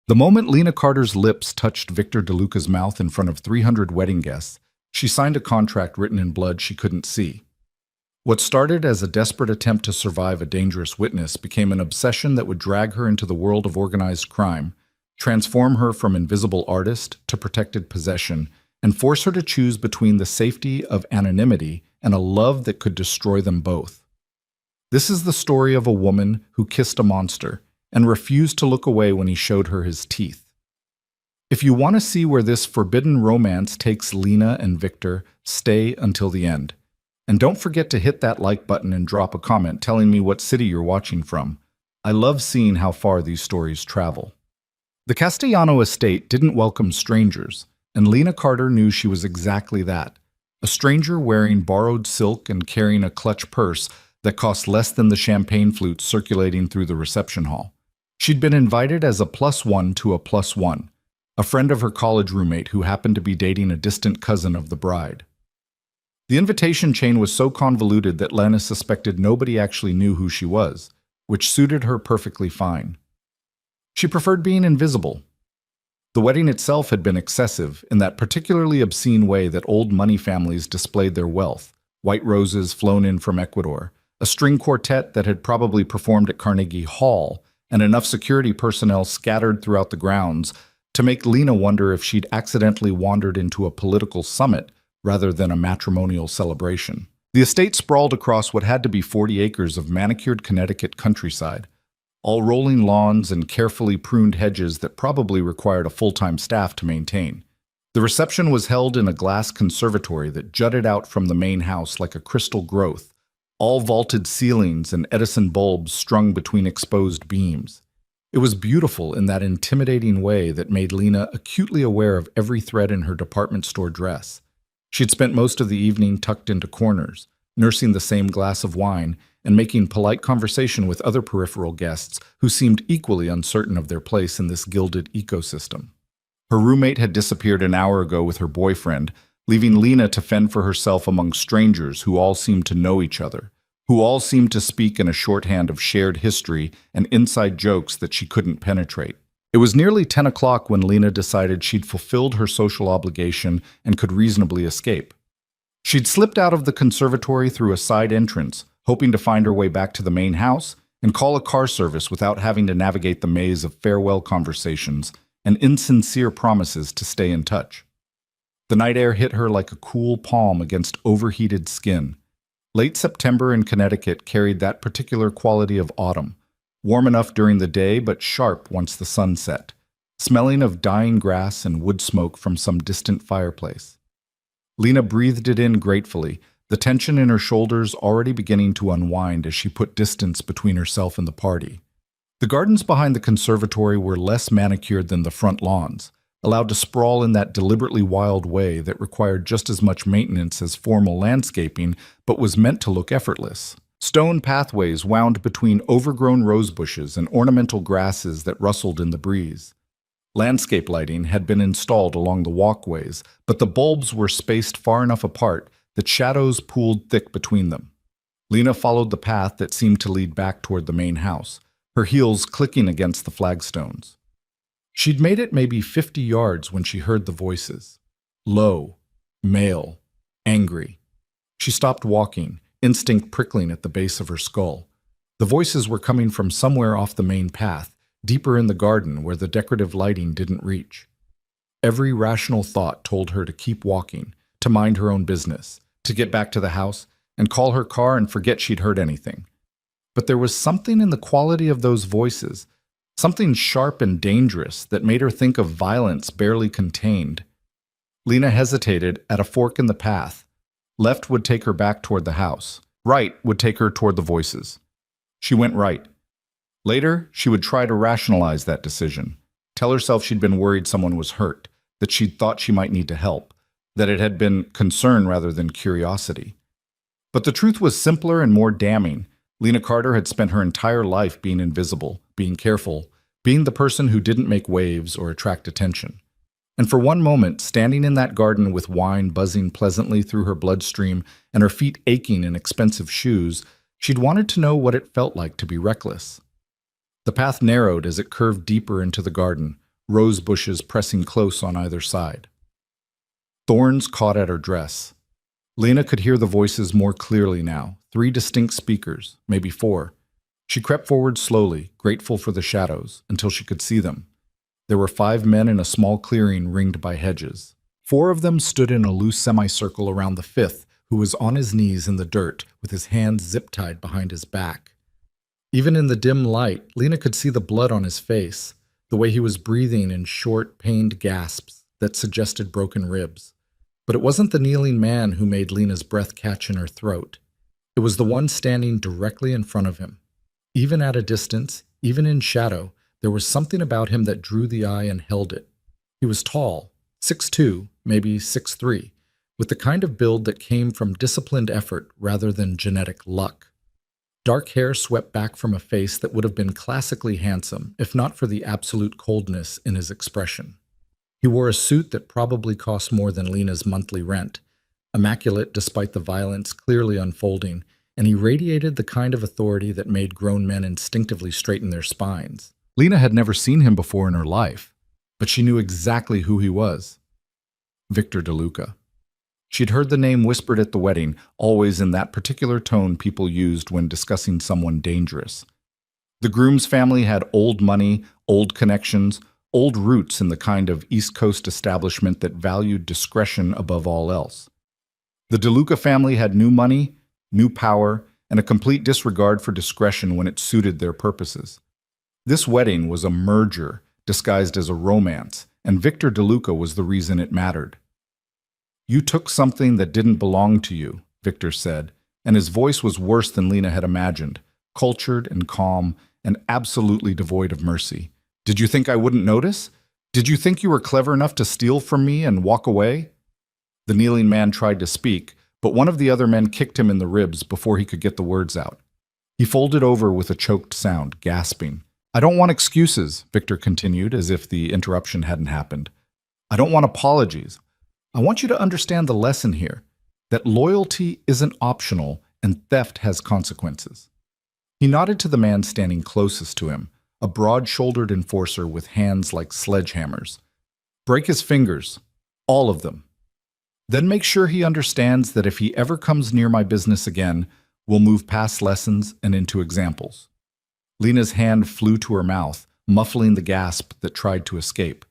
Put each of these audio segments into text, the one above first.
The moment Lena Carter's lips touched Victor DeLuca's mouth in front of 300 wedding guests, she signed a contract written in blood she couldn't see. What started as a desperate attempt to survive a dangerous witness became an obsession that would drag her into the world of organized crime, transform her from invisible artist to protected possession, and force her to choose between the safety of anonymity and a love that could destroy them both. This is the story of a woman who kissed a monster and refused to look away when he showed her his teeth. If you want to see where this forbidden romance takes Lena and Victor, stay until the end. And don't forget to hit that like button and drop a comment telling me what city you're watching from. I love seeing how far these stories travel. The Castellano estate didn't welcome strangers, and Lena Carter knew she was exactly that. A stranger wearing borrowed silk and carrying a clutch purse that cost less than the champagne flutes circulating through the reception hall. She'd been invited as a +1 to a +1, a friend of her college roommate who happened to be dating a distant cousin of the bride. The invitation chain was so convoluted that Lena suspected nobody actually knew who she was, which suited her perfectly fine. She preferred being invisible. The wedding itself had been excessive in that particularly obscene way that old money families displayed their wealth: white roses flown in from Ecuador, a string quartet that had probably performed at Carnegie Hall, and enough security personnel scattered throughout the grounds to make Lena wonder if she'd accidentally wandered into a political summit rather than a matrimonial celebration. The estate sprawled across what had to be 40 acres of manicured Connecticut countryside, all rolling lawns and carefully pruned hedges that probably required a full-time staff to maintain. The reception was held in a glass conservatory that jutted out from the main house like a crystal growth, all vaulted ceilings and Edison bulbs strung between exposed beams. It was beautiful in that intimidating way that made Lena acutely aware of every thread in her department store dress. She'd spent most of the evening tucked into corners, nursing the same glass of wine and making polite conversation with other peripheral guests who seemed equally uncertain of their place in this gilded ecosystem. Her roommate had disappeared an hour ago with her boyfriend, leaving Lena to fend for herself among strangers who all seemed to know each other, who all seemed to speak in a shorthand of shared history and inside jokes that she couldn't penetrate. It was nearly 10 o'clock when Lena decided she'd fulfilled her social obligation and could reasonably escape. She'd slipped out of the conservatory through a side entrance, hoping to find her way back to the main house and call a car service without having to navigate the maze of farewell conversations and insincere promises to stay in touch. The night air hit her like a cool palm against overheated skin. Late September in Connecticut carried that particular quality of autumn, warm enough during the day but sharp once the sun set, smelling of dying grass and wood smoke from some distant fireplace. Lena breathed it in gratefully, the tension in her shoulders already beginning to unwind as she put distance between herself and the party. The gardens behind the conservatory were less manicured than the front lawns, allowed to sprawl in that deliberately wild way that required just as much maintenance as formal landscaping but was meant to look effortless. Stone pathways wound between overgrown rose bushes and ornamental grasses that rustled in the breeze. Landscape lighting had been installed along the walkways, but the bulbs were spaced far enough apart that shadows pooled thick between them. Lena followed the path that seemed to lead back toward the main house, her heels clicking against the flagstones. She'd made it maybe 50 yards when she heard the voices. Low, male, angry. She stopped walking, instinct prickling at the base of her skull. The voices were coming from somewhere off the main path, deeper in the garden where the decorative lighting didn't reach. Every rational thought told her to keep walking, to mind her own business, to get back to the house, and call her car and forget she'd heard anything. But there was something in the quality of those voices, something sharp and dangerous that made her think of violence barely contained. Lena hesitated at a fork in the path. Left would take her back toward the house. Right would take her toward the voices. She went right. Later, she would try to rationalize that decision, tell herself she'd been worried someone was hurt, that she'd thought she might need to help, that it had been concern rather than curiosity. But the truth was simpler and more damning. Lena Carter had spent her entire life being invisible, being careful, being the person who didn't make waves or attract attention. And for one moment, standing in that garden with wine buzzing pleasantly through her bloodstream and her feet aching in expensive shoes, she'd wanted to know what it felt like to be reckless. The path narrowed as it curved deeper into the garden, rose bushes pressing close on either side. Thorns caught at her dress. Lena could hear the voices more clearly now, 3 distinct speakers, maybe 4. She crept forward slowly, grateful for the shadows, until she could see them. There were 5 men in a small clearing ringed by hedges. 4 of them stood in a loose semicircle around the 5th, who was on his knees in the dirt, with his hands zip-tied behind his back. Even in the dim light, Lena could see the blood on his face, the way he was breathing in short, pained gasps that suggested broken ribs. But it wasn't the kneeling man who made Lena's breath catch in her throat. It was the one standing directly in front of him. Even at a distance, even in shadow, there was something about him that drew the eye and held it. He was tall, 6'2", maybe 6'3", with the kind of build that came from disciplined effort rather than genetic luck. Dark hair swept back from a face that would have been classically handsome, if not for the absolute coldness in his expression. He wore a suit that probably cost more than Lena's monthly rent, immaculate despite the violence clearly unfolding, and he radiated the kind of authority that made grown men instinctively straighten their spines. Lena had never seen him before in her life, but she knew exactly who he was. Victor DeLuca. She'd heard the name whispered at the wedding, always in that particular tone people used when discussing someone dangerous. The groom's family had old money, old connections, old roots in the kind of East Coast establishment that valued discretion above all else. The DeLuca family had new money, new power, and a complete disregard for discretion when it suited their purposes. This wedding was a merger disguised as a romance, and Victor DeLuca was the reason it mattered. "You took something that didn't belong to you," Victor said, and his voice was worse than Lena had imagined, cultured and calm and absolutely devoid of mercy. "Did you think I wouldn't notice? Did you think you were clever enough to steal from me and walk away?" The kneeling man tried to speak, but one of the other men kicked him in the ribs before he could get the words out. He folded over with a choked sound, gasping. "I don't want excuses," Victor continued, as if the interruption hadn't happened. "I don't want apologies. I want you to understand the lesson here, that loyalty isn't optional and theft has consequences." He nodded to the man standing closest to him, a broad-shouldered enforcer with hands like sledgehammers. "Break his fingers, all of them. Then make sure he understands that if he ever comes near my business again, we'll move past lessons and into examples." Lena's hand flew to her mouth, muffling the gasp that tried to escape.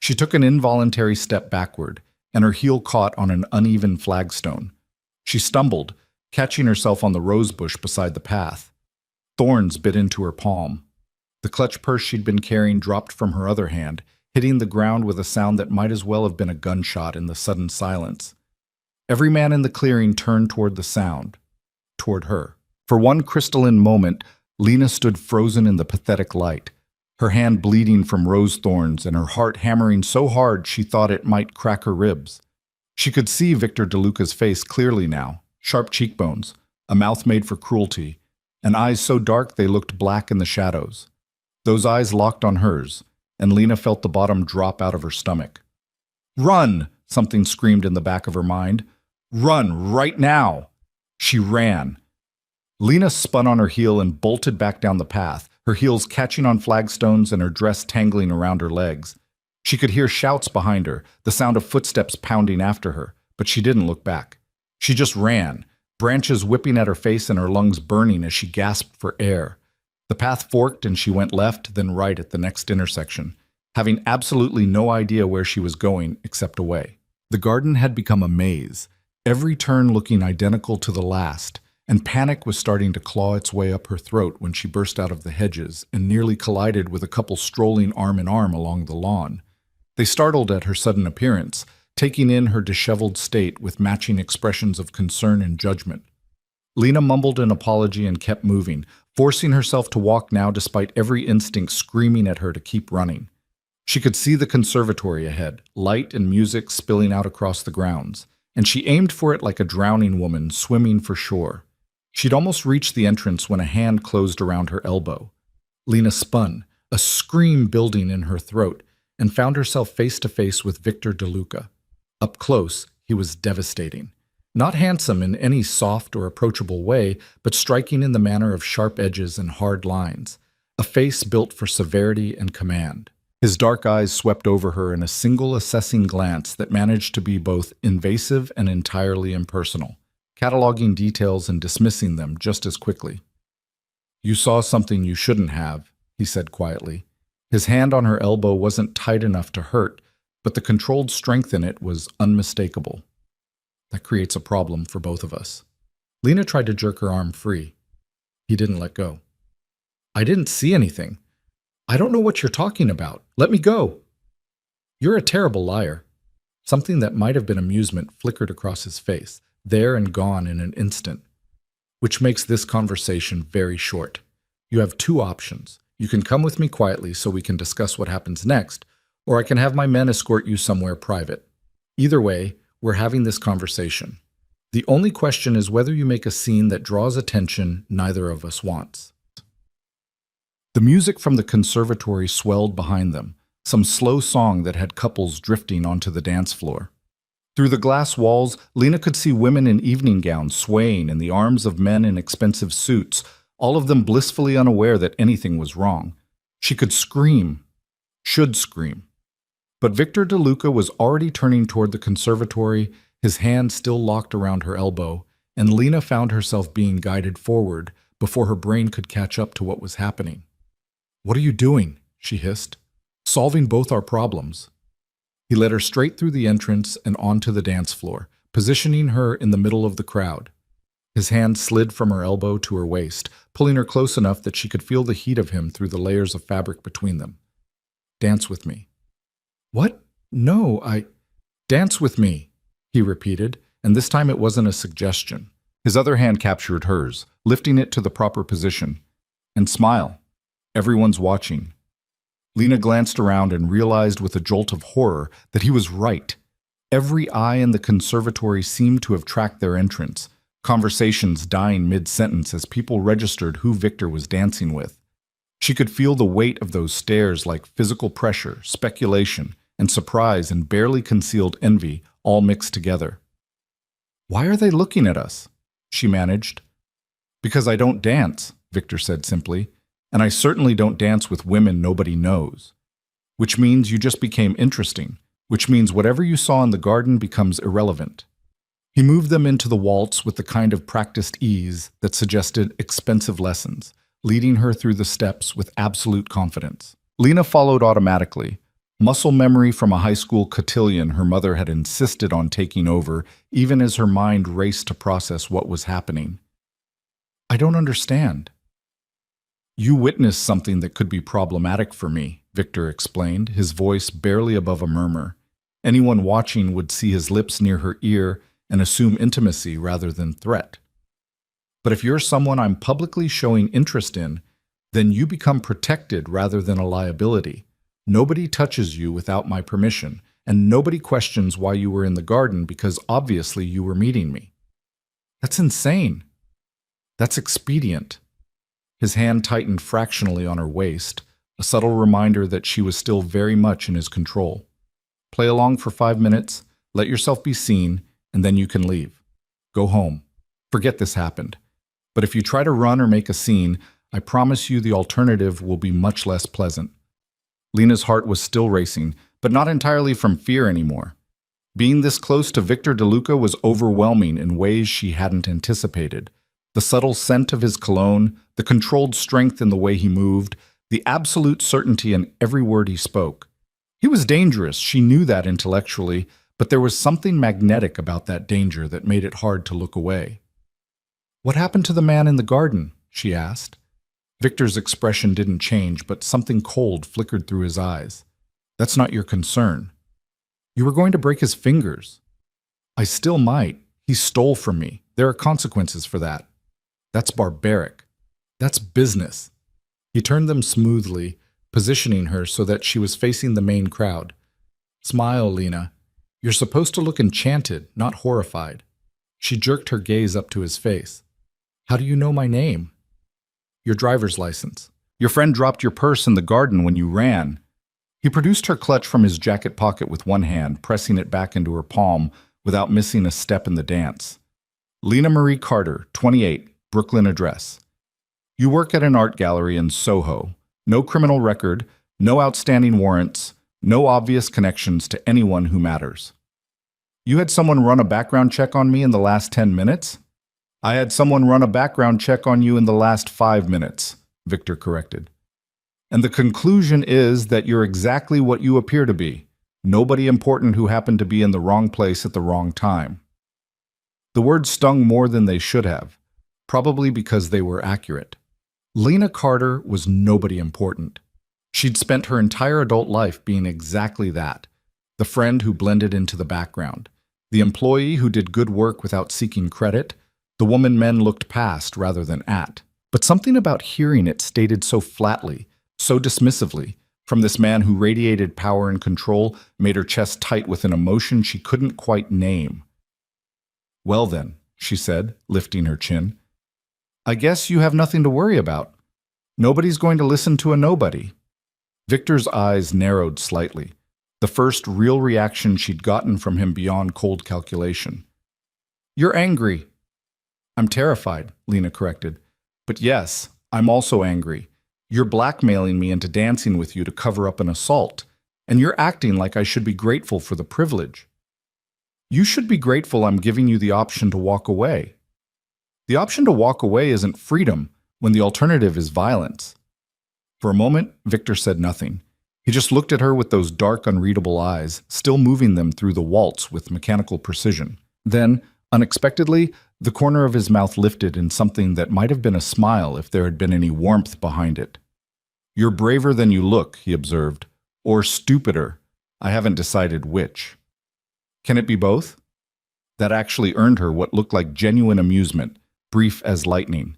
She took an involuntary step backward, and her heel caught on an uneven flagstone. She stumbled, catching herself on the rosebush beside the path. Thorns bit into her palm. The clutch purse she'd been carrying dropped from her other hand, hitting the ground with a sound that might as well have been a gunshot in the sudden silence. Every man in the clearing turned toward the sound, toward her. For one crystalline moment, Lena stood frozen in the pathetic light, her hand bleeding from rose thorns and her heart hammering so hard she thought it might crack her ribs. She could see Victor DeLuca's face clearly now, sharp cheekbones, a mouth made for cruelty, and eyes so dark they looked black in the shadows. Those eyes locked on hers, and Lena felt the bottom drop out of her stomach. "Run!" something screamed in the back of her mind. "Run, right now!" She ran. Lena spun on her heel and bolted back down the path, her heels catching on flagstones and her dress tangling around her legs. She could hear shouts behind her, the sound of footsteps pounding after her, but she didn't look back. She just ran, branches whipping at her face and her lungs burning as she gasped for air. The path forked and she went left, then right at the next intersection, having absolutely no idea where she was going except away. The garden had become a maze, every turn looking identical to the last, and panic was starting to claw its way up her throat when she burst out of the hedges and nearly collided with a couple strolling arm in arm along the lawn. They startled at her sudden appearance, taking in her disheveled state with matching expressions of concern and judgment. Lena mumbled an apology and kept moving, forcing herself to walk now despite every instinct screaming at her to keep running. She could see the conservatory ahead, light and music spilling out across the grounds, and she aimed for it like a drowning woman swimming for shore. She'd almost reached the entrance when a hand closed around her elbow. Lena spun, a scream building in her throat, and found herself face to face with Victor DeLuca. Up close, he was devastating. Not handsome in any soft or approachable way, but striking in the manner of sharp edges and hard lines, a face built for severity and command. His dark eyes swept over her in a single assessing glance that managed to be both invasive and entirely impersonal, cataloging details and dismissing them just as quickly. "You saw something you shouldn't have," he said quietly. His hand on her elbow wasn't tight enough to hurt, but the controlled strength in it was unmistakable. "That creates a problem for both of us." Lena tried to jerk her arm free. He didn't let go. "I didn't see anything. I don't know what you're talking about. Let me go." "You're a terrible liar." Something that might have been amusement flickered across his face, there and gone in an instant. "Which makes this conversation very short. You have two options. You can come with me quietly so we can discuss what happens next, or I can have my men escort you somewhere private. Either way, we're having this conversation. The only question is whether you make a scene that draws attention neither of us wants." The music from the conservatory swelled behind them, some slow song that had couples drifting onto the dance floor. Through the glass walls, Lena could see women in evening gowns swaying in the arms of men in expensive suits, all of them blissfully unaware that anything was wrong. She could scream, should scream. But Victor DeLuca was already turning toward the conservatory, his hand still locked around her elbow, and Lena found herself being guided forward before her brain could catch up to what was happening. "What are you doing?" she hissed. "Solving both our problems." He led her straight through the entrance and onto the dance floor, positioning her in the middle of the crowd. His hand slid from her elbow to her waist, pulling her close enough that she could feel the heat of him through the layers of fabric between them. "Dance with me." "What? No, Dance with me," he repeated, and this time it wasn't a suggestion. His other hand captured hers, lifting it to the proper position. "And smile. Everyone's watching." Lena glanced around and realized with a jolt of horror that he was right. Every eye in the conservatory seemed to have tracked their entrance, conversations dying mid-sentence as people registered who Victor was dancing with. She could feel the weight of those stares like physical pressure, speculation, and surprise and barely concealed envy all mixed together. "Why are they looking at us?" she managed. "Because I don't dance," Victor said simply. "And I certainly don't dance with women nobody knows. Which means you just became interesting, which means whatever you saw in the garden becomes irrelevant." He moved them into the waltz with the kind of practiced ease that suggested expensive lessons, leading her through the steps with absolute confidence. Lena followed automatically, muscle memory from a high school cotillion her mother had insisted on taking over, even as her mind raced to process what was happening. "I don't understand." "You witnessed something that could be problematic for me," Victor explained, his voice barely above a murmur. Anyone watching would see his lips near her ear and assume intimacy rather than threat. "But if you're someone I'm publicly showing interest in, then you become protected rather than a liability. Nobody touches you without my permission, and nobody questions why you were in the garden because obviously you were meeting me." "That's insane." "That's expedient." His hand tightened fractionally on her waist, a subtle reminder that she was still very much in his control. "Play along for 5 minutes, let yourself be seen, and then you can leave. Go home. Forget this happened. But if you try to run or make a scene, I promise you the alternative will be much less pleasant." Lena's heart was still racing, but not entirely from fear anymore. Being this close to Victor DeLuca was overwhelming in ways she hadn't anticipated. The subtle scent of his cologne, the controlled strength in the way he moved, the absolute certainty in every word he spoke. He was dangerous, she knew that intellectually, but there was something magnetic about that danger that made it hard to look away. "What happened to the man in the garden?" she asked. Victor's expression didn't change, but something cold flickered through his eyes. "That's not your concern." "You were going to break his fingers." "I still might. He stole from me. There are consequences for that." "That's barbaric. That's business." He turned them smoothly, positioning her so that she was facing the main crowd. "Smile, Lena. You're supposed to look enchanted, not horrified." She jerked her gaze up to his face. "How do you know my name?" "Your driver's license. Your friend dropped your purse in the garden when you ran." He produced her clutch from his jacket pocket with one hand, pressing it back into her palm without missing a step in the dance. "Lena Marie Carter, 28, Brooklyn address. You work at an art gallery in Soho. No criminal record, No outstanding warrants, no obvious connections to anyone who matters. You had someone run a background check on me in the last 10 minutes? I had someone run a background check on you in the last 5 minutes, Victor corrected. And the conclusion is that you're exactly what you appear to be. Nobody important who happened to be in the wrong place at the wrong time. The words stung more than they should have, probably because they were accurate. Lena Carter was nobody important. She'd spent her entire adult life being exactly that, the friend who blended into the background, the employee who did good work without seeking credit, the woman men looked past rather than at. But something about hearing it stated so flatly, so dismissively, from this man who radiated power and control, made her chest tight with an emotion she couldn't quite name. Well then, she said, lifting her chin, I guess you have nothing to worry about. Nobody's going to listen to a nobody. Victor's eyes narrowed slightly, the first real reaction she'd gotten from him beyond cold calculation. You're angry. I'm terrified, Lena corrected. But yes, I'm also angry. You're blackmailing me into dancing with you to cover up an assault, and you're acting like I should be grateful for the privilege. You should be grateful I'm giving you the option to walk away. The option to walk away isn't freedom when the alternative is violence. For a moment, Victor said nothing. He just looked at her with those dark, unreadable eyes, still moving them through the waltz with mechanical precision. Then, unexpectedly, the corner of his mouth lifted in something that might have been a smile if there had been any warmth behind it. You're braver than you look, he observed. Or stupider. I haven't decided which. Can it be both? That actually earned her what looked like genuine amusement, brief as lightning.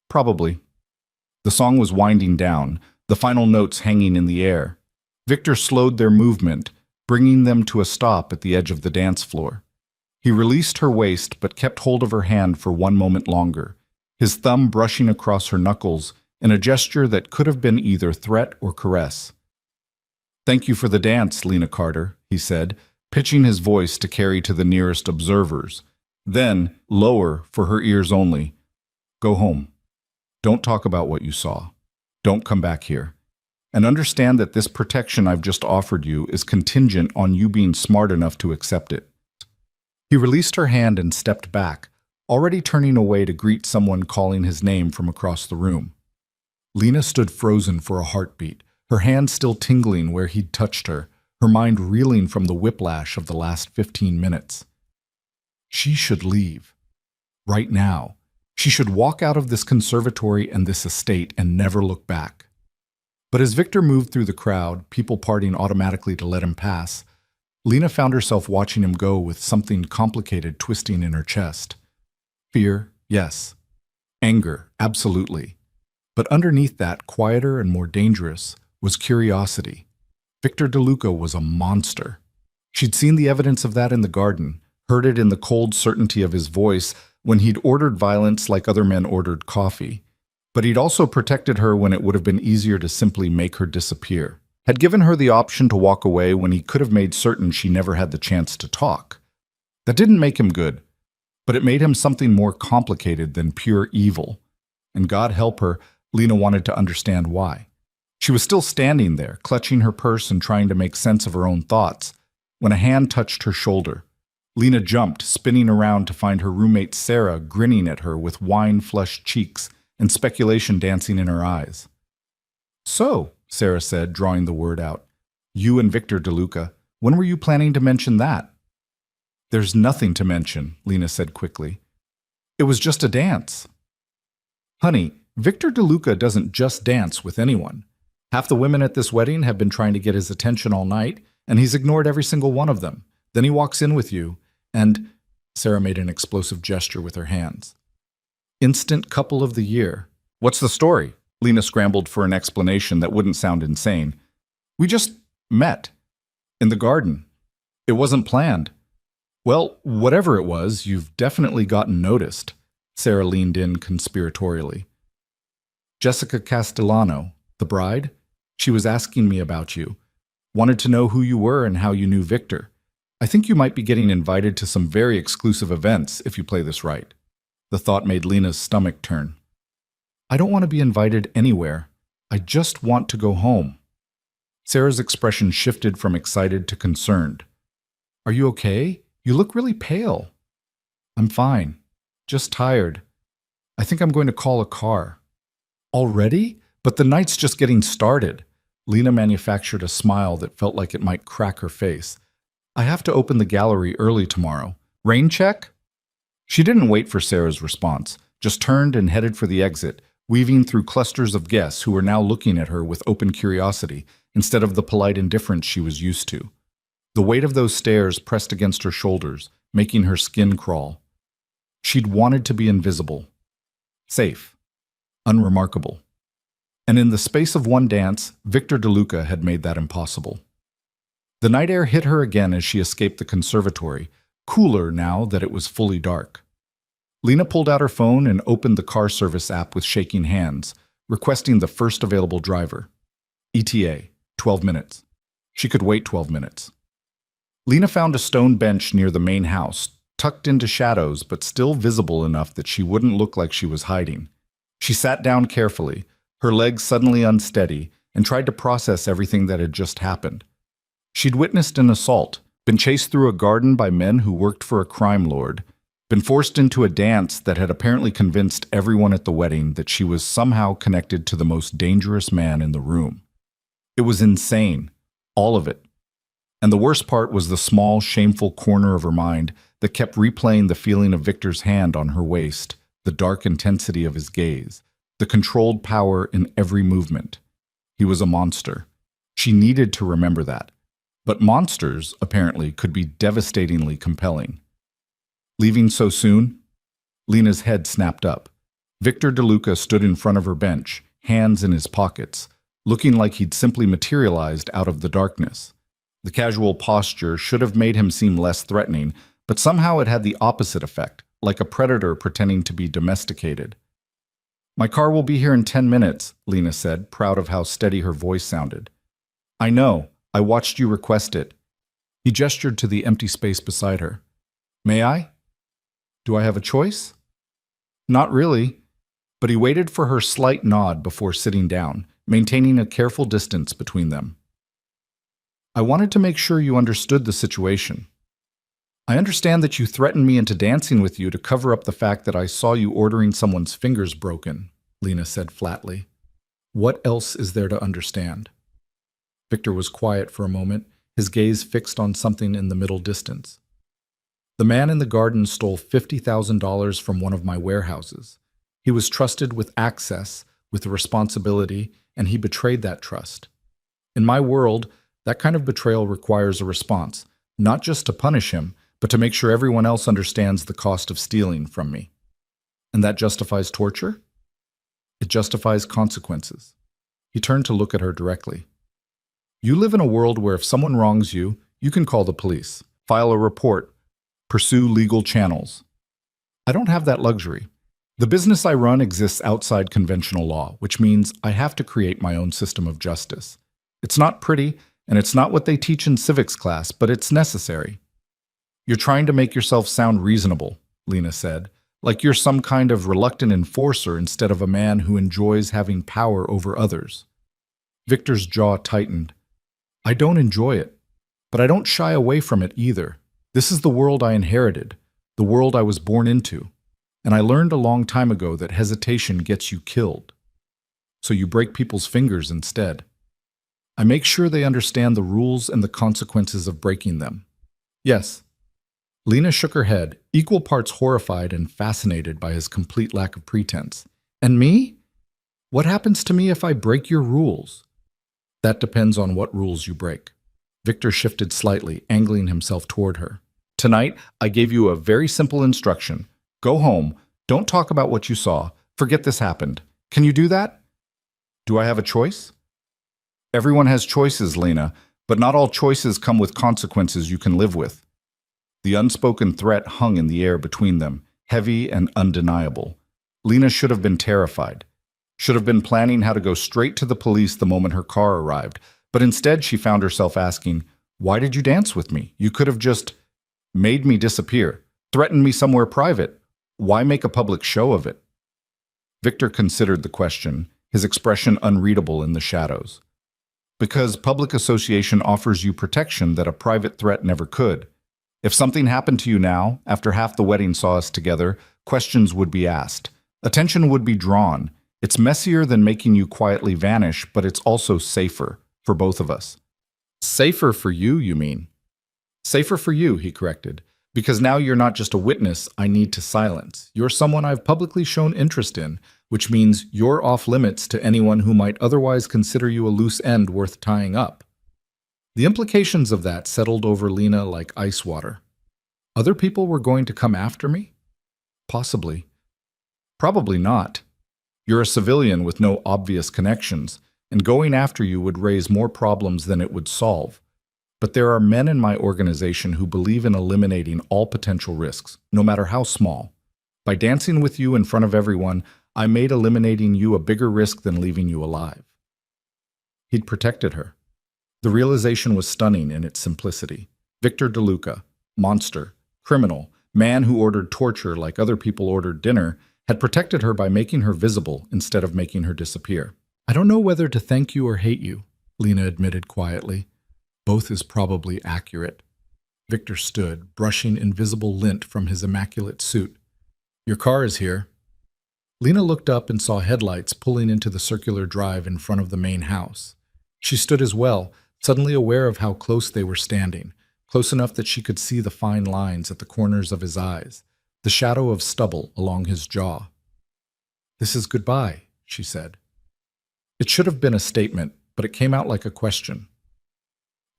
Probably. The song was winding down, the final notes hanging in the air. Victor slowed their movement, bringing them to a stop at the edge of the dance floor. He released her waist but kept hold of her hand for one moment longer, his thumb brushing across her knuckles in a gesture that could have been either threat or caress. Thank you for the dance, Lena Carter, he said, pitching his voice to carry to the nearest observers. Then, lower, for her ears only. Go home. Don't talk about what you saw. Don't come back here. And understand that this protection I've just offered you is contingent on you being smart enough to accept it. He released her hand and stepped back, already turning away to greet someone calling his name from across the room. Lena stood frozen for a heartbeat, her hand still tingling where he'd touched her, her mind reeling from the whiplash of the last 15 minutes. She should leave. Right now. She should walk out of this conservatory and this estate and never look back. But as Victor moved through the crowd, people parting automatically to let him pass, Lena found herself watching him go with something complicated twisting in her chest. Fear, yes. Anger, absolutely. But underneath that, quieter and more dangerous, was curiosity. Victor DeLuca was a monster. She'd seen the evidence of that in the garden, heard it in the cold certainty of his voice when he'd ordered violence like other men ordered coffee. But he'd also protected her when it would have been easier to simply make her disappear. Had given her the option to walk away when he could have made certain she never had the chance to talk. That didn't make him good, but it made him something more complicated than pure evil. And God help her, Lena wanted to understand why. She was still standing there, clutching her purse and trying to make sense of her own thoughts, when a hand touched her shoulder. Lena jumped, spinning around to find her roommate Sarah grinning at her with wine-flushed cheeks and speculation dancing in her eyes. So, Sarah said, drawing the word out, you and Victor DeLuca, when were you planning to mention that? There's nothing to mention, Lena said quickly. It was just a dance. Honey, Victor DeLuca doesn't just dance with anyone. Half the women at this wedding have been trying to get his attention all night, and he's ignored every single one of them. Then he walks in with you, and Sarah made an explosive gesture with her hands. Instant couple of the year. What's the story? Lena scrambled for an explanation that wouldn't sound insane. We just met. In the garden. It wasn't planned. Well, whatever it was, you've definitely gotten noticed. Sarah leaned in conspiratorially. Jessica Castellano, the bride? She was asking me about you. Wanted to know who you were and how you knew Victor. I think you might be getting invited to some very exclusive events if you play this right. The thought made Lena's stomach turn. I don't want to be invited anywhere. I just want to go home. Sarah's expression shifted from excited to concerned. Are you okay? You look really pale. I'm fine. Just tired. I think I'm going to call a car. Already? But the night's just getting started. Lena manufactured a smile that felt like it might crack her face. I have to open the gallery early tomorrow. Rain check? She didn't wait for Sarah's response, just turned and headed for the exit, weaving through clusters of guests who were now looking at her with open curiosity instead of the polite indifference she was used to. The weight of those stares pressed against her shoulders, making her skin crawl. She'd wanted to be invisible, safe, unremarkable. And in the space of one dance, Victor DeLuca had made that impossible. The night air hit her again as she escaped the conservatory, cooler now that it was fully dark. Lena pulled out her phone and opened the car service app with shaking hands, requesting the first available driver. ETA, 12 minutes. She could wait 12 minutes. Lena found a stone bench near the main house, tucked into shadows but still visible enough that she wouldn't look like she was hiding. She sat down carefully, her legs suddenly unsteady, and tried to process everything that had just happened. She'd witnessed an assault, been chased through a garden by men who worked for a crime lord, been forced into a dance that had apparently convinced everyone at the wedding that she was somehow connected to the most dangerous man in the room. It was insane, all of it. And the worst part was the small, shameful corner of her mind that kept replaying the feeling of Victor's hand on her waist, the dark intensity of his gaze, the controlled power in every movement. He was a monster. She needed to remember that. But monsters, apparently, could be devastatingly compelling. Leaving so soon? Lena's head snapped up. Victor DeLuca stood in front of her bench, hands in his pockets, looking like he'd simply materialized out of the darkness. The casual posture should have made him seem less threatening, but somehow it had the opposite effect, like a predator pretending to be domesticated. My car will be here in 10 minutes, Lena said, proud of how steady her voice sounded. I know. I watched you request it. He gestured to the empty space beside her. May I? Do I have a choice? Not really, but he waited for her slight nod before sitting down, maintaining a careful distance between them. I wanted to make sure you understood the situation. I understand that you threatened me into dancing with you to cover up the fact that I saw you ordering someone's fingers broken, Lena said flatly. What else is there to understand? Victor was quiet for a moment, his gaze fixed on something in the middle distance. The man in the garden stole $50,000 from one of my warehouses. He was trusted with access, with responsibility, and he betrayed that trust. In my world, that kind of betrayal requires a response, not just to punish him, but to make sure everyone else understands the cost of stealing from me. And that justifies torture? It justifies consequences. He turned to look at her directly. You live in a world where if someone wrongs you, you can call the police, file a report, pursue legal channels. I don't have that luxury. The business I run exists outside conventional law, which means I have to create my own system of justice. It's not pretty, and it's not what they teach in civics class, but it's necessary. You're trying to make yourself sound reasonable, Lena said, like you're some kind of reluctant enforcer instead of a man who enjoys having power over others. Victor's jaw tightened. I don't enjoy it, but I don't shy away from it either. This is the world I inherited, the world I was born into, and I learned a long time ago that hesitation gets you killed. So you break people's fingers instead. I make sure they understand the rules and the consequences of breaking them. Yes. Lena shook her head, equal parts horrified and fascinated by his complete lack of pretense. And me? What happens to me if I break your rules? That depends on what rules you break. Victor shifted slightly, angling himself toward her. Tonight, I gave you a very simple instruction. Go home. Don't talk about what you saw. Forget this happened. Can you do that? Do I have a choice? Everyone has choices, Lena, but not all choices come with consequences you can live with. The unspoken threat hung in the air between them, heavy and undeniable. Lena should have been terrified. Should have been planning how to go straight to the police the moment her car arrived, but instead she found herself asking, why did you dance with me? You could have just made me disappear, threatened me somewhere private. Why make a public show of it? Victor considered the question, his expression unreadable in the shadows. Because public association offers you protection that a private threat never could. If something happened to you now, after half the wedding saw us together, questions would be asked. Attention would be drawn. It's messier than making you quietly vanish, but it's also safer for both of us. Safer for you, you mean? Safer for you, he corrected. Because now you're not just a witness I need to silence. You're someone I've publicly shown interest in, which means you're off limits to anyone who might otherwise consider you a loose end worth tying up. The implications of that settled over Lena like ice water. Other people were going to come after me? Possibly. Probably not. You're a civilian with no obvious connections, and going after you would raise more problems than it would solve. But there are men in my organization who believe in eliminating all potential risks, no matter how small. By dancing with you in front of everyone, I made eliminating you a bigger risk than leaving you alive. He'd protected her. The realization was stunning in its simplicity. Victor DeLuca, monster, criminal, man who ordered torture like other people ordered dinner, had protected her by making her visible instead of making her disappear. I don't know whether to thank you or hate you, Lena admitted quietly. Both is probably accurate. Victor stood, brushing invisible lint from his immaculate suit. Your car is here. Lena looked up and saw headlights pulling into the circular drive in front of the main house. She stood as well, suddenly aware of how close they were standing, close enough that she could see the fine lines at the corners of his eyes, the shadow of stubble along his jaw. This is goodbye, she said. It should have been a statement, but it came out like a question.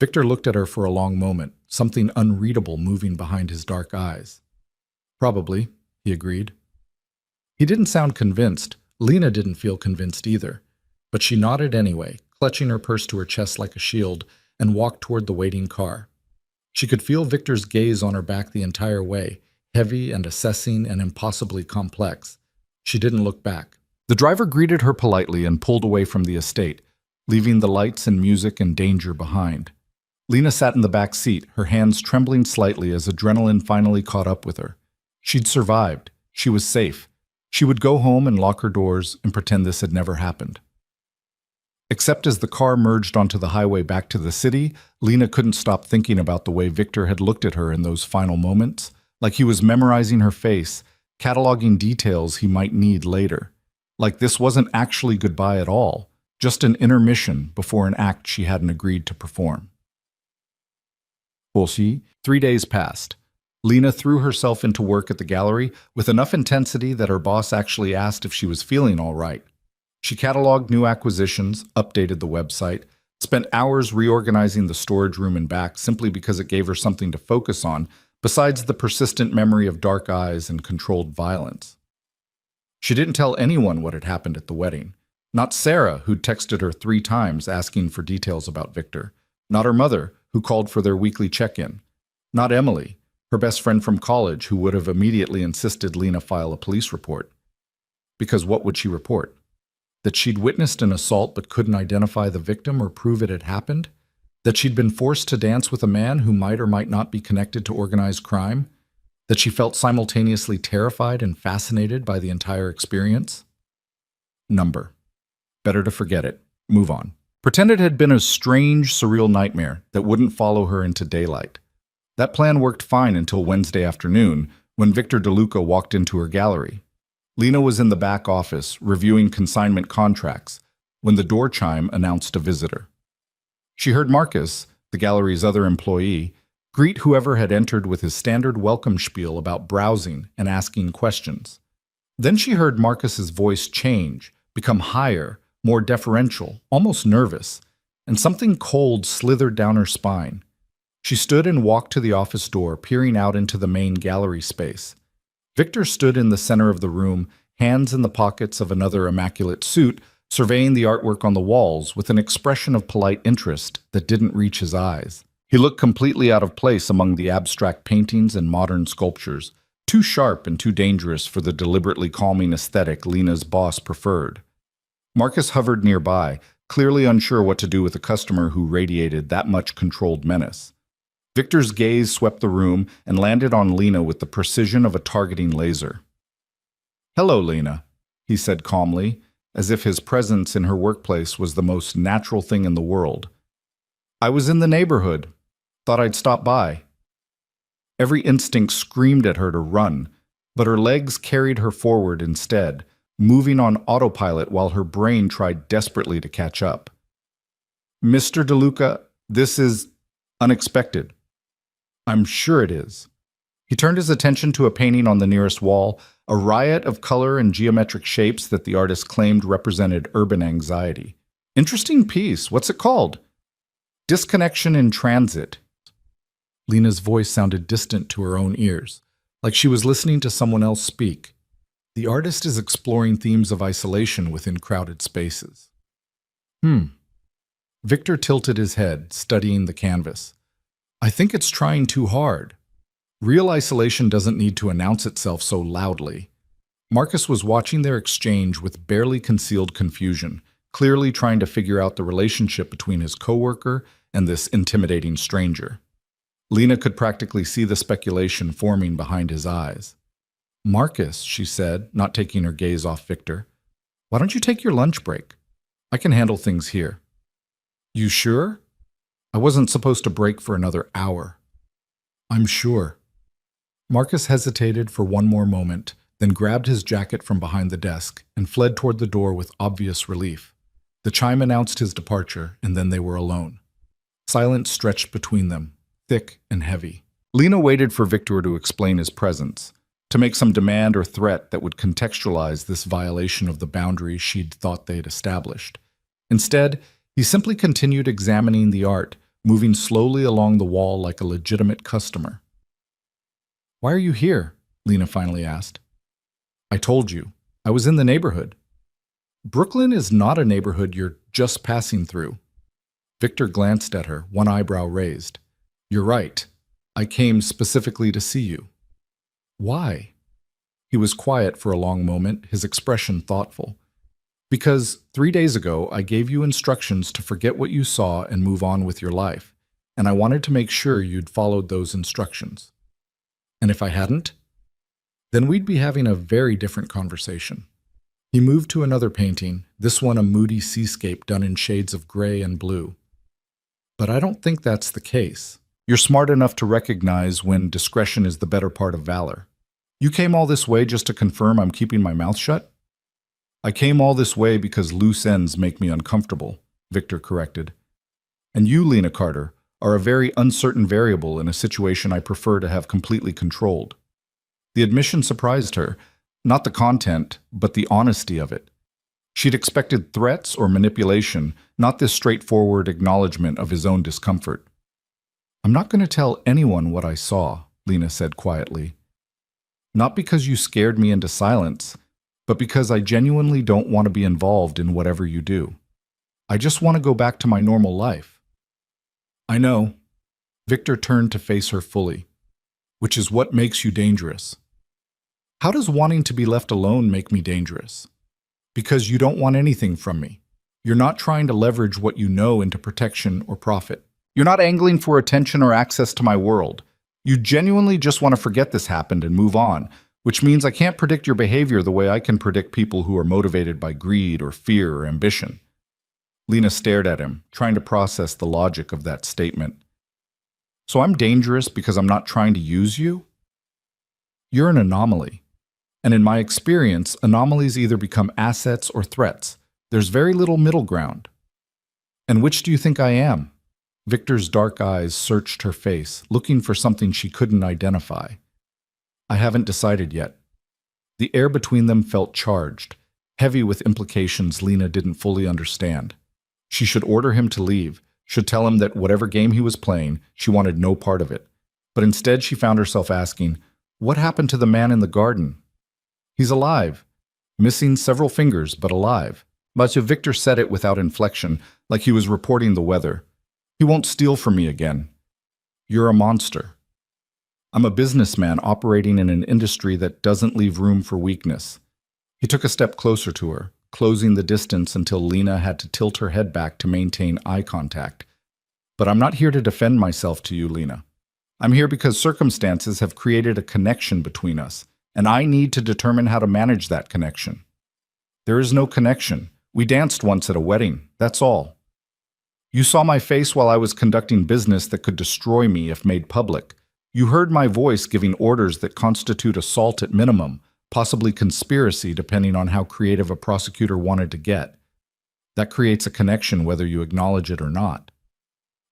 Victor looked at her for a long moment, something unreadable moving behind his dark eyes. Probably, he agreed. He didn't sound convinced. Lena didn't feel convinced either. But she nodded anyway, clutching her purse to her chest like a shield, and walked toward the waiting car. She could feel Victor's gaze on her back the entire way, heavy and assessing and impossibly complex. She didn't look back. The driver greeted her politely and pulled away from the estate, leaving the lights and music and danger behind. Lena sat in the back seat, her hands trembling slightly as adrenaline finally caught up with her. She'd survived. She was safe. She would go home and lock her doors and pretend this had never happened. Except as the car merged onto the highway back to the city, Lena couldn't stop thinking about the way Victor had looked at her in those final moments, like he was memorizing her face, cataloging details he might need later. Like this wasn't actually goodbye at all, just an intermission before an act she hadn't agreed to perform. 3 days passed. Lena threw herself into work at the gallery with enough intensity that her boss actually asked if she was feeling all right. She cataloged new acquisitions, updated the website, spent hours reorganizing the storage room and back simply because it gave her something to focus on, besides the persistent memory of dark eyes and controlled violence. She didn't tell anyone what had happened at the wedding. Not Sarah, who'd texted her 3 times asking for details about Victor. Not her mother, who called for their weekly check-in. Not Emily, her best friend from college, who would have immediately insisted Lena file a police report. Because what would she report? That she'd witnessed an assault but couldn't identify the victim or prove it had happened? That she'd been forced to dance with a man who might or might not be connected to organized crime? That she felt simultaneously terrified and fascinated by the entire experience? Number. Better to forget it. Move on. Pretend it had been a strange, surreal nightmare that wouldn't follow her into daylight. That plan worked fine until Wednesday afternoon, when Victor DeLuca walked into her gallery. Lena was in the back office, reviewing consignment contracts, when the door chime announced a visitor. She heard Marcus, the gallery's other employee, greet whoever had entered with his standard welcome spiel about browsing and asking questions. Then she heard Marcus's voice change, become higher, more deferential, almost nervous, and something cold slithered down her spine. She stood and walked to the office door, peering out into the main gallery space. Victor stood in the center of the room, hands in the pockets of another immaculate suit, surveying the artwork on the walls with an expression of polite interest that didn't reach his eyes. He looked completely out of place among the abstract paintings and modern sculptures, too sharp and too dangerous for the deliberately calming aesthetic Lena's boss preferred. Marcus hovered nearby, clearly unsure what to do with a customer who radiated that much controlled menace. Victor's gaze swept the room and landed on Lena with the precision of a targeting laser. "Hello, Lena," he said calmly, as if his presence in her workplace was the most natural thing in the world. I was in the neighborhood. Thought I'd stop by. Every instinct screamed at her to run, but her legs carried her forward instead, moving on autopilot while her brain tried desperately to catch up. Mr. DeLuca, this is unexpected. I'm sure it is. He turned his attention to a painting on the nearest wall, a riot of color and geometric shapes that the artist claimed represented urban anxiety. Interesting piece. What's it called? Disconnection in Transit. Lena's voice sounded distant to her own ears, like she was listening to someone else speak. The artist is exploring themes of isolation within crowded spaces. Victor tilted his head, studying the canvas. I think it's trying too hard. Real isolation doesn't need to announce itself so loudly. Marcus was watching their exchange with barely concealed confusion, clearly trying to figure out the relationship between his coworker and this intimidating stranger. Lena could practically see the speculation forming behind his eyes. Marcus, she said, not taking her gaze off Victor, why don't you take your lunch break? I can handle things here. You sure? I wasn't supposed to break for another hour. I'm sure. Marcus hesitated for one more moment, then grabbed his jacket from behind the desk and fled toward the door with obvious relief. The chime announced his departure, and then they were alone. Silence stretched between them, thick and heavy. Lena waited for Victor to explain his presence, to make some demand or threat that would contextualize this violation of the boundaries she'd thought they'd established. Instead, he simply continued examining the art, moving slowly along the wall like a legitimate customer. Why are you here? Lena finally asked. I told you. I was in the neighborhood. Brooklyn is not a neighborhood you're just passing through. Victor glanced at her, one eyebrow raised. You're right. I came specifically to see you. Why? He was quiet for a long moment, his expression thoughtful. Because 3 days ago, I gave you instructions to forget what you saw and move on with your life, and I wanted to make sure you'd followed those instructions. And if I hadn't, then we'd be having a very different conversation. He moved to another painting, this one a moody seascape done in shades of gray and blue. But I don't think that's the case. You're smart enough to recognize when discretion is the better part of valor. You came all this way just to confirm I'm keeping my mouth shut? I came all this way because loose ends make me uncomfortable, Victor corrected. And you, Lena Carter, are a very uncertain variable in a situation I prefer to have completely controlled. The admission surprised her, not the content, but the honesty of it. She'd expected threats or manipulation, not this straightforward acknowledgement of his own discomfort. I'm not going to tell anyone what I saw, Lena said quietly. Not because you scared me into silence, but because I genuinely don't want to be involved in whatever you do. I just want to go back to my normal life. I know. Victor turned to face her fully. Which is what makes you dangerous. How does wanting to be left alone make me dangerous? Because you don't want anything from me. You're not trying to leverage what you know into protection or profit. You're not angling for attention or access to my world. You genuinely just want to forget this happened and move on, which means I can't predict your behavior the way I can predict people who are motivated by greed or fear or ambition. Lena stared at him, trying to process the logic of that statement. So I'm dangerous because I'm not trying to use you? You're an anomaly. And in my experience, anomalies either become assets or threats. There's very little middle ground. And which do you think I am? Victor's dark eyes searched her face, looking for something she couldn't identify. I haven't decided yet. The air between them felt charged, heavy with implications Lena didn't fully understand. She should order him to leave, should tell him that whatever game he was playing, she wanted no part of it. But instead she found herself asking, what happened to the man in the garden? He's alive. Missing several fingers, but alive. But Victor said it without inflection, like he was reporting the weather. He won't steal from me again. You're a monster. I'm a businessman operating in an industry that doesn't leave room for weakness. He took a step closer to her, closing the distance until Lena had to tilt her head back to maintain eye contact. But I'm not here to defend myself to you, Lena. I'm here because circumstances have created a connection between us, and I need to determine how to manage that connection. There is no connection. We danced once at a wedding, that's all. You saw my face while I was conducting business that could destroy me if made public. You heard my voice giving orders that constitute assault at minimum, possibly conspiracy depending on how creative a prosecutor wanted to get. That creates a connection whether you acknowledge it or not.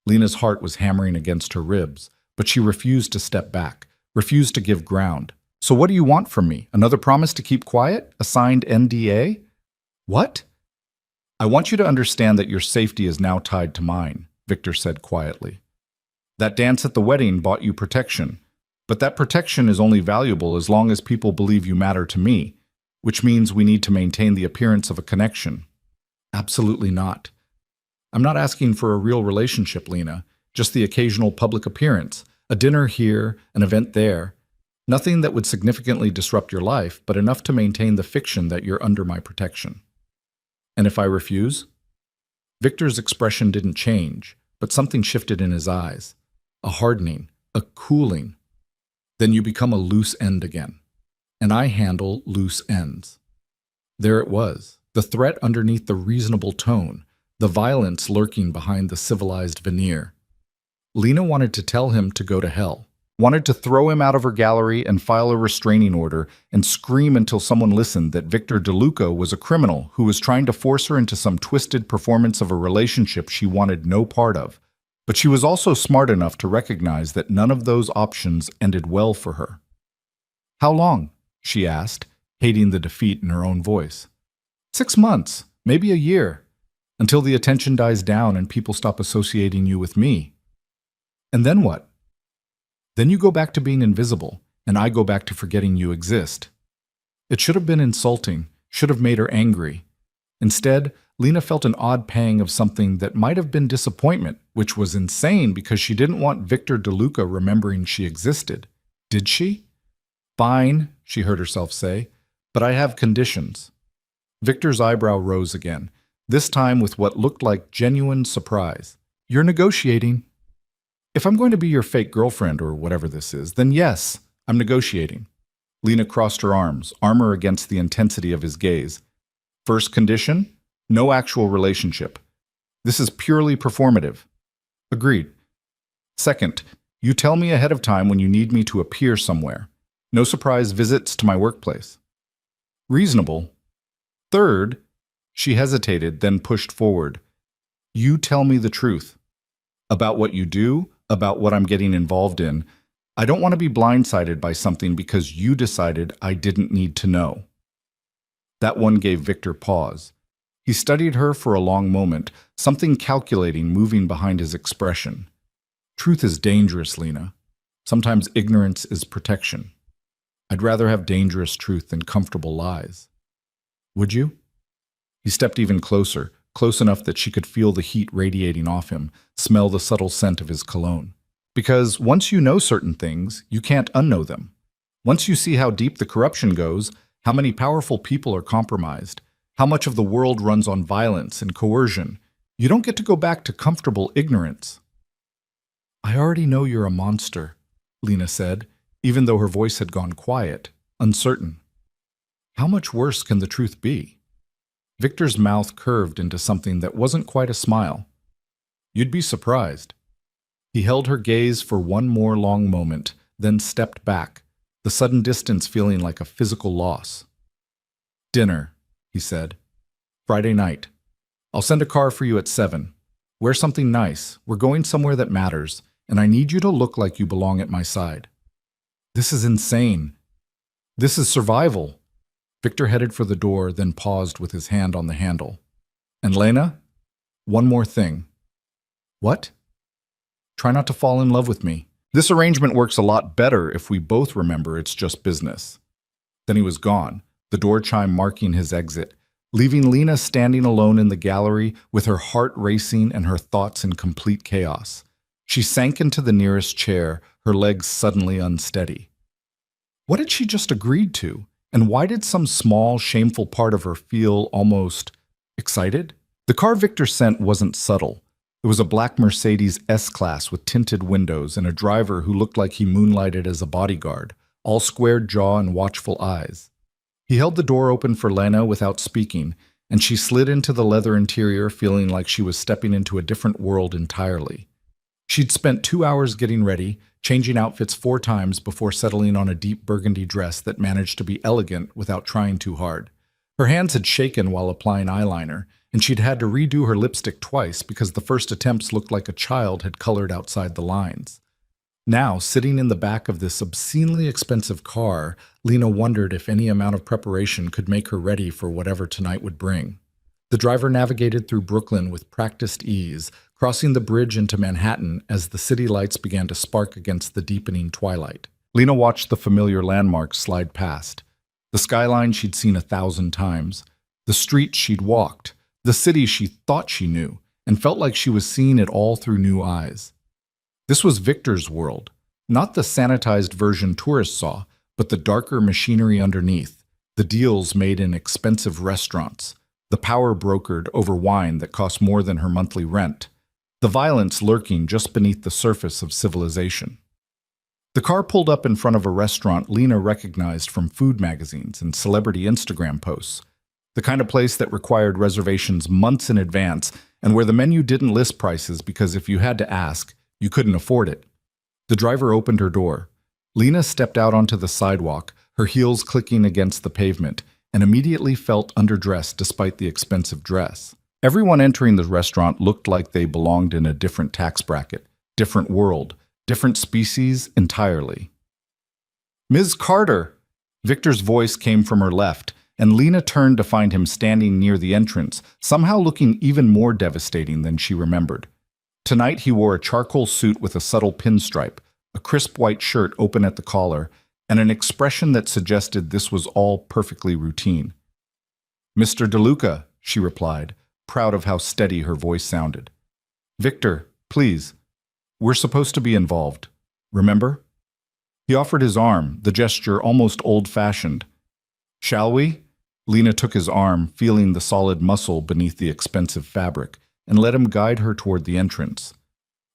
Lena's heart was hammering against her ribs, but she refused to step back, refused to give ground. So what do you want from me? Another promise to keep quiet? A signed NDA? What? I want you to understand that your safety is now tied to mine, Victor said quietly. That dance at the wedding bought you protection, but that protection is only valuable as long as people believe you matter to me, which means we need to maintain the appearance of a connection. Absolutely not. I'm not asking for a real relationship, Lena, just the occasional public appearance, a dinner here, an event there. Nothing that would significantly disrupt your life, but enough to maintain the fiction that you're under my protection. And if I refuse? Victor's expression didn't change, but something shifted in his eyes. A hardening, a cooling. Then you become a loose end again. And I handle loose ends. There it was, the threat underneath the reasonable tone, the violence lurking behind the civilized veneer. Lena wanted to tell him to go to hell, wanted to throw him out of her gallery and file a restraining order and scream until someone listened that Victor DeLuca was a criminal who was trying to force her into some twisted performance of a relationship she wanted no part of. But she was also smart enough to recognize that none of those options ended well for her. How long? She asked, hating the defeat in her own voice. 6 months, maybe a year, until the attention dies down and people stop associating you with me. And then what? Then you go back to being invisible, and I go back to forgetting you exist. It should have been insulting, should have made her angry. Instead, Lena felt an odd pang of something that might have been disappointment, which was insane because she didn't want Victor DeLuca remembering she existed. Did she? Fine, she heard herself say, but I have conditions. Victor's eyebrow rose again, this time with what looked like genuine surprise. You're negotiating. If I'm going to be your fake girlfriend or whatever this is, then yes, I'm negotiating. Lena crossed her arms, armor against the intensity of his gaze. First condition? No actual relationship. This is purely performative. Agreed. Second, you tell me ahead of time when you need me to appear somewhere. No surprise visits to my workplace. Reasonable. Third, she hesitated, then pushed forward. You tell me the truth. About what you do, about what I'm getting involved in. I don't want to be blindsided by something because you decided I didn't need to know. That one gave Victor pause. He studied her for a long moment, something calculating moving behind his expression. Truth is dangerous, Lena. Sometimes ignorance is protection. I'd rather have dangerous truth than comfortable lies. Would you? He stepped even closer, close enough that she could feel the heat radiating off him, smell the subtle scent of his cologne. Because once you know certain things, you can't unknow them. Once you see how deep the corruption goes, how many powerful people are compromised, how much of the world runs on violence and coercion, you don't get to go back to comfortable ignorance. I already know you're a monster, Lena said, even though her voice had gone quiet, uncertain. How much worse can the truth be? Victor's mouth curved into something that wasn't quite a smile. You'd be surprised. He held her gaze for one more long moment, then stepped back, the sudden distance feeling like a physical loss. Dinner, he said. Friday night. I'll send a car for you at 7. Wear something nice. We're going somewhere that matters, and I need you to look like you belong at my side. This is insane. This is survival. Victor headed for the door, then paused with his hand on the handle. And Lena, one more thing. What? Try not to fall in love with me. This arrangement works a lot better if we both remember it's just business. Then he was gone, the door chime marking his exit, leaving Lena standing alone in the gallery with her heart racing and her thoughts in complete chaos. She sank into the nearest chair, her legs suddenly unsteady. What had she just agreed to? And why did some small, shameful part of her feel almost excited? The car Victor sent wasn't subtle. It was a black Mercedes S-Class with tinted windows and a driver who looked like he moonlighted as a bodyguard, all squared jaw and watchful eyes. He held the door open for Lena without speaking, and she slid into the leather interior feeling like she was stepping into a different world entirely. She'd spent 2 hours getting ready, changing outfits 4 times before settling on a deep burgundy dress that managed to be elegant without trying too hard. Her hands had shaken while applying eyeliner, and she'd had to redo her lipstick twice because the first attempts looked like a child had colored outside the lines. Now, sitting in the back of this obscenely expensive car, Lena wondered if any amount of preparation could make her ready for whatever tonight would bring. The driver navigated through Brooklyn with practiced ease, crossing the bridge into Manhattan as the city lights began to spark against the deepening twilight. Lena watched the familiar landmarks slide past. The skyline she'd seen 1,000 times, the streets she'd walked, the city she thought she knew, and felt like she was seeing it all through new eyes. This was Victor's world, not the sanitized version tourists saw, but the darker machinery underneath, the deals made in expensive restaurants, the power brokered over wine that cost more than her monthly rent, the violence lurking just beneath the surface of civilization. The car pulled up in front of a restaurant Lena recognized from food magazines and celebrity Instagram posts, the kind of place that required reservations months in advance and where the menu didn't list prices because if you had to ask, you couldn't afford it. The driver opened her door. Lena stepped out onto the sidewalk, her heels clicking against the pavement, and immediately felt underdressed despite the expensive dress. Everyone entering the restaurant looked like they belonged in a different tax bracket, different world, different species entirely. "Ms. Carter!" Victor's voice came from her left, and Lena turned to find him standing near the entrance, somehow looking even more devastating than she remembered. Tonight he wore a charcoal suit with a subtle pinstripe, a crisp white shirt open at the collar, and an expression that suggested this was all perfectly routine. "Mr. DeLuca," she replied, proud of how steady her voice sounded. "Victor, please. We're supposed to be involved. Remember?" He offered his arm, the gesture almost old-fashioned. "Shall we?" Lena took his arm, feeling the solid muscle beneath the expensive fabric, and let him guide her toward the entrance.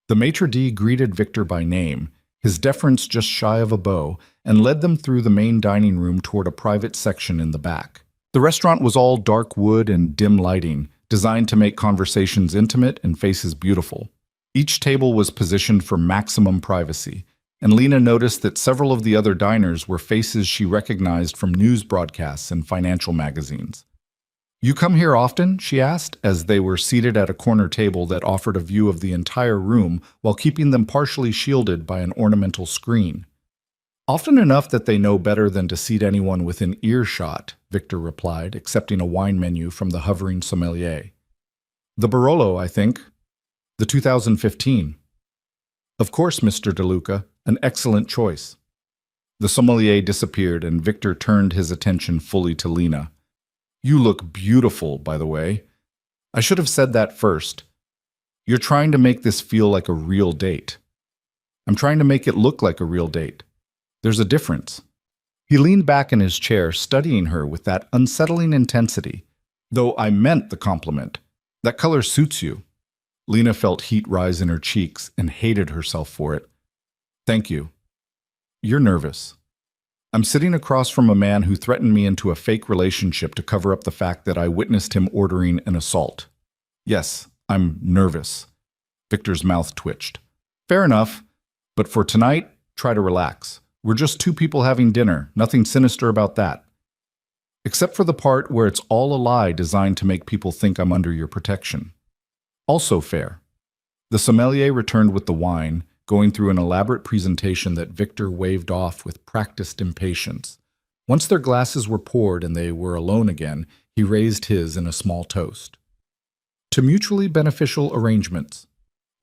The maitre d' greeted Victor by name, his deference just shy of a bow, and led them through the main dining room toward a private section in the back. The restaurant was all dark wood and dim lighting, designed to make conversations intimate and faces beautiful. Each table was positioned for maximum privacy, and Lena noticed that several of the other diners were faces she recognized from news broadcasts and financial magazines. "You come here often?" she asked, as they were seated at a corner table that offered a view of the entire room while keeping them partially shielded by an ornamental screen. "Often enough that they know better than to seat anyone within earshot," Victor replied, accepting a wine menu from the hovering sommelier. "The Barolo, I think. The 2015. "Of course, Mr. DeLuca, an excellent choice." The sommelier disappeared, and Victor turned his attention fully to Lena. "You look beautiful, by the way. I should have said that first. You're trying to make this feel like a real date. I'm trying to make it look like a real date. There's a difference." He leaned back in his chair, studying her with that unsettling intensity. "Though I meant the compliment. That color suits you." Lena felt heat rise in her cheeks and hated herself for it. "Thank you. You're nervous." "I'm sitting across from a man who threatened me into a fake relationship to cover up the fact that I witnessed him ordering an assault. Yes, I'm nervous." Victor's mouth twitched. "Fair enough, but for tonight, try to relax. We're just two people having dinner, nothing sinister about that. Except for the part where it's all a lie designed to make people think I'm under your protection. Also fair." The sommelier returned with the wine, going through an elaborate presentation that Victor waved off with practiced impatience. Once their glasses were poured and they were alone again, he raised his in a small toast. "To mutually beneficial arrangements."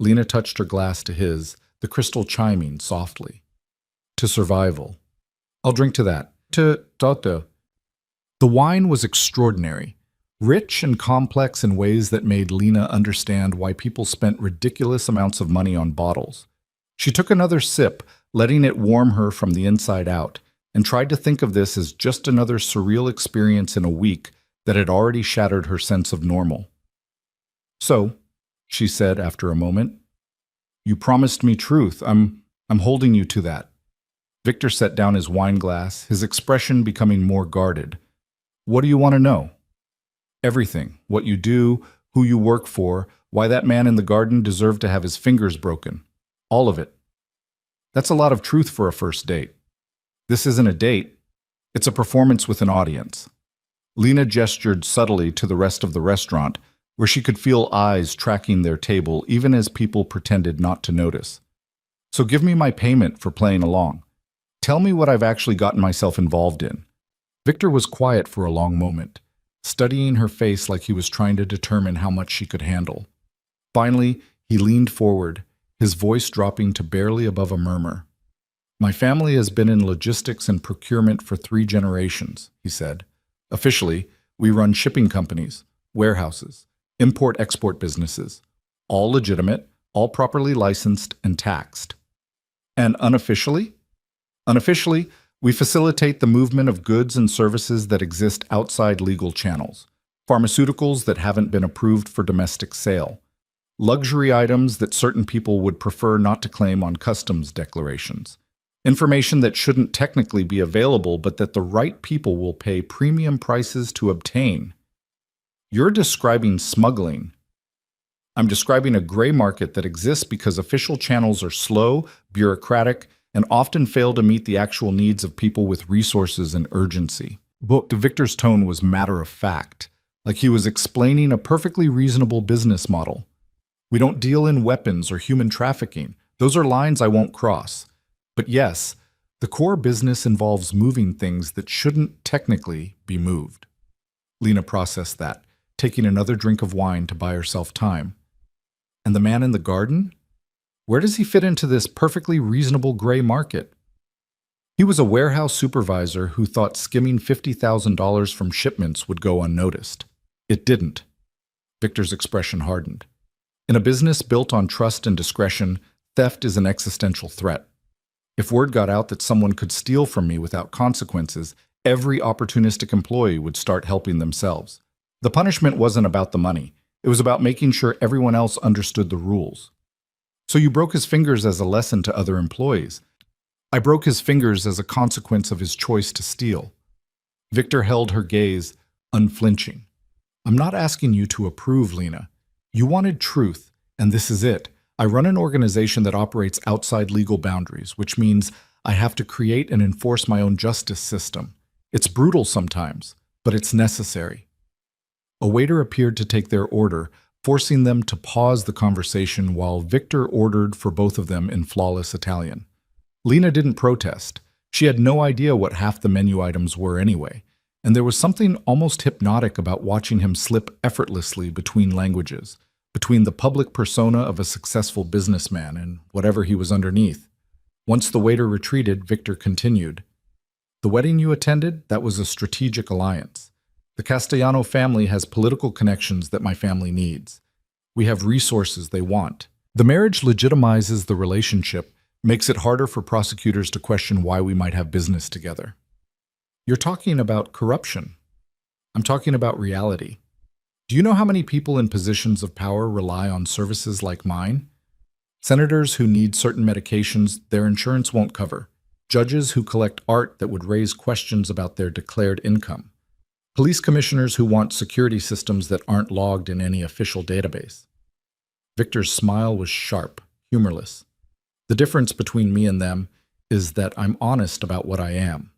Lena touched her glass to his, the crystal chiming softly. "To survival." "I'll drink to that." "To Toto." The wine was extraordinary, rich and complex in ways that made Lena understand why people spent ridiculous amounts of money on bottles. She took another sip, letting it warm her from the inside out, and tried to think of this as just another surreal experience in a week that had already shattered her sense of normal. "So," she said after a moment, "you promised me truth. I'm holding you to that." Victor set down his wine glass, his expression becoming more guarded. What do you want to know? Everything. What you do, who you work for, why that man in the garden deserved to have his fingers broken. All of it. That's a lot of truth for a first date. This isn't a date. It's a performance with an audience. Lena gestured subtly to the rest of the restaurant, where she could feel eyes tracking their table even as people pretended not to notice. So give me my payment for playing along. Tell me what I've actually gotten myself involved in. Victor was quiet for a long moment, studying her face like he was trying to determine how much she could handle. Finally, he leaned forward, his voice dropping to barely above a murmur. My family has been in logistics and procurement for 3 generations, he said. Officially, we run shipping companies, warehouses, import-export businesses, all legitimate, all properly licensed and taxed. And unofficially? Unofficially, we facilitate the movement of goods and services that exist outside legal channels, pharmaceuticals that haven't been approved for domestic sale, luxury items that certain people would prefer not to claim on customs declarations, information that shouldn't technically be available but that the right people will pay premium prices to obtain. You're describing smuggling. I'm describing a gray market that exists because official channels are slow, bureaucratic, and often fail to meet the actual needs of people with resources and urgency. But Victor's tone was matter-of-fact, like he was explaining a perfectly reasonable business model. We don't deal in weapons or human trafficking. Those are lines I won't cross. But yes, the core business involves moving things that shouldn't technically be moved. Lena processed that, taking another drink of wine to buy herself time. And the man in the garden? Where does he fit into this perfectly reasonable gray market? He was a warehouse supervisor who thought skimming $50,000 from shipments would go unnoticed. It didn't. Victor's expression hardened. In a business built on trust and discretion, theft is an existential threat. If word got out that someone could steal from me without consequences, every opportunistic employee would start helping themselves. The punishment wasn't about the money. It was about making sure everyone else understood the rules. So you broke his fingers as a lesson to other employees. I broke his fingers as a consequence of his choice to steal. Victor held her gaze, unflinching. I'm not asking you to approve, Lena. You wanted truth, and this is it. I run an organization that operates outside legal boundaries, which means I have to create and enforce my own justice system. It's brutal sometimes, but it's necessary. A waiter appeared to take their order, forcing them to pause the conversation while Victor ordered for both of them in flawless Italian. Lena didn't protest. She had no idea what half the menu items were anyway, and there was something almost hypnotic about watching him slip effortlessly between languages, between the public persona of a successful businessman and whatever he was underneath. Once the waiter retreated, Victor continued. The wedding you attended, that was a strategic alliance. The Castellano family has political connections that my family needs. We have resources they want. The marriage legitimizes the relationship, makes it harder for prosecutors to question why we might have business together. You're talking about corruption. I'm talking about reality. Do you know how many people in positions of power rely on services like mine? Senators who need certain medications their insurance won't cover. Judges who collect art that would raise questions about their declared income. Police commissioners who want security systems that aren't logged in any official database. Victor's smile was sharp, humorless. The difference between me and them is that I'm honest about what I am.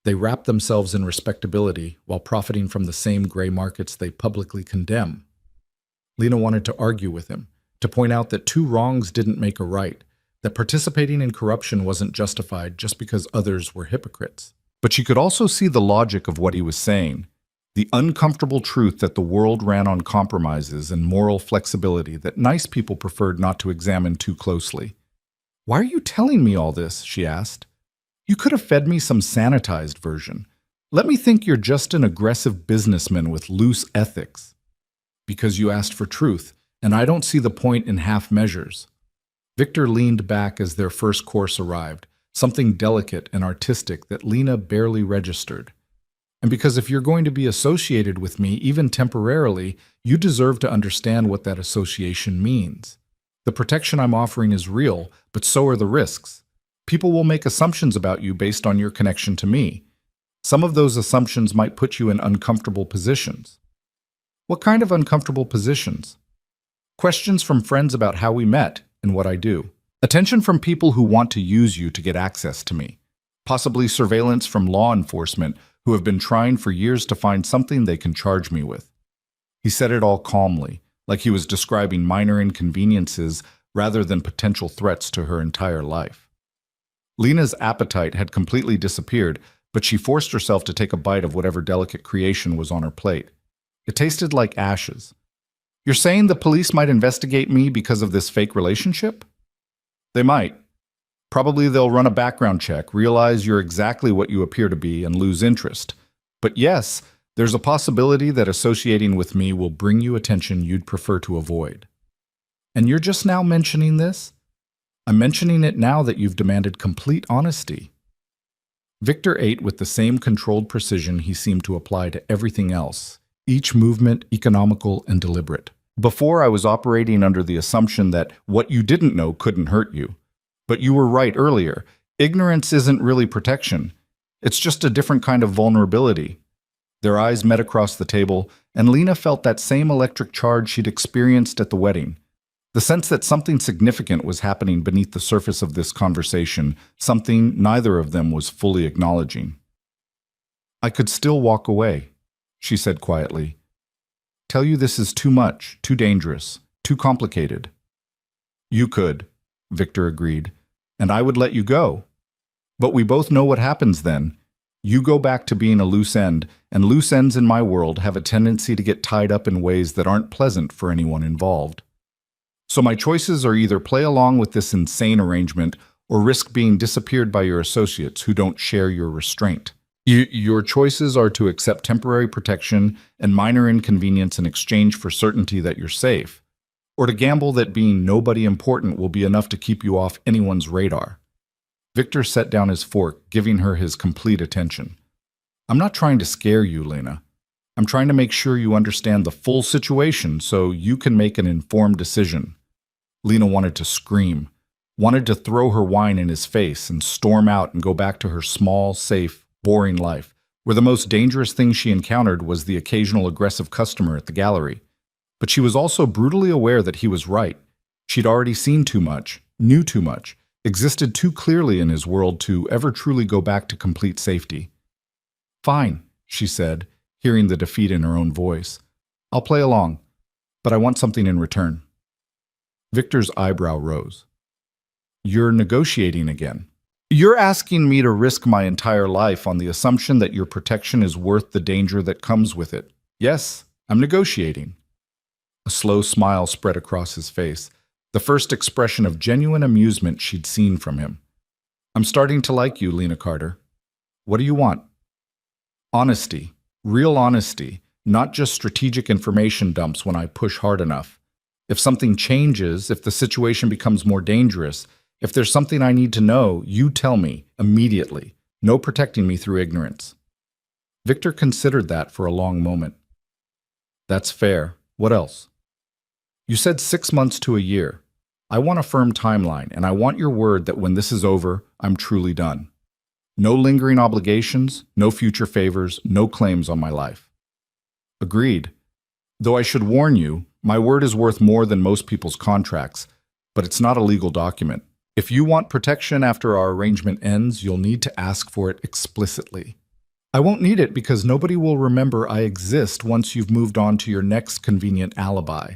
They wrap themselves in respectability while profiting from the same gray markets they publicly condemn. Lena wanted to argue with him, to point out that 2 wrongs didn't make a right, that participating in corruption wasn't justified just because others were hypocrites. But she could also see the logic of what he was saying, the uncomfortable truth that the world ran on compromises and moral flexibility that nice people preferred not to examine too closely. Why are you telling me all this? She asked. You could have fed me some sanitized version. Let me think you're just an aggressive businessman with loose ethics. Because you asked for truth, and I don't see the point in half measures. Victor leaned back as their first course arrived, something delicate and artistic that Lena barely registered. And because if you're going to be associated with me, even temporarily, you deserve to understand what that association means. The protection I'm offering is real, but so are the risks. People will make assumptions about you based on your connection to me. Some of those assumptions might put you in uncomfortable positions. What kind of uncomfortable positions? Questions from friends about how we met and what I do. Attention from people who want to use you to get access to me. Possibly surveillance from law enforcement who have been trying for years to find something they can charge me with. He said it all calmly, like he was describing minor inconveniences rather than potential threats to her entire life. Lena's appetite had completely disappeared, but she forced herself to take a bite of whatever delicate creation was on her plate. It tasted like ashes. You're saying the police might investigate me because of this fake relationship? They might. Probably they'll run a background check, realize you're exactly what you appear to be, and lose interest. But yes, there's a possibility that associating with me will bring you attention you'd prefer to avoid. And you're just now mentioning this? I'm mentioning it now that you've demanded complete honesty. Victor ate with the same controlled precision he seemed to apply to everything else, each movement economical and deliberate. Before, I was operating under the assumption that what you didn't know couldn't hurt you. But you were right earlier. Ignorance isn't really protection. It's just a different kind of vulnerability. Their eyes met across the table, and Lena felt that same electric charge she'd experienced at the wedding. The sense that something significant was happening beneath the surface of this conversation, something neither of them was fully acknowledging. I could still walk away, she said quietly. Tell you this is too much, too dangerous, too complicated. You could, Victor agreed, and I would let you go. But we both know what happens then. You go back to being a loose end, and loose ends in my world have a tendency to get tied up in ways that aren't pleasant for anyone involved. So my choices are either play along with this insane arrangement or risk being disappeared by your associates who don't share your restraint. Your choices are to accept temporary protection and minor inconvenience in exchange for certainty that you're safe, or to gamble that being nobody important will be enough to keep you off anyone's radar. Victor set down his fork, giving her his complete attention. I'm not trying to scare you, Lena. I'm trying to make sure you understand the full situation so you can make an informed decision. Lena wanted to scream, wanted to throw her wine in his face and storm out and go back to her small, safe, boring life, where the most dangerous thing she encountered was the occasional aggressive customer at the gallery. But she was also brutally aware that he was right. She'd already seen too much, knew too much, existed too clearly in his world to ever truly go back to complete safety. Fine, she said, hearing the defeat in her own voice. I'll play along, but I want something in return. Victor's eyebrow rose. You're negotiating again. You're asking me to risk my entire life on the assumption that your protection is worth the danger that comes with it. Yes, I'm negotiating. A slow smile spread across his face, the first expression of genuine amusement she'd seen from him. I'm starting to like you, Lena Carter. What do you want? Honesty, real honesty, not just strategic information dumps when I push hard enough. If something changes, if the situation becomes more dangerous, if there's something I need to know, you tell me immediately. No protecting me through ignorance. Victor considered that for a long moment. That's fair. What else? You said 6 months to a year. I want a firm timeline, and I want your word that when this is over, I'm truly done. No lingering obligations, no future favors, no claims on my life. Agreed. Though I should warn you, my word is worth more than most people's contracts, but it's not a legal document. If you want protection after our arrangement ends, you'll need to ask for it explicitly. I won't need it because nobody will remember I exist once you've moved on to your next convenient alibi.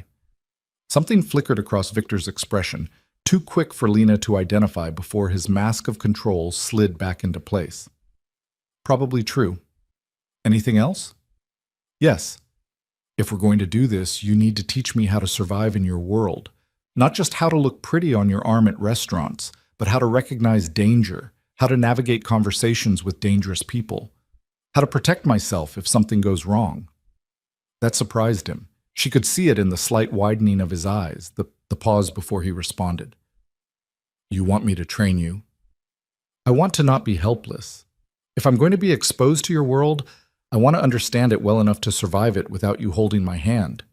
Something flickered across Victor's expression, too quick for Lena to identify before his mask of control slid back into place. Probably true. Anything else? Yes. If we're going to do this, you need to teach me how to survive in your world. Not just how to look pretty on your arm at restaurants, but how to recognize danger, how to navigate conversations with dangerous people, how to protect myself if something goes wrong. That surprised him. She could see it in the slight widening of his eyes, the pause before he responded. You want me to train you? I want to not be helpless. If I'm going to be exposed to your world, I want to understand it well enough to survive it without you holding my hand.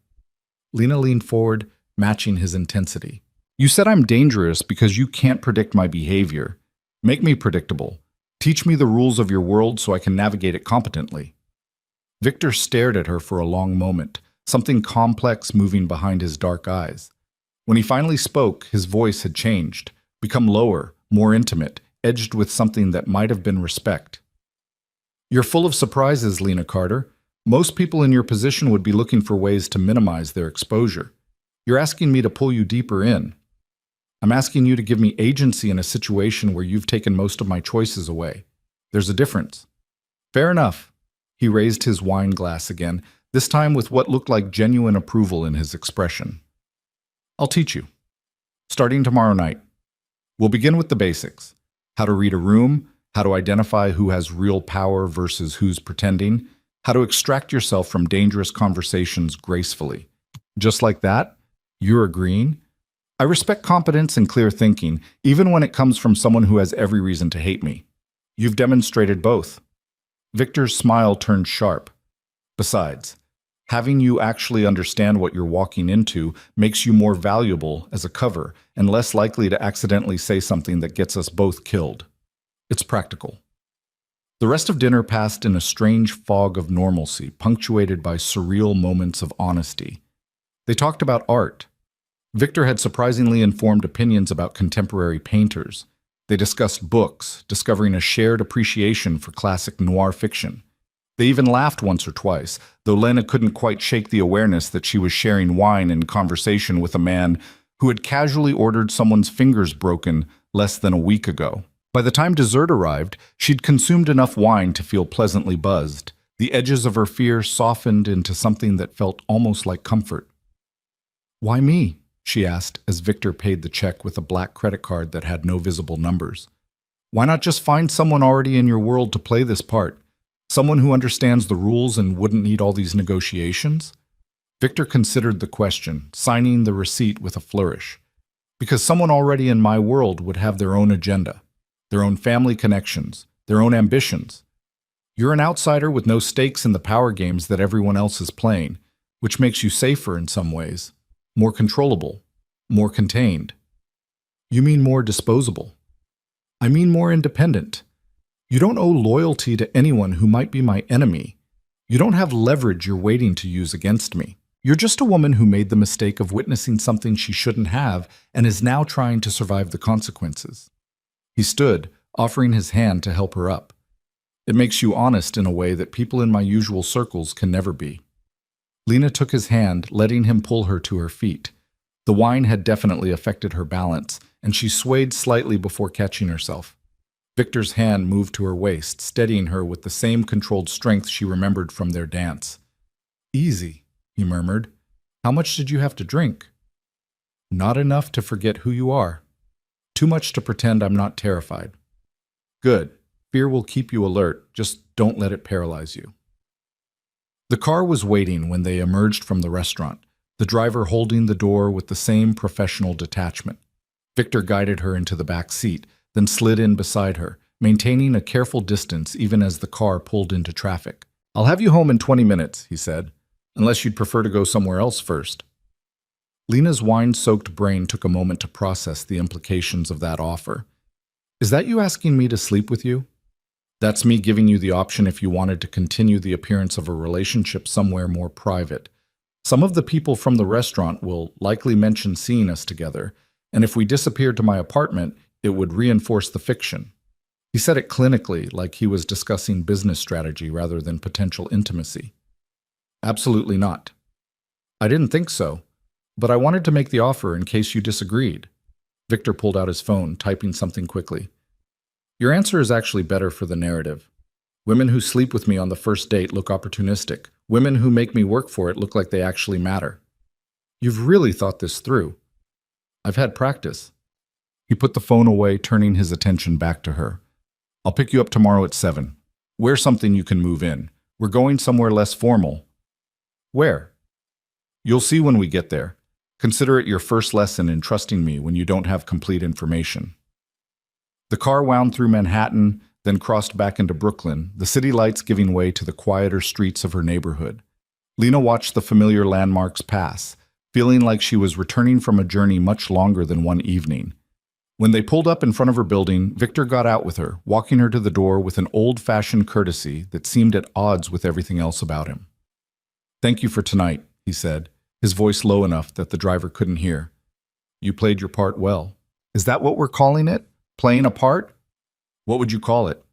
Lena leaned forward, matching his intensity. You said I'm dangerous because you can't predict my behavior. Make me predictable. Teach me the rules of your world so I can navigate it competently." Victor stared at her for a long moment, something complex moving behind his dark eyes. When he finally spoke, his voice had changed, become lower, more intimate, edged with something that might have been respect. "You're full of surprises, Lena Carter. Most people in your position would be looking for ways to minimize their exposure. You're asking me to pull you deeper in. I'm asking you to give me agency in a situation where you've taken most of my choices away. There's a difference." "Fair enough." He raised his wine glass again, this time with what looked like genuine approval in his expression. "I'll teach you. Starting tomorrow night. We'll begin with the basics. How to read a room, how to identify who has real power versus who's pretending, how to extract yourself from dangerous conversations gracefully. Just like that, you're agreeing? I respect competence and clear thinking, even when it comes from someone who has every reason to hate me. You've demonstrated both." Victor's smile turned sharp. "Besides, having you actually understand what you're walking into makes you more valuable as a cover and less likely to accidentally say something that gets us both killed. It's practical." The rest of dinner passed in a strange fog of normalcy, punctuated by surreal moments of honesty. They talked about art. Victor had surprisingly informed opinions about contemporary painters. They discussed books, discovering a shared appreciation for classic noir fiction. They even laughed once or twice, though Lena couldn't quite shake the awareness that she was sharing wine in conversation with a man who had casually ordered someone's fingers broken less than a week ago. By the time dessert arrived, she'd consumed enough wine to feel pleasantly buzzed. The edges of her fear softened into something that felt almost like comfort. "Why me?" she asked as Victor paid the check with a black credit card that had no visible numbers. "Why not just find someone already in your world to play this part? Someone who understands the rules and wouldn't need all these negotiations?" Victor considered the question, signing the receipt with a flourish. "Because someone already in my world would have their own agenda, their own family connections, their own ambitions. You're an outsider with no stakes in the power games that everyone else is playing, which makes you safer in some ways, more controllable, more contained." "You mean more disposable?" "I mean more independent. You don't owe loyalty to anyone who might be my enemy. You don't have leverage you're waiting to use against me. You're just a woman who made the mistake of witnessing something she shouldn't have and is now trying to survive the consequences." He stood, offering his hand to help her up. "It makes you honest in a way that people in my usual circles can never be." Lena took his hand, letting him pull her to her feet. The wine had definitely affected her balance, and she swayed slightly before catching herself. Victor's hand moved to her waist, steadying her with the same controlled strength she remembered from their dance. "Easy," he murmured. "How much did you have to drink?" "Not enough to forget who you are. Too much to pretend I'm not terrified." "Good. Fear will keep you alert. Just don't let it paralyze you." The car was waiting when they emerged from the restaurant, the driver holding the door with the same professional detachment. Victor guided her into the back seat, then slid in beside her, maintaining a careful distance even as the car pulled into traffic. "I'll have you home in 20 minutes, he said, "unless you'd prefer to go somewhere else first." Lena's wine-soaked brain took a moment to process the implications of that offer. "Is that you asking me to sleep with you?" "That's me giving you the option if you wanted to continue the appearance of a relationship somewhere more private. Some of the people from the restaurant will likely mention seeing us together, and if we disappeared to my apartment, it would reinforce the fiction." He said it clinically, like he was discussing business strategy rather than potential intimacy. "Absolutely not." "I didn't think so, but I wanted to make the offer in case you disagreed." Victor pulled out his phone, typing something quickly. "Your answer is actually better for the narrative. Women who sleep with me on the first date look opportunistic. Women who make me work for it look like they actually matter." "You've really thought this through." "I've had practice." He put the phone away, turning his attention back to her. "I'll pick you up tomorrow at 7. Wear something you can move in. We're going somewhere less formal." "Where?" "You'll see when we get there. Consider it your first lesson in trusting me when you don't have complete information." The car wound through Manhattan, then crossed back into Brooklyn, the city lights giving way to the quieter streets of her neighborhood. Lena watched the familiar landmarks pass, feeling like she was returning from a journey much longer than one evening. When they pulled up in front of her building, Victor got out with her, walking her to the door with an old-fashioned courtesy that seemed at odds with everything else about him. "Thank you for tonight," he said, his voice low enough that the driver couldn't hear. "You played your part well." "Is that what we're calling it? Playing a part?" "What would you call it?"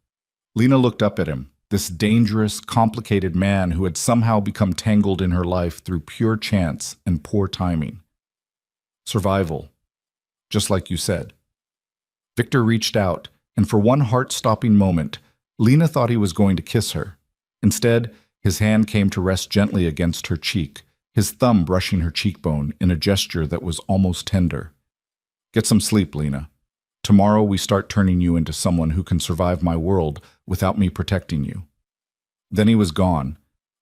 Lena looked up at him, this dangerous, complicated man who had somehow become tangled in her life through pure chance and poor timing. "Survival. Just like you said." Victor reached out, and for one heart-stopping moment, Lena thought he was going to kiss her. Instead, his hand came to rest gently against her cheek, his thumb brushing her cheekbone in a gesture that was almost tender. "Get some sleep, Lena. Tomorrow we start turning you into someone who can survive my world without me protecting you." Then he was gone,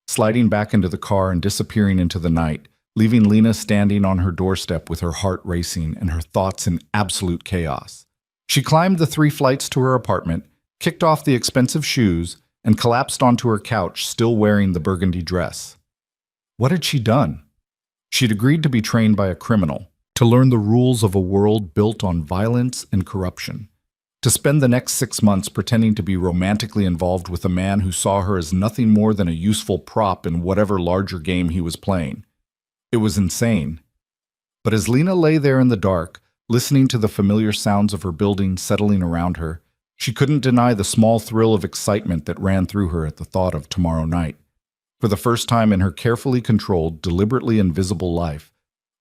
sliding back into the car and disappearing into the night, leaving Lena standing on her doorstep with her heart racing and her thoughts in absolute chaos. She climbed the 3 flights to her apartment, kicked off the expensive shoes, and collapsed onto her couch, still wearing the burgundy dress. What had she done? She'd agreed to be trained by a criminal, to learn the rules of a world built on violence and corruption, to spend the next 6 months pretending to be romantically involved with a man who saw her as nothing more than a useful prop in whatever larger game he was playing. It was insane. But as Lena lay there in the dark, listening to the familiar sounds of her building settling around her, she couldn't deny the small thrill of excitement that ran through her at the thought of tomorrow night. For the first time in her carefully controlled, deliberately invisible life,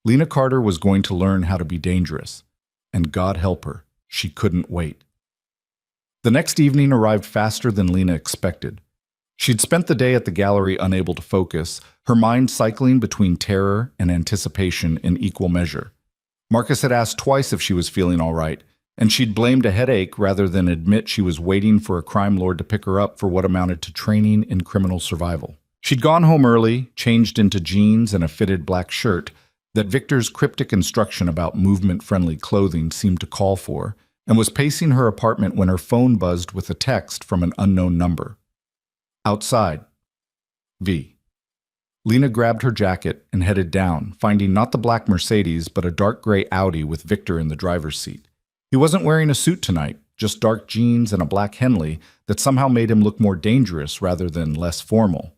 Lena Carter was going to learn how to be dangerous. And God help her, she couldn't wait. The next evening arrived faster than Lena expected. She'd spent the day at the gallery unable to focus, her mind cycling between terror and anticipation in equal measure. Marcus had asked twice if she was feeling all right, and she'd blamed a headache rather than admit she was waiting for a crime lord to pick her up for what amounted to training in criminal survival. She'd gone home early, changed into jeans and a fitted black shirt that Victor's cryptic instruction about movement-friendly clothing seemed to call for, and was pacing her apartment when her phone buzzed with a text from an unknown number. Outside. V. Lena grabbed her jacket and headed down, finding not the black Mercedes but a dark gray Audi with Victor in the driver's seat. He wasn't wearing a suit tonight, just dark jeans and a black Henley that somehow made him look more dangerous rather than less formal.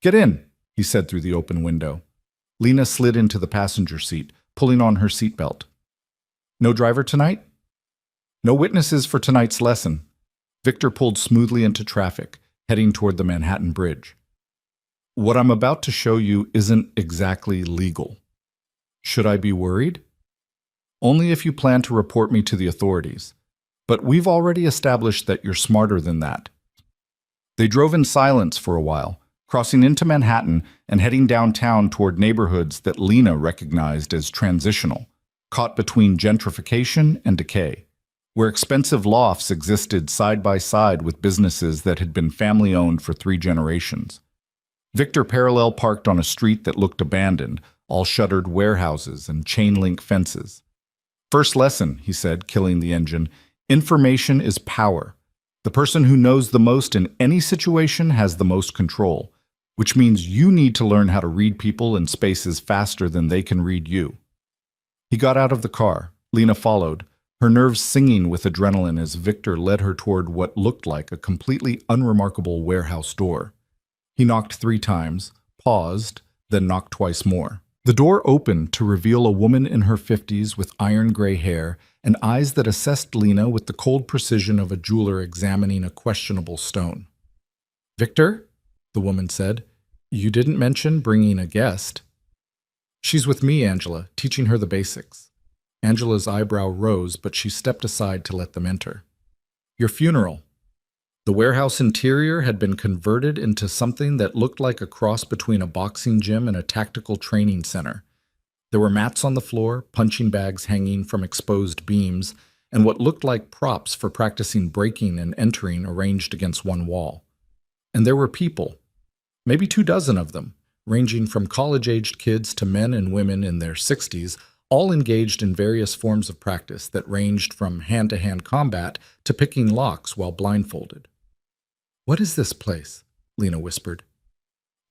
"Get in," he said through the open window. Lena slid into the passenger seat, pulling on her seatbelt. "No driver tonight?" "No witnesses for tonight's lesson." Victor pulled smoothly into traffic, heading toward the Manhattan Bridge. "What I'm about to show you isn't exactly legal. Should I be worried?" "Only if you plan to report me to the authorities. But we've already established that you're smarter than that." They drove in silence for a while, crossing into Manhattan and heading downtown toward neighborhoods that Lena recognized as transitional, caught between gentrification and decay, where expensive lofts existed side by side with businesses that had been family-owned for 3 generations. Victor parallel parked on a street that looked abandoned, all shuttered warehouses and chain-link fences. "First lesson," he said, killing the engine. "Information is power. The person who knows the most in any situation has the most control, which means you need to learn how to read people and spaces faster than they can read you." He got out of the car. Lena followed, her nerves singing with adrenaline as Victor led her toward what looked like a completely unremarkable warehouse door. He knocked 3 times, paused, then knocked twice more. The door opened to reveal a woman in her 50s with iron-gray hair and eyes that assessed Lena with the cold precision of a jeweler examining a questionable stone. "Victor?" the woman said. "You didn't mention bringing a guest." "She's with me, Angela, teaching her the basics." Angela's eyebrow rose, but she stepped aside to let them enter. "Your funeral." The warehouse interior had been converted into something that looked like a cross between a boxing gym and a tactical training center. There were mats on the floor, punching bags hanging from exposed beams, and what looked like props for practicing breaking and entering arranged against one wall. And there were people, maybe 24 of them, ranging from college-aged kids to men and women in their 60s, all engaged in various forms of practice that ranged from hand-to-hand combat to picking locks while blindfolded. "What is this place?" Lena whispered.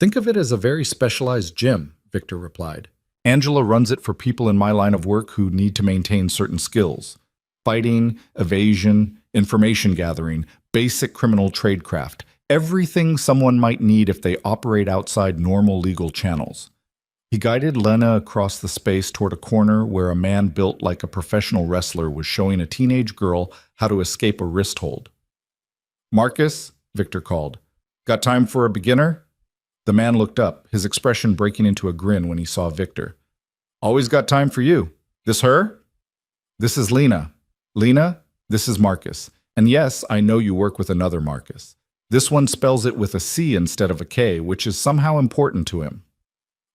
"Think of it as a very specialized gym," Victor replied. "Angela runs it for people in my line of work who need to maintain certain skills. Fighting, evasion, information gathering, basic criminal tradecraft, everything someone might need if they operate outside normal legal channels. He guided Lena across the space toward a corner where a man built like a professional wrestler was showing a teenage girl how to escape a wrist hold. "Marcus," Victor called. "Got time for a beginner?" The man looked up, his expression breaking into a grin when he saw Victor. "Always got time for you. This her?" "This is Lena. Lena, this is Marcus. And yes, I know you work with another Marcus. This one spells it with a C instead of a K, which is somehow important to him."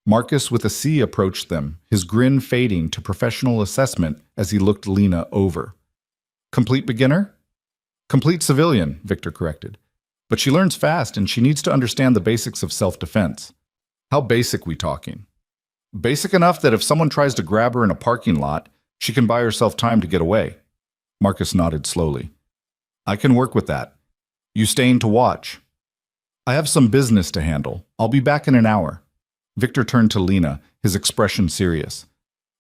Marcus with a C approached them, his grin fading to professional assessment as he looked Lena over. "Complete beginner?" "Complete civilian," Victor corrected. "But she learns fast and she needs to understand the basics of self-defense." "How basic we talking?" "Basic enough that if someone tries to grab her in a parking lot, she can buy herself time to get away." Marcus nodded slowly. "I can work with that. You staying to watch?" "I have some business to handle. I'll be back in an hour." Victor turned to Lena, his expression serious.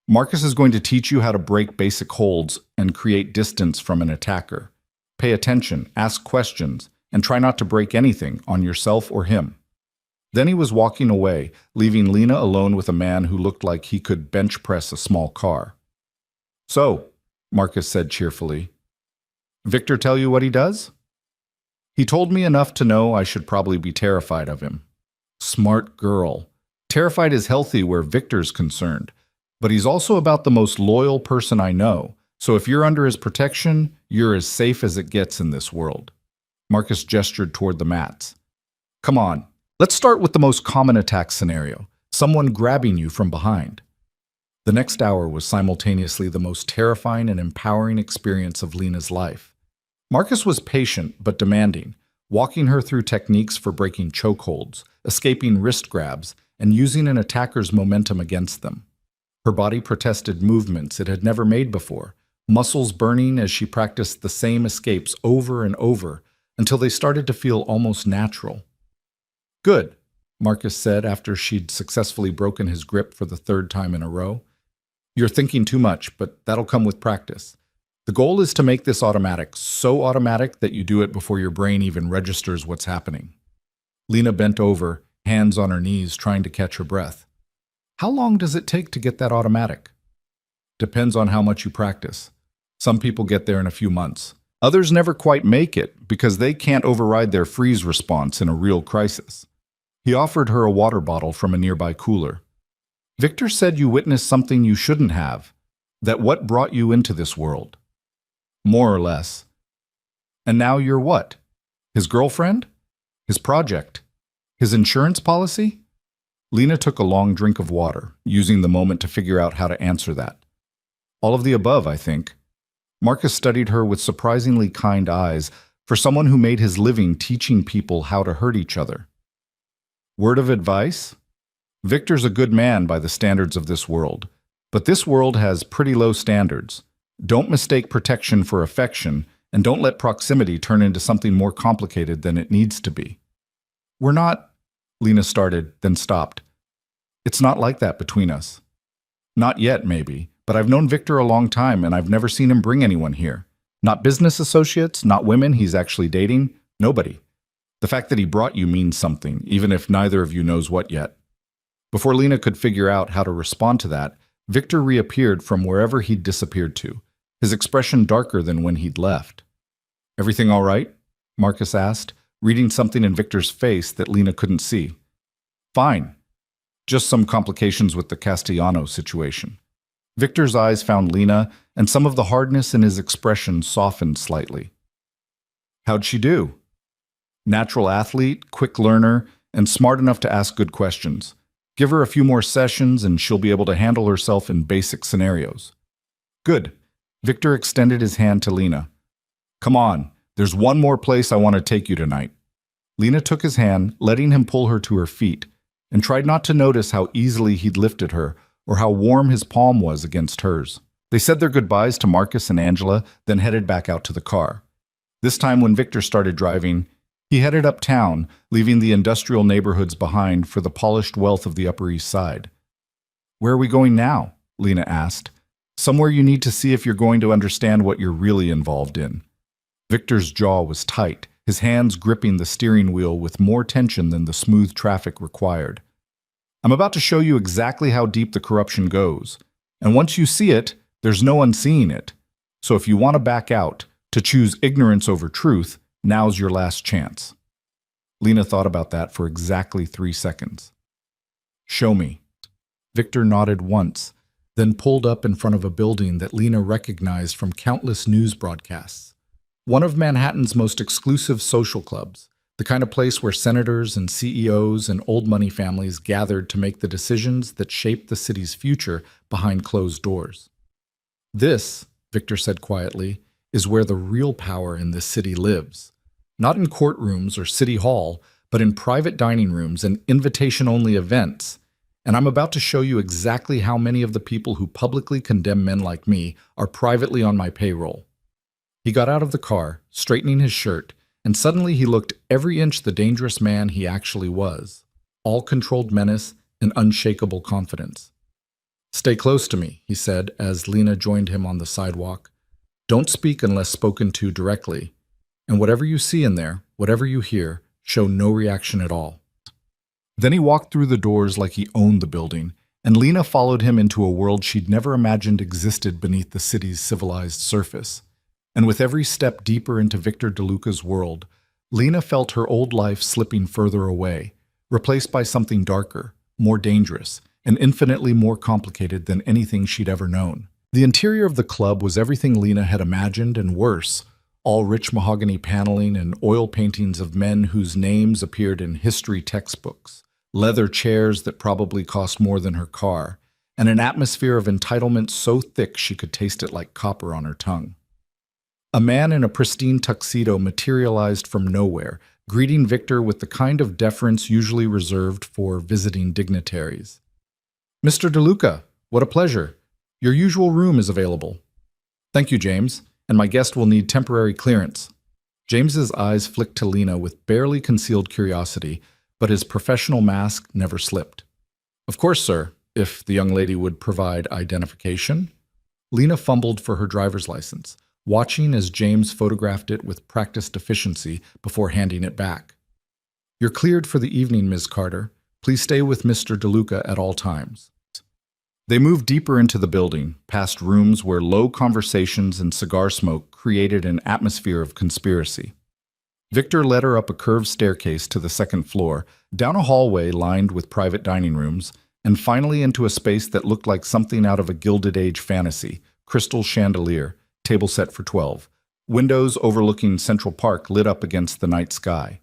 "Marcus is going to teach you how to break basic holds and create distance from an attacker. Pay attention, ask questions, and try not to break anything on yourself or him." Then he was walking away, leaving Lena alone with a man who looked like he could bench press a small car. "So," Marcus said cheerfully, "Victor tell you what he does?" "He told me enough to know I should probably be terrified of him." "Smart girl. Terrified is healthy where Victor's concerned, but he's also about the most loyal person I know, so if you're under his protection, you're as safe as it gets in this world." Marcus gestured toward the mats. "Come on, let's start with the most common attack scenario, someone grabbing you from behind." The next hour was simultaneously the most terrifying and empowering experience of Lena's life. Marcus was patient but demanding, walking her through techniques for breaking chokeholds, escaping wrist grabs, and using an attacker's momentum against them. Her body protested movements it had never made before, muscles burning as she practiced the same escapes over and over until they started to feel almost natural. "Good," Marcus said after she'd successfully broken his grip for the third time in a row. "You're thinking too much, but that'll come with practice. The goal is to make this automatic, so automatic that you do it before your brain even registers what's happening." Lena bent over, hands on her knees, trying to catch her breath. "How long does it take to get that automatic?" "Depends on how much you practice. Some people get there in a few months. Others never quite make it because they can't override their freeze response in a real crisis." He offered her a water bottle from a nearby cooler. "Victor said you witnessed something you shouldn't have. That what brought you into this world?" "More or less." "And now you're what? His girlfriend? His project? His insurance policy?" Lena took a long drink of water, using the moment to figure out how to answer that. "All of the above, I think." Marcus studied her with surprisingly kind eyes for someone who made his living teaching people how to hurt each other. "Word of advice? Victor's a good man by the standards of this world, but this world has pretty low standards. Don't mistake protection for affection, and don't let proximity turn into something more complicated than it needs to be." "We're not," Lena started, then stopped. "It's not like that between us." "Not yet, maybe, but I've known Victor a long time and I've never seen him bring anyone here. Not business associates, not women he's actually dating, nobody. The fact that he brought you means something, even if neither of you knows what yet." Before Lena could figure out how to respond to that, Victor reappeared from wherever he'd disappeared to, his expression darker than when he'd left. "Everything all right?" Marcus asked, reading something in Victor's face that Lena couldn't see. "Fine. Just some complications with the Castellano situation." Victor's eyes found Lena, and some of the hardness in his expression softened slightly. "How'd she do?" "Natural athlete, quick learner, and smart enough to ask good questions. Give her a few more sessions and she'll be able to handle herself in basic scenarios." "Good." Victor extended his hand to Lena. "Come on, there's one more place I want to take you tonight." Lena took his hand, letting him pull her to her feet, and tried not to notice how easily he'd lifted her or how warm his palm was against hers. They said their goodbyes to Marcus and Angela, then headed back out to the car. This time when Victor started driving, he headed uptown, leaving the industrial neighborhoods behind for the polished wealth of the Upper East Side. "Where are we going now?" Lena asked, Somewhere you need to see if you're going to understand what you're really involved in. Victor's jaw was tight, his hands gripping the steering wheel with more tension than the smooth traffic required. I'm about to show you exactly how deep the corruption goes. And once you see it, there's no unseeing it. So if you want to back out, to choose ignorance over truth, now's your last chance. Lena thought about that for exactly 3 seconds. Show me. Victor nodded once, then pulled up in front of a building that Lena recognized from countless news broadcasts. One of Manhattan's most exclusive social clubs, the kind of place where senators and CEOs and old money families gathered to make the decisions that shaped the city's future behind closed doors. This, Victor said quietly, is where the real power in this city lives. Not in courtrooms or city hall, but in private dining rooms and invitation-only events. And I'm about to show you exactly how many of the people who publicly condemn men like me are privately on my payroll. He got out of the car, straightening his shirt, and suddenly he looked every inch the dangerous man he actually was. All controlled menace and unshakable confidence. "Stay close to me," he said as Lena joined him on the sidewalk. "Don't speak unless spoken to directly. And whatever you see in there, whatever you hear, show no reaction at all." Then he walked through the doors like he owned the building, and Lena followed him into a world she'd never imagined existed beneath the city's civilized surface. And with every step deeper into Victor DeLuca's world, Lena felt her old life slipping further away, replaced by something darker, more dangerous, and infinitely more complicated than anything she'd ever known. The interior of the club was everything Lena had imagined and worse, all rich mahogany paneling and oil paintings of men whose names appeared in history textbooks, leather chairs that probably cost more than her car, and an atmosphere of entitlement so thick she could taste it like copper on her tongue. A man in a pristine tuxedo materialized from nowhere, greeting Victor with the kind of deference usually reserved for visiting dignitaries. "Mr. DeLuca, what a pleasure. Your usual room is available." "Thank you, James, and my guest will need temporary clearance." James's eyes flicked to Lena with barely concealed curiosity, but his professional mask never slipped. "Of course, sir, if the young lady would provide identification." Lena fumbled for her driver's license, watching as James photographed it with practiced efficiency before handing it back. "You're cleared for the evening, Ms. Carter. Please stay with Mr. DeLuca at all times." They moved deeper into the building, past rooms where low conversations and cigar smoke created an atmosphere of conspiracy. Victor led her up a curved staircase to the second floor, down a hallway lined with private dining rooms, and finally into a space that looked like something out of a Gilded Age fantasy: crystal chandelier, table set for 12. Windows overlooking Central Park lit up against the night sky.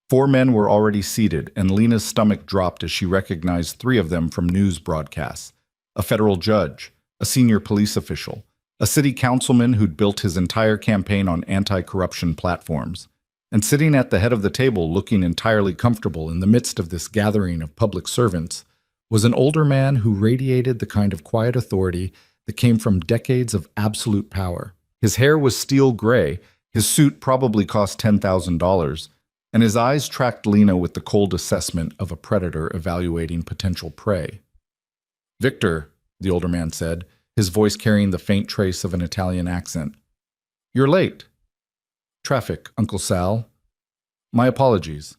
4 men were already seated, and Lena's stomach dropped as she recognized 3 of them from news broadcasts. A federal judge, a senior police official, a city councilman who'd built his entire campaign on anti-corruption platforms. And sitting at the head of the table, looking entirely comfortable in the midst of this gathering of public servants, was an older man who radiated the kind of quiet authority that came from decades of absolute power. His hair was steel gray, his suit probably cost $10,000, and his eyes tracked Lena with the cold assessment of a predator evaluating potential prey. "Victor," the older man said, his voice carrying the faint trace of an Italian accent. "You're late." "Traffic, Uncle Sal." "My apologies."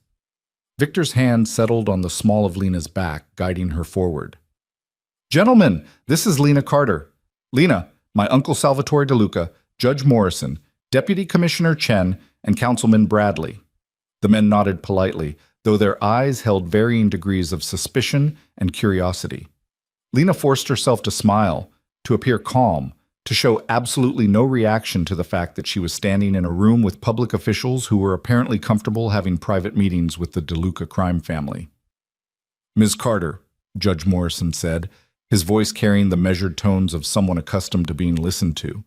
Victor's hand settled on the small of Lena's back, guiding her forward. "Gentlemen, this is Lena Carter. Lena, my Uncle Salvatore DeLuca, Judge Morrison, Deputy Commissioner Chen, and Councilman Bradley." The men nodded politely, though their eyes held varying degrees of suspicion and curiosity. Lena forced herself to smile, to appear calm, to show absolutely no reaction to the fact that she was standing in a room with public officials who were apparently comfortable having private meetings with the DeLuca crime family. "Ms. Carter," Judge Morrison said, his voice carrying the measured tones of someone accustomed to being listened to.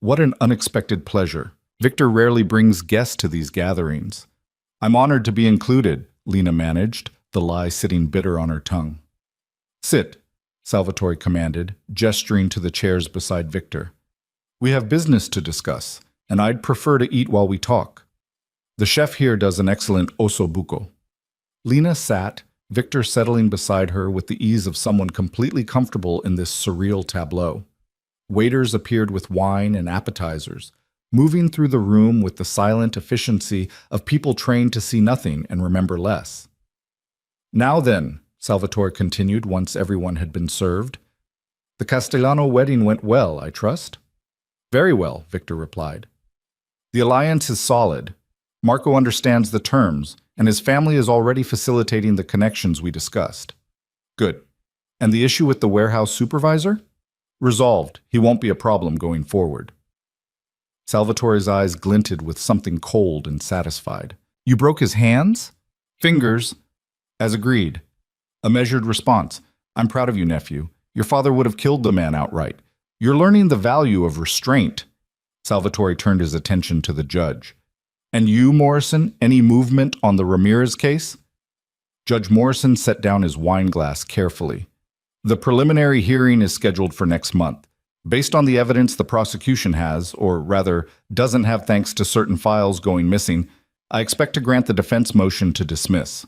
"What an unexpected pleasure. Victor rarely brings guests to these gatherings." "I'm honored to be included," Lena managed, the lie sitting bitter on her tongue. "Sit," Salvatore commanded, gesturing to the chairs beside Victor. "We have business to discuss, and I'd prefer to eat while we talk. The chef here does an excellent ossobuco." Lena sat, Victor settling beside her with the ease of someone completely comfortable in this surreal tableau. Waiters appeared with wine and appetizers, moving through the room with the silent efficiency of people trained to see nothing and remember less. "Now then," Salvatore continued once everyone had been served, "the Castellano wedding went well, I trust?" "Very well," Victor replied. "The alliance is solid. Marco understands the terms, and his family is already facilitating the connections we discussed." "Good. And the issue with the warehouse supervisor?" "Resolved. He won't be a problem going forward." Salvatore's eyes glinted with something cold and satisfied. "You broke his hands?" "Fingers." "As agreed." A measured response. "I'm proud of you, nephew. Your father would have killed the man outright. You're learning the value of restraint." Salvatore turned his attention to the judge. "And you, Morrison, any movement on the Ramirez case?" Judge Morrison set down his wine glass carefully. "The preliminary hearing is scheduled for next month. Based on the evidence the prosecution has, or rather, doesn't have thanks to certain files going missing, I expect to grant the defense motion to dismiss."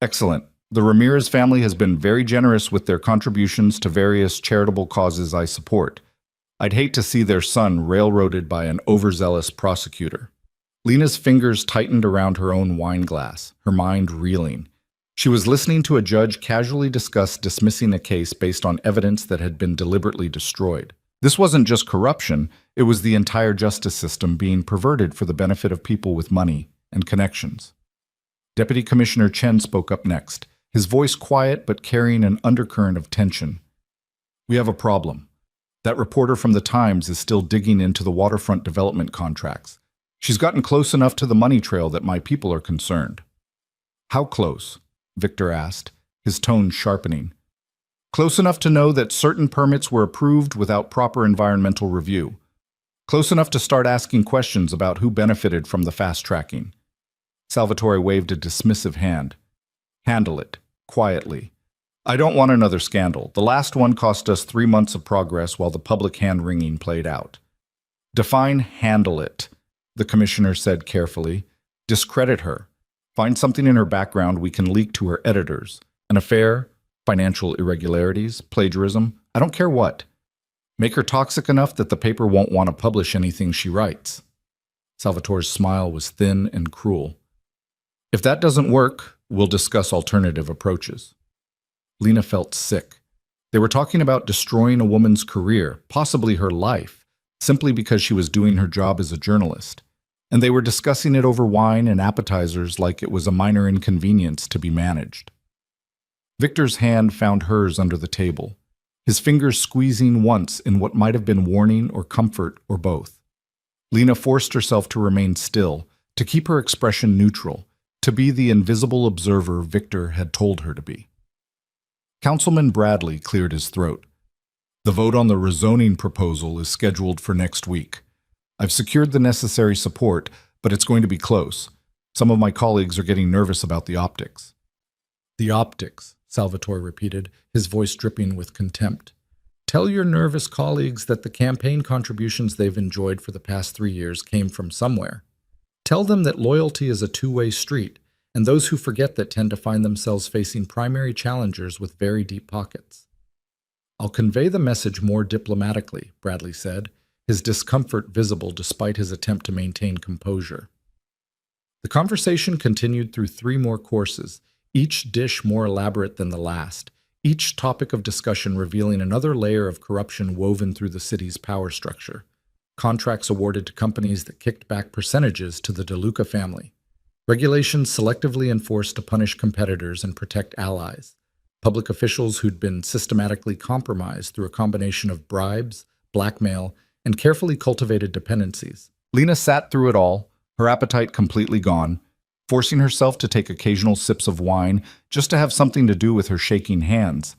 "Excellent. The Ramirez family has been very generous with their contributions to various charitable causes I support. I'd hate to see their son railroaded by an overzealous prosecutor." Lena's fingers tightened around her own wine glass, her mind reeling. She was listening to a judge casually discuss dismissing a case based on evidence that had been deliberately destroyed. This wasn't just corruption, it was the entire justice system being perverted for the benefit of people with money and connections. Deputy Commissioner Chen spoke up next, his voice quiet but carrying an undercurrent of tension. "We have a problem. That reporter from the Times is still digging into the waterfront development contracts. She's gotten close enough to the money trail that my people are concerned." "How close?" Victor asked, his tone sharpening. "Close enough to know that certain permits were approved without proper environmental review. Close enough to start asking questions about who benefited from the fast-tracking." Salvatore waved a dismissive hand. "Handle it, quietly. I don't want another scandal. The last one cost us 3 months of progress while the public hand-wringing played out." "Define handle it," the commissioner said carefully. "Discredit her. Find something in her background we can leak to her editors. An affair, financial irregularities, plagiarism, I don't care what. Make her toxic enough that the paper won't want to publish anything she writes." Salvatore's smile was thin and cruel. "If that doesn't work, we'll discuss alternative approaches." Lena felt sick. They were talking about destroying a woman's career, possibly her life, simply because she was doing her job as a journalist. And they were discussing it over wine and appetizers like it was a minor inconvenience to be managed. Victor's hand found hers under the table, his fingers squeezing once in what might have been warning or comfort or both. Lena forced herself to remain still, to keep her expression neutral, to be the invisible observer Victor had told her to be. Councilman Bradley cleared his throat. "The vote on the rezoning proposal is scheduled for next week. I've secured the necessary support, but it's going to be close. Some of my colleagues are getting nervous about the optics." "The optics," Salvatore repeated, his voice dripping with contempt. "Tell your nervous colleagues that the campaign contributions they've enjoyed for the past 3 years came from somewhere. Tell them that loyalty is a two-way street, and those who forget that tend to find themselves facing primary challengers with very deep pockets." "I'll convey the message more diplomatically," Bradley said, his discomfort visible despite his attempt to maintain composure. The conversation continued through 3 more courses, each dish more elaborate than the last, each topic of discussion revealing another layer of corruption woven through the city's power structure. Contracts awarded to companies that kicked back percentages to the DeLuca family. Regulations selectively enforced to punish competitors and protect allies. Public officials who'd been systematically compromised through a combination of bribes, blackmail, and carefully cultivated dependencies. Lena sat through it all, her appetite completely gone, forcing herself to take occasional sips of wine just to have something to do with her shaking hands.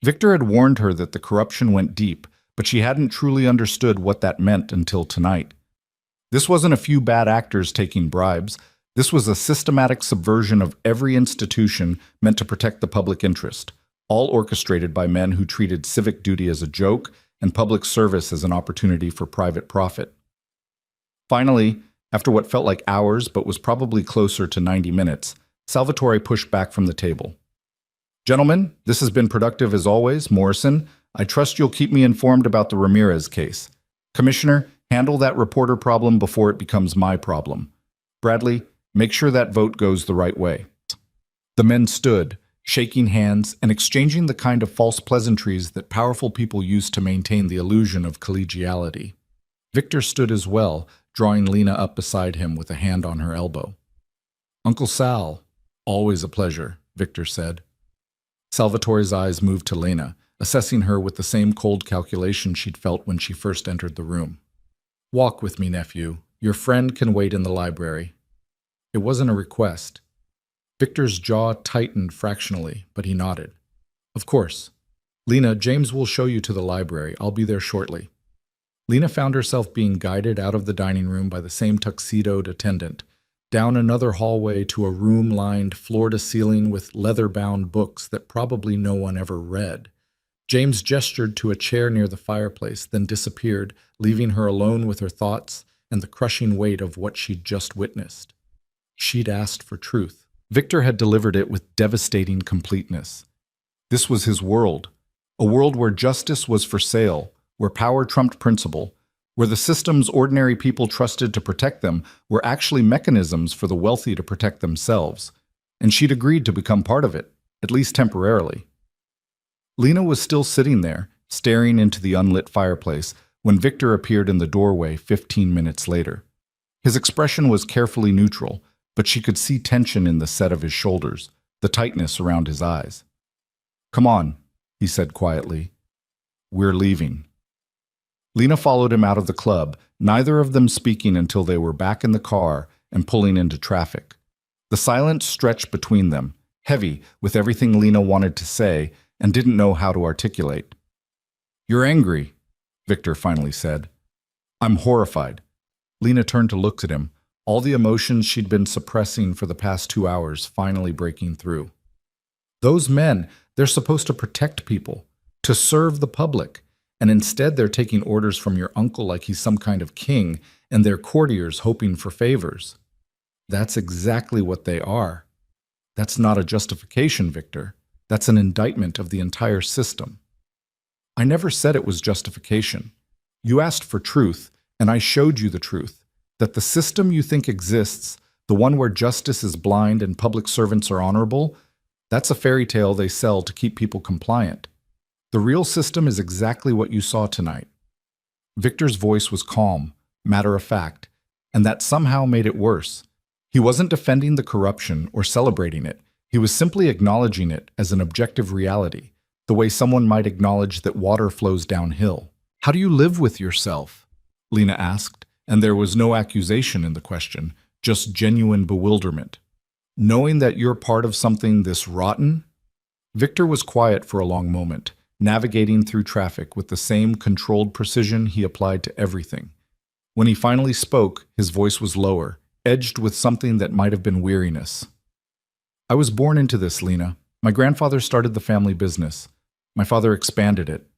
Victor had warned her that the corruption went deep, but she hadn't truly understood what that meant until tonight. This wasn't a few bad actors taking bribes. This was a systematic subversion of every institution meant to protect the public interest, all orchestrated by men who treated civic duty as a joke and public service as an opportunity for private profit. Finally, after what felt like hours but was probably closer to 90 minutes, Salvatore pushed back from the table. "Gentlemen, this has been productive as always. Morrison, I trust you'll keep me informed about the Ramirez case. Commissioner, handle that reporter problem before it becomes my problem. Bradley, make sure that vote goes the right way." The men stood, shaking hands and exchanging the kind of false pleasantries that powerful people use to maintain the illusion of collegiality. Victor stood as well, drawing Lena up beside him with a hand on her elbow. "Uncle Sal, always a pleasure," Victor said. Salvatore's eyes moved to Lena, assessing her with the same cold calculation she'd felt when she first entered the room. "Walk with me, nephew. Your friend can wait in the library." It wasn't a request. Victor's jaw tightened fractionally, but he nodded. "Of course. Lena, James will show you to the library. I'll be there shortly." Lena found herself being guided out of the dining room by the same tuxedoed attendant, down another hallway to a room lined floor-to-ceiling with leather-bound books that probably no one ever read. James gestured to a chair near the fireplace, then disappeared, leaving her alone with her thoughts and the crushing weight of what she'd just witnessed. She'd asked for truth. Victor had delivered it with devastating completeness. This was his world, a world where justice was for sale, where power trumped principle, where the systems ordinary people trusted to protect them were actually mechanisms for the wealthy to protect themselves, and she'd agreed to become part of it, at least temporarily. Lena was still sitting there, staring into the unlit fireplace, when Victor appeared in the doorway 15 minutes later. His expression was carefully neutral, but she could see tension in the set of his shoulders, the tightness around his eyes. "Come on," he said quietly. "We're leaving." Lena followed him out of the club, neither of them speaking until they were back in the car and pulling into traffic. The silence stretched between them, heavy with everything Lena wanted to say and didn't know how to articulate. "You're angry," Victor finally said. "I'm horrified." Lena turned to look at him, all the emotions she'd been suppressing for the past 2 hours finally breaking through. "Those men, they're supposed to protect people, to serve the public, and instead they're taking orders from your uncle like he's some kind of king, and they're courtiers hoping for favors. That's exactly what they are. That's not a justification, Victor. That's an indictment of the entire system." "I never said it was justification. You asked for truth, and I showed you the truth. That the system you think exists, the one where justice is blind and public servants are honorable, that's a fairy tale they sell to keep people compliant. The real system is exactly what you saw tonight." Victor's voice was calm, matter-of-fact, and that somehow made it worse. He wasn't defending the corruption or celebrating it. He was simply acknowledging it as an objective reality, the way someone might acknowledge that water flows downhill. "How do you live with yourself?" Lena asked. And there was no accusation in the question, just genuine bewilderment. "Knowing that you're part of something this rotten?" Victor was quiet for a long moment, navigating through traffic with the same controlled precision he applied to everything. When he finally spoke, his voice was lower, edged with something that might have been weariness. "I was born into this, Lena. My grandfather started the family business. My father expanded it.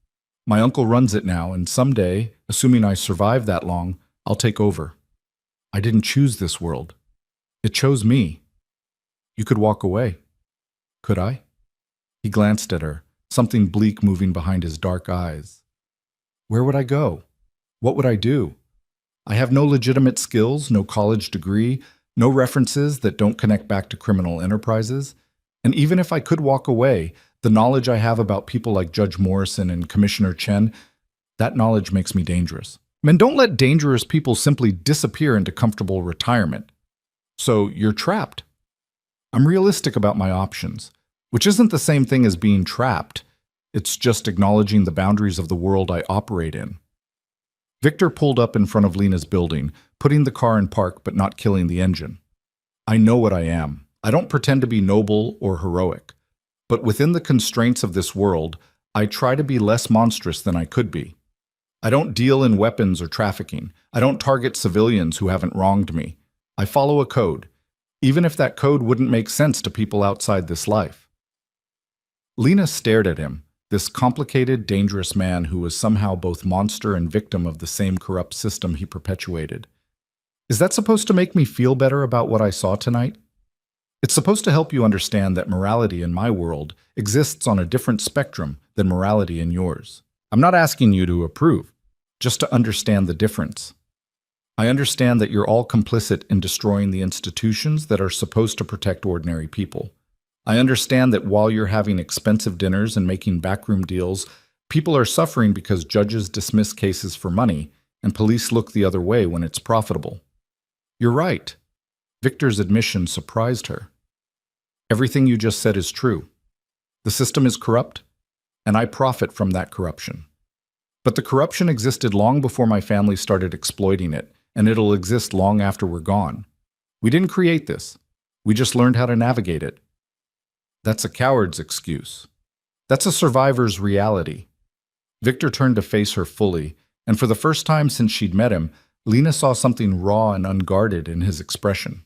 My uncle runs it now, and someday, assuming I survive that long, I'll take over. I didn't choose this world. It chose me. You could walk away. Could I?" He glanced at her, something bleak moving behind his dark eyes. "Where would I go? What would I do? I have no legitimate skills, no college degree, no references that don't connect back to criminal enterprises. And even if I could walk away, the knowledge I have about people like Judge Morrison and Commissioner Chen, that knowledge makes me dangerous. Men don't let dangerous people simply disappear into comfortable retirement. So you're trapped. I'm realistic about my options, which isn't the same thing as being trapped. It's just acknowledging the boundaries of the world I operate in." Victor pulled up in front of Lena's building, putting the car in park but not killing the engine. "I know what I am. I don't pretend to be noble or heroic. But within the constraints of this world, I try to be less monstrous than I could be. I don't deal in weapons or trafficking. I don't target civilians who haven't wronged me. I follow a code, even if that code wouldn't make sense to people outside this life." Lena stared at him, this complicated, dangerous man who was somehow both monster and victim of the same corrupt system he perpetuated. "Is that supposed to make me feel better about what I saw tonight? It's supposed to help you understand that morality in my world exists on a different spectrum than morality in yours. I'm not asking you to approve, just to understand the difference. I understand that you're all complicit in destroying the institutions that are supposed to protect ordinary people. I understand that while you're having expensive dinners and making backroom deals, people are suffering because judges dismiss cases for money and police look the other way when it's profitable. You're right. Victor's admission surprised her. Everything you just said is true. The system is corrupt, and I profit from that corruption. But the corruption existed long before my family started exploiting it, and it'll exist long after we're gone. We didn't create this. We just learned how to navigate it. That's a coward's excuse. That's a survivor's reality. Victor turned to face her fully, and for the first time since she'd met him, Lena saw something raw and unguarded in his expression.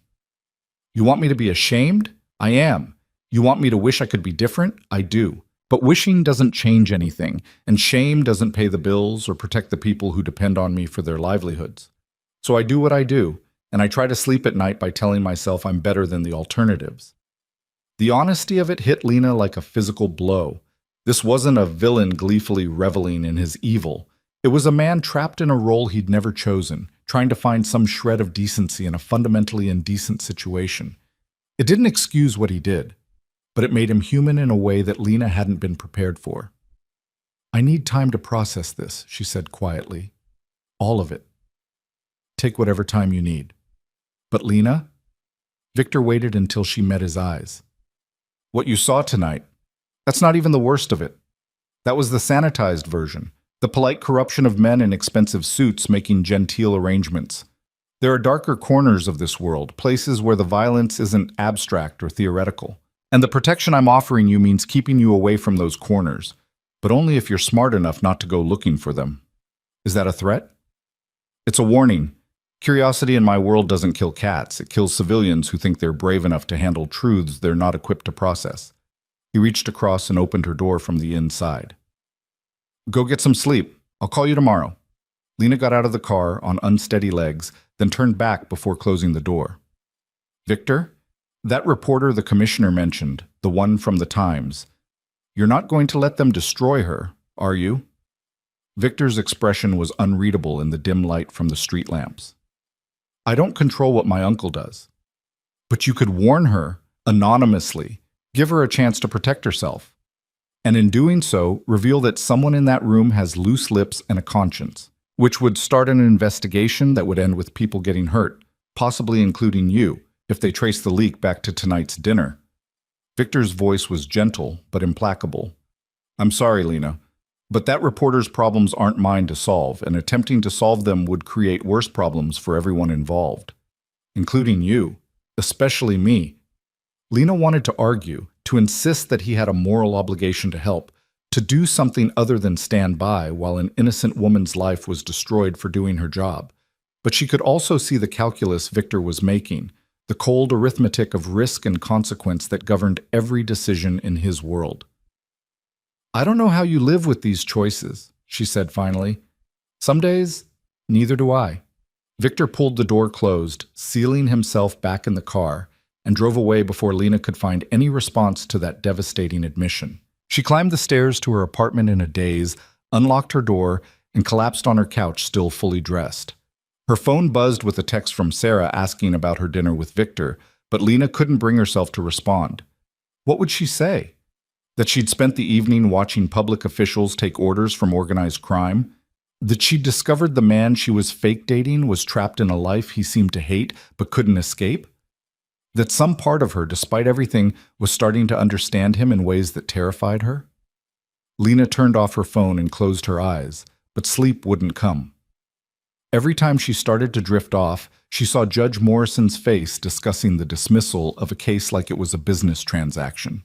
You want me to be ashamed? I am. You want me to wish I could be different? I do. But wishing doesn't change anything, and shame doesn't pay the bills or protect the people who depend on me for their livelihoods. So I do what I do, and I try to sleep at night by telling myself I'm better than the alternatives. The honesty of it hit Lena like a physical blow. This wasn't a villain gleefully reveling in his evil. It was a man trapped in a role he'd never chosen, trying to find some shred of decency in a fundamentally indecent situation. It didn't excuse what he did, but it made him human in a way that Lena hadn't been prepared for. I need time to process this, she said quietly. All of it. Take whatever time you need. But Lena? Victor waited until she met his eyes. What you saw tonight, that's not even the worst of it. That was the sanitized version, the polite corruption of men in expensive suits making genteel arrangements. There are darker corners of this world, places where the violence isn't abstract or theoretical. And the protection I'm offering you means keeping you away from those corners, but only if you're smart enough not to go looking for them. Is that a threat? It's a warning. Curiosity in my world doesn't kill cats. It kills civilians who think they're brave enough to handle truths they're not equipped to process. He reached across and opened her door from the inside. Go get some sleep. I'll call you tomorrow. Lena got out of the car on unsteady legs, then turned back before closing the door. Victor? That reporter the commissioner mentioned, the one from the Times. You're not going to let them destroy her, are you? Victor's expression was unreadable in the dim light from the street lamps. I don't control what my uncle does. But you could warn her, anonymously, give her a chance to protect herself. And in doing so, reveal that someone in that room has loose lips and a conscience, which would start an investigation that would end with people getting hurt, possibly including you, if they trace the leak back to tonight's dinner. Victor's voice was gentle, but implacable. I'm sorry, Lena, but that reporter's problems aren't mine to solve, and attempting to solve them would create worse problems for everyone involved, including you, especially me. Lena wanted to argue, to insist that he had a moral obligation to help, to do something other than stand by while an innocent woman's life was destroyed for doing her job. But she could also see the calculus Victor was making, the cold arithmetic of risk and consequence that governed every decision in his world. I don't know how you live with these choices, she said finally. Some days, neither do I. Victor pulled the door closed, sealing himself back in the car, and drove away before Lena could find any response to that devastating admission. She climbed the stairs to her apartment in a daze, unlocked her door, and collapsed on her couch, still fully dressed. Her phone buzzed with a text from Sarah asking about her dinner with Victor, but Lena couldn't bring herself to respond. What would she say? That she'd spent the evening watching public officials take orders from organized crime? That she'd discovered the man she was fake dating was trapped in a life he seemed to hate but couldn't escape? That some part of her, despite everything, was starting to understand him in ways that terrified her? Lena turned off her phone and closed her eyes, but sleep wouldn't come. Every time she started to drift off, she saw Judge Morrison's face discussing the dismissal of a case like it was a business transaction.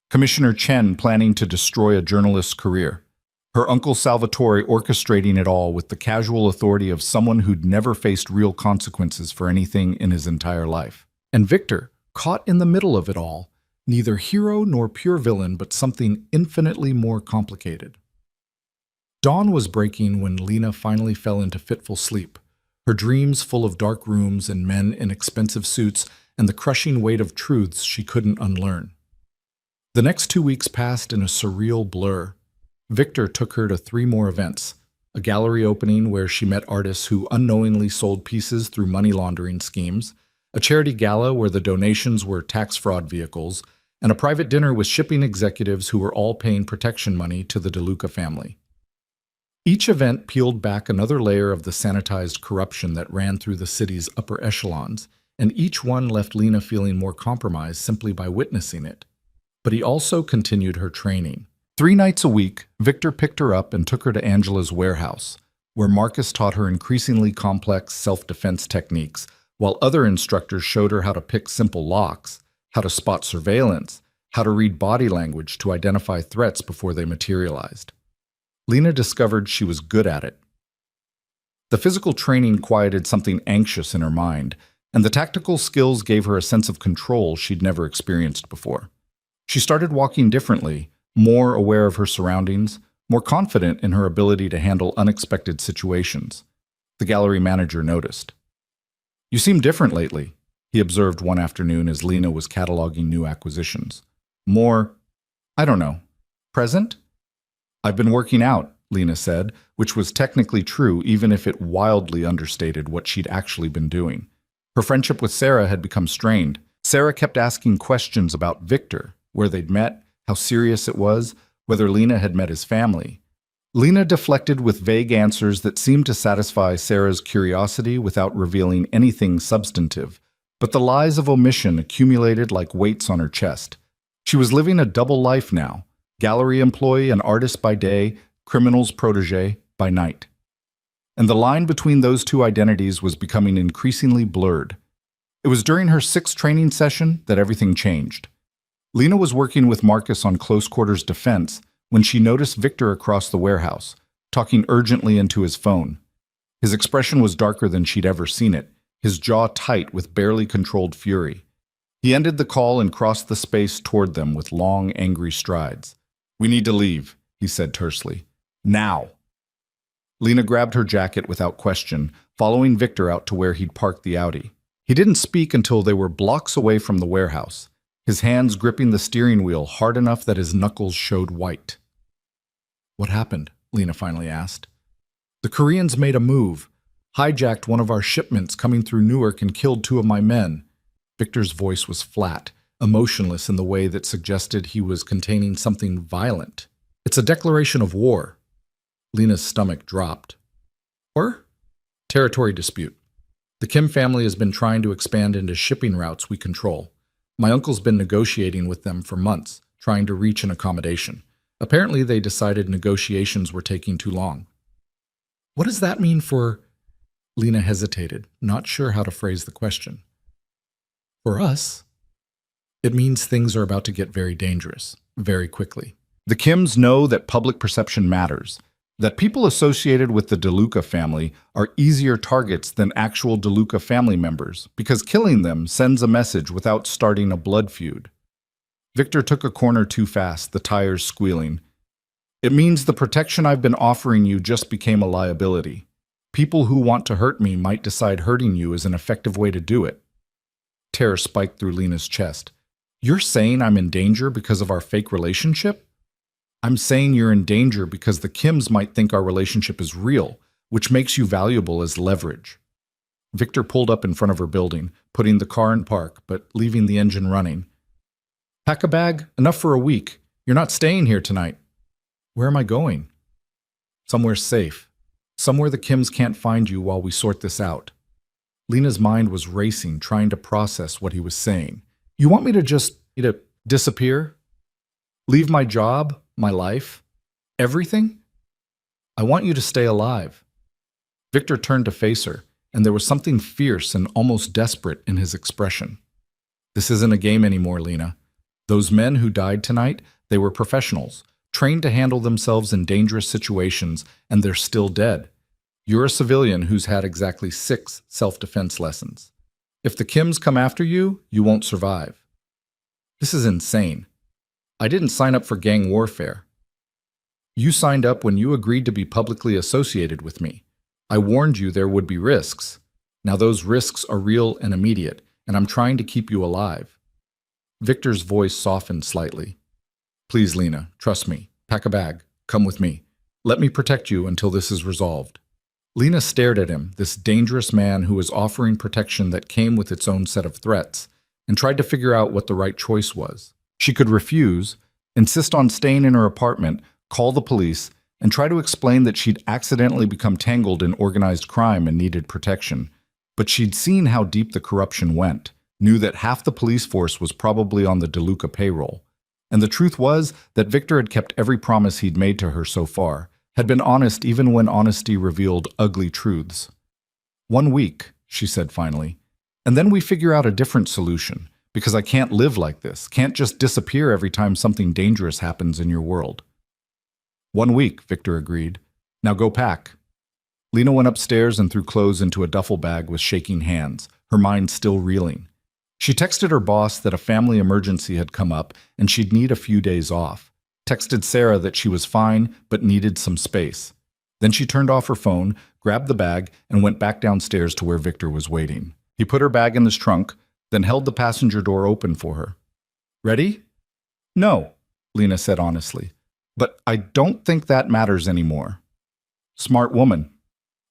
Commissioner Chen planning to destroy a journalist's career. Her uncle Salvatore orchestrating it all with the casual authority of someone who'd never faced real consequences for anything in his entire life. And Victor, caught in the middle of it all, neither hero nor pure villain, but something infinitely more complicated. Dawn was breaking when Lena finally fell into fitful sleep, her dreams full of dark rooms and men in expensive suits and the crushing weight of truths she couldn't unlearn. The next 2 weeks passed in a surreal blur. Victor took her to 3 more events: a gallery opening where she met artists who unknowingly sold pieces through money laundering schemes, a charity gala where the donations were tax fraud vehicles, and a private dinner with shipping executives who were all paying protection money to the DeLuca family. Each event peeled back another layer of the sanitized corruption that ran through the city's upper echelons, and each one left Lena feeling more compromised simply by witnessing it. But he also continued her training. 3 nights a week, Victor picked her up and took her to Angela's warehouse, where Marcus taught her increasingly complex self-defense techniques, while other instructors showed her how to pick simple locks, how to spot surveillance, how to read body language to identify threats before they materialized. Lena discovered she was good at it. The physical training quieted something anxious in her mind, and the tactical skills gave her a sense of control she'd never experienced before. She started walking differently, more aware of her surroundings, more confident in her ability to handle unexpected situations. The gallery manager noticed. "You seem different lately," he observed one afternoon as Lena was cataloging new acquisitions. "More, I don't know, present?" "I've been working out," Lena said, which was technically true even if it wildly understated what she'd actually been doing. Her friendship with Sarah had become strained. Sarah kept asking questions about Victor, where they'd met, how serious it was, whether Lena had met his family. Lena deflected with vague answers that seemed to satisfy Sarah's curiosity without revealing anything substantive, but the lies of omission accumulated like weights on her chest. She was living a double life now: gallery employee and artist by day, criminal's protege by night. And the line between those two identities was becoming increasingly blurred. It was during her 6th training session that everything changed. Lena was working with Marcus on close-quarters defense when she noticed Victor across the warehouse, talking urgently into his phone. His expression was darker than she'd ever seen it, his jaw tight with barely controlled fury. He ended the call and crossed the space toward them with long, angry strides. "We need to leave," he said tersely. "Now!" Lena grabbed her jacket without question, following Victor out to where he'd parked the Audi. He didn't speak until they were blocks away from the warehouse, his hands gripping the steering wheel hard enough that his knuckles showed white. "What happened?" Lena finally asked. "The Koreans made a move, hijacked one of our shipments coming through Newark and killed 2 of my men." Victor's voice was flat, emotionless in the way that suggested he was containing something violent. "It's a declaration of war." Lena's stomach dropped. "Or? Territory dispute. The Kim family has been trying to expand into shipping routes we control. My uncle's been negotiating with them for months, trying to reach an accommodation. Apparently they decided negotiations were taking too long." "What does that mean for—" Lena hesitated, not sure how to phrase the question. "For us, it means things are about to get very dangerous, very quickly. The Kims know that public perception matters, that people associated with the DeLuca family are easier targets than actual DeLuca family members, because killing them sends a message without starting a blood feud." Victor took a corner too fast, the tires squealing. "It means the protection I've been offering you just became a liability. People who want to hurt me might decide hurting you is an effective way to do it." Terror spiked through Lena's chest. "You're saying I'm in danger because of our fake relationship?" "I'm saying you're in danger because the Kims might think our relationship is real, which makes you valuable as leverage." Victor pulled up in front of her building, putting the car in park, but leaving the engine running. "Pack a bag, enough for a week. You're not staying here tonight." "Where am I going?" "Somewhere safe. Somewhere the Kims can't find you while we sort this out." Lena's mind was racing, trying to process what he was saying. "You want me to just, disappear? Leave my job, my life, everything? I want you to stay alive." Victor turned to face her, and there was something fierce and almost desperate in his expression. "This isn't a game anymore, Lena. Those men who died tonight, they were professionals, trained to handle themselves in dangerous situations, and they're still dead. You're a civilian who's had exactly 6 self-defense lessons. If the Kims come after you, you won't survive." "This is insane. I didn't sign up for gang warfare." "You signed up when you agreed to be publicly associated with me. I warned you there would be risks. Now those risks are real and immediate, and I'm trying to keep you alive." Victor's voice softened slightly. "Please, Lena, trust me. Pack a bag. Come with me. Let me protect you until this is resolved." Lena stared at him, this dangerous man who was offering protection that came with its own set of threats, and tried to figure out what the right choice was. She could refuse, insist on staying in her apartment, call the police, and try to explain that she'd accidentally become tangled in organized crime and needed protection. But she'd seen how deep the corruption went, knew that half the police force was probably on the DeLuca payroll. And the truth was that Victor had kept every promise he'd made to her so far, had been honest even when honesty revealed ugly truths. "1 week," she said finally, "and then we figure out a different solution, because I can't live like this, can't just disappear every time something dangerous happens in your world." "1 week," Victor agreed. "Now go pack." Lena went upstairs and threw clothes into a duffel bag with shaking hands, her mind still reeling. She texted her boss that a family emergency had come up and she'd need a few days off. Texted Sarah that she was fine but needed some space. Then she turned off her phone, grabbed the bag, and went back downstairs to where Victor was waiting. He put her bag in his trunk, then held the passenger door open for her. "Ready?" "No," Lena said honestly. "But I don't think that matters anymore." "Smart woman."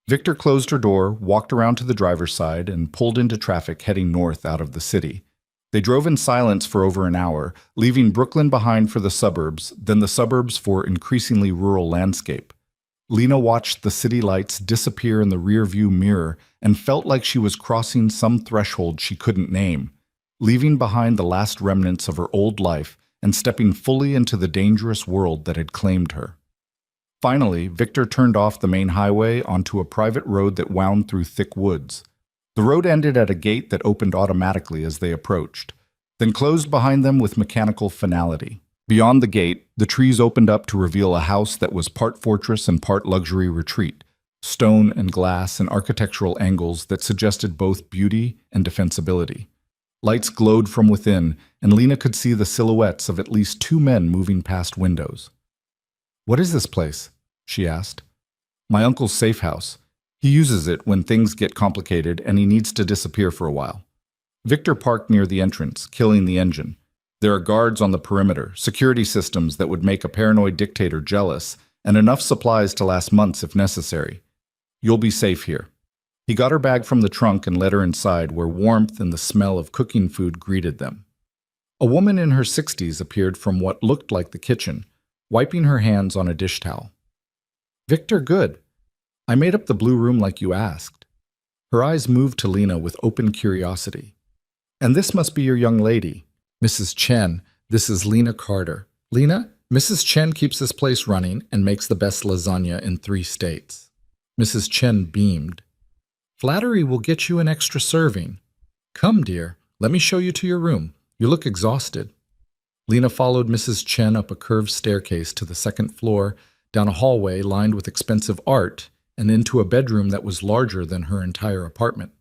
Victor closed her door, walked around to the driver's side, and pulled into traffic heading north out of the city. They drove in silence for over an hour, leaving Brooklyn behind for the suburbs, then the suburbs for increasingly rural landscape. Lena watched the city lights disappear in the rearview mirror and felt like she was crossing some threshold she couldn't name, leaving behind the last remnants of her old life and stepping fully into the dangerous world that had claimed her. Finally, Victor turned off the main highway onto a private road that wound through thick woods. The road ended at a gate that opened automatically as they approached, then closed behind them with mechanical finality. Beyond the gate, the trees opened up to reveal a house that was part fortress and part luxury retreat, stone and glass and architectural angles that suggested both beauty and defensibility. Lights glowed from within, and Lena could see the silhouettes of at least 2 men moving past windows. "What is this place?" she asked. "My uncle's safe house. He uses it when things get complicated and he needs to disappear for a while." Victor parked near the entrance, killing the engine. There are guards on the perimeter, security systems that would make a paranoid dictator jealous, and enough supplies to last months if necessary. "You'll be safe here." He got her bag from the trunk and led her inside, where warmth and the smell of cooking food greeted them. A woman in her 60s appeared from what looked like the kitchen, wiping her hands on a dish towel. "Victor, good. I made up the blue room like you asked." Her eyes moved to Lena with open curiosity. "And this must be your young lady, Mrs. Chen. This is Lena Carter." "Lena, Mrs. Chen keeps this place running and makes the best lasagna in 3 states." Mrs. Chen beamed. "Flattery will get you an extra serving. Come, dear, let me show you to your room. You look exhausted." Lena followed Mrs. Chen up a curved staircase to the 2nd floor, down a hallway lined with expensive art, and into a bedroom that was larger than her entire apartment.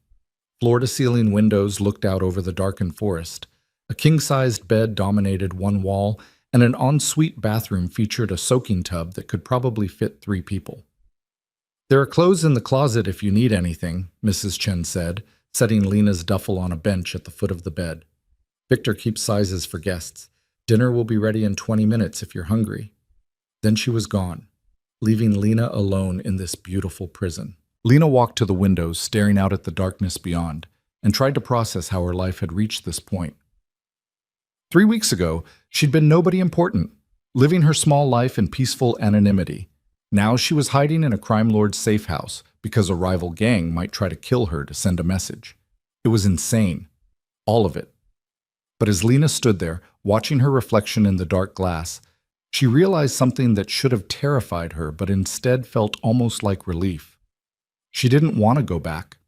Floor-to-ceiling windows looked out over the darkened forest. A king-sized bed dominated one wall, and an ensuite bathroom featured a soaking tub that could probably fit 3 people. "There are clothes in the closet if you need anything," Mrs. Chen said, setting Lena's duffel on a bench at the foot of the bed. "Victor keeps sizes for guests. Dinner will be ready in 20 minutes if you're hungry." Then she was gone, leaving Lena alone in this beautiful prison. Lena walked to the windows, staring out at the darkness beyond, and tried to process how her life had reached this point. 3 weeks ago, she'd been nobody important, living her small life in peaceful anonymity. Now she was hiding in a crime lord's safe house because a rival gang might try to kill her to send a message. It was insane. All of it. But as Lena stood there, watching her reflection in the dark glass, she realized something that should have terrified her but instead felt almost like relief. She didn't want to go back.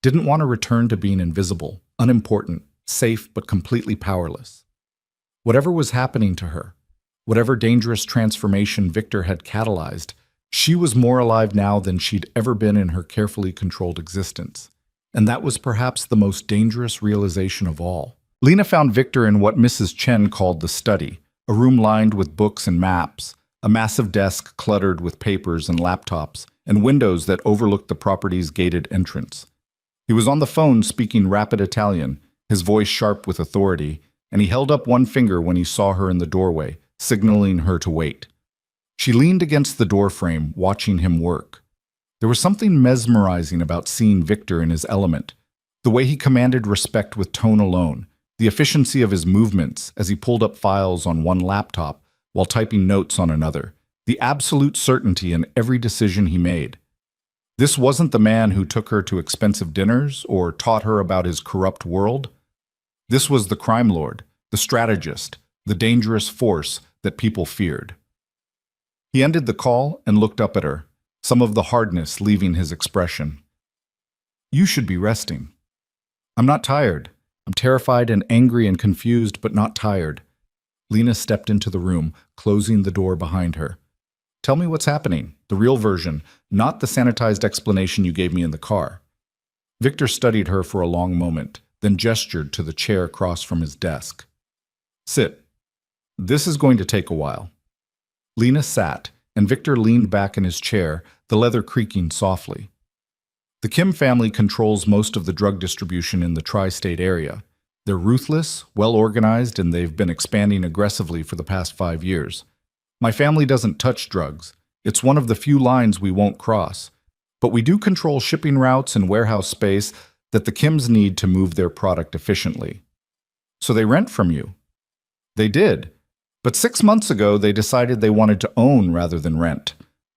Didn't want to return to being invisible, unimportant, safe but completely powerless. Whatever was happening to her, whatever dangerous transformation Victor had catalyzed, she was more alive now than she'd ever been in her carefully controlled existence. And that was perhaps the most dangerous realization of all. Lena found Victor in what Mrs. Chen called the study, a room lined with books and maps, a massive desk cluttered with papers and laptops, and windows that overlooked the property's gated entrance. He was on the phone speaking rapid Italian, his voice sharp with authority, and he held up one finger when he saw her in the doorway, signaling her to wait. She leaned against the doorframe, watching him work. There was something mesmerizing about seeing Victor in his element, the way he commanded respect with tone alone, the efficiency of his movements as he pulled up files on one laptop while typing notes on another, the absolute certainty in every decision he made. This wasn't the man who took her to expensive dinners or taught her about his corrupt world. This was the crime lord, the strategist, the dangerous force that people feared. He ended the call and looked up at her, some of the hardness leaving his expression. "You should be resting." "I'm not tired. I'm terrified and angry and confused, but not tired." Lena stepped into the room, closing the door behind her. "Tell me what's happening, the real version, not the sanitized explanation you gave me in the car." Victor studied her for a long moment, then gestured to the chair across from his desk. "Sit. This is going to take a while." Lena sat, and Victor leaned back in his chair, the leather creaking softly. The Kim family controls most of the drug distribution in the tri-state area. They're ruthless, well-organized, and they've been expanding aggressively for the past 5 years. My family doesn't touch drugs. It's one of the few lines we won't cross. But we do control shipping routes and warehouse space that the Kims need to move their product efficiently. So they rent from you. They did. But 6 months ago, they decided they wanted to own rather than rent.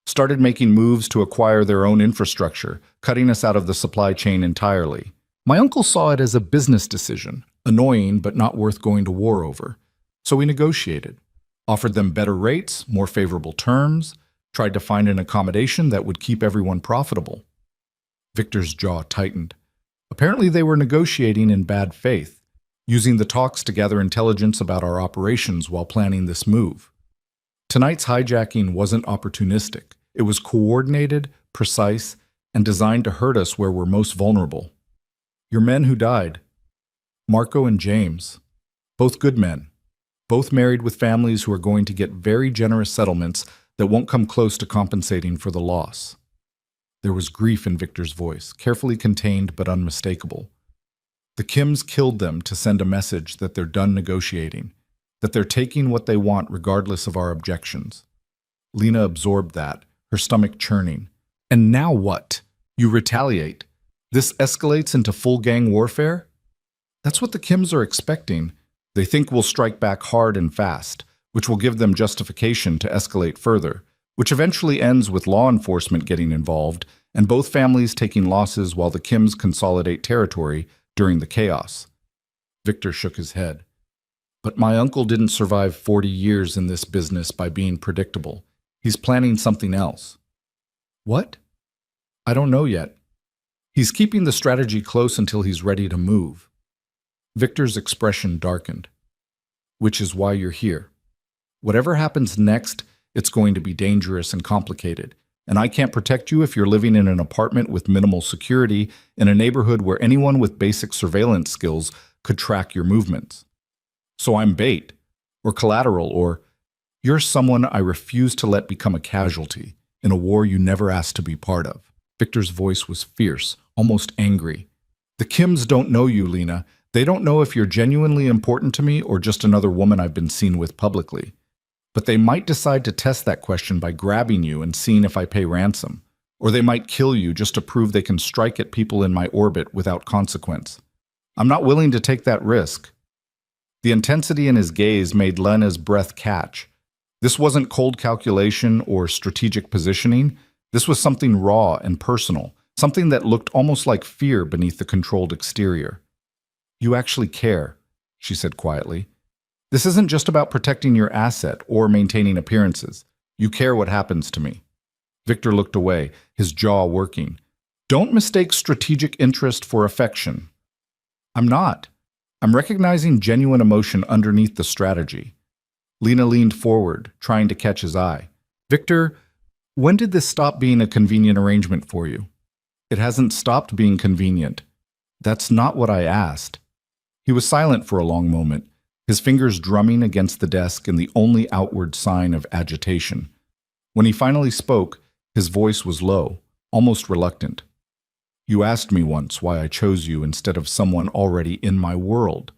Started making moves to acquire their own infrastructure, cutting us out of the supply chain entirely. My uncle saw it as a business decision, annoying but not worth going to war over. So we negotiated, offered them better rates, more favorable terms, tried to find an accommodation that would keep everyone profitable. Victor's jaw tightened. Apparently they were negotiating in bad faith, using the talks to gather intelligence about our operations while planning this move. Tonight's hijacking wasn't opportunistic. It was coordinated, precise, and designed to hurt us where we're most vulnerable. Your men who died, Marco and James, both good men, both married with families who are going to get very generous settlements that won't come close to compensating for the loss. There was grief in Victor's voice, carefully contained but unmistakable. The Kims killed them to send a message that they're done negotiating, that they're taking what they want regardless of our objections. Lena absorbed that, her stomach churning. And now what? You retaliate. This escalates into full gang warfare? That's what the Kims are expecting. They think we'll strike back hard and fast, which will give them justification to escalate further, which eventually ends with law enforcement getting involved and both families taking losses while the Kims consolidate territory during the chaos. Victor shook his head. But my uncle didn't survive 40 years in this business by being predictable. He's planning something else. What? I don't know yet. He's keeping the strategy close until he's ready to move. Victor's expression darkened. Which is why you're here. Whatever happens next, it's going to be dangerous and complicated. And I can't protect you if you're living in an apartment with minimal security in a neighborhood where anyone with basic surveillance skills could track your movements. So I'm bait, or collateral, or you're someone I refuse to let become a casualty in a war you never asked to be part of. Victor's voice was fierce, almost angry. The Kims don't know you, Lena. They don't know if you're genuinely important to me or just another woman I've been seen with publicly. But they might decide to test that question by grabbing you and seeing if I pay ransom. Or they might kill you just to prove they can strike at people in my orbit without consequence. I'm not willing to take that risk. The intensity in his gaze made Lena's breath catch. This wasn't cold calculation or strategic positioning. This was something raw and personal, something that looked almost like fear beneath the controlled exterior. You actually care, she said quietly. This isn't just about protecting your asset or maintaining appearances. You care what happens to me. Victor looked away, his jaw working. Don't mistake strategic interest for affection. I'm not. I'm recognizing genuine emotion underneath the strategy. Lena leaned forward, trying to catch his eye. Victor, when did this stop being a convenient arrangement for you? It hasn't stopped being convenient. That's not what I asked. He was silent for a long moment, his fingers drumming against the desk in the only outward sign of agitation. When he finally spoke, his voice was low, almost reluctant. You asked me once why I chose you instead of someone already in my world.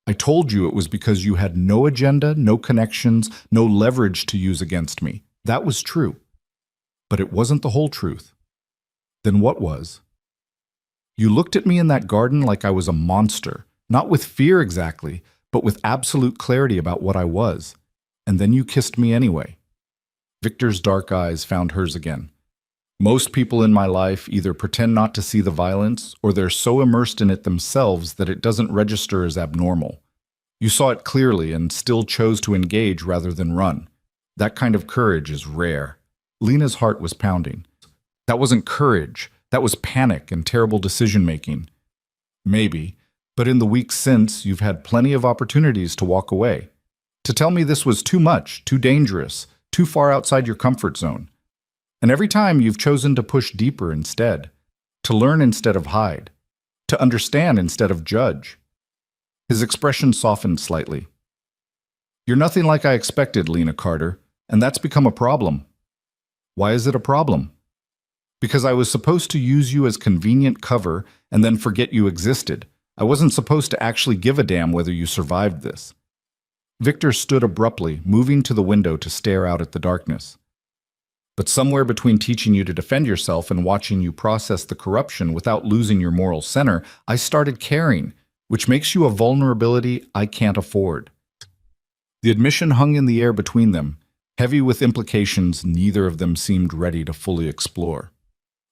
I told you it was because you had no agenda, no connections, no leverage to use against me. That was true, but it wasn't the whole truth. Then what was? You looked at me in that garden like I was a monster, not with fear exactly, but with absolute clarity about what I was. And then you kissed me anyway. Victor's dark eyes found hers again. Most people in my life either pretend not to see the violence or they're so immersed in it themselves that it doesn't register as abnormal. You saw it clearly and still chose to engage rather than run. That kind of courage is rare. Lena's heart was pounding. That wasn't courage. That was panic and terrible decision-making. Maybe, but in the weeks since, you've had plenty of opportunities to walk away. To tell me this was too much, too dangerous, too far outside your comfort zone. And every time you've chosen to push deeper instead, to learn instead of hide, to understand instead of judge. His expression softened slightly. You're nothing like I expected, Lena Carter, and that's become a problem. Why is it a problem? Because I was supposed to use you as convenient cover and then forget you existed. I wasn't supposed to actually give a damn whether you survived this. Victor stood abruptly, moving to the window to stare out at the darkness. But somewhere between teaching you to defend yourself and watching you process the corruption without losing your moral center, I started caring, which makes you a vulnerability I can't afford. The admission hung in the air between them, heavy with implications neither of them seemed ready to fully explore.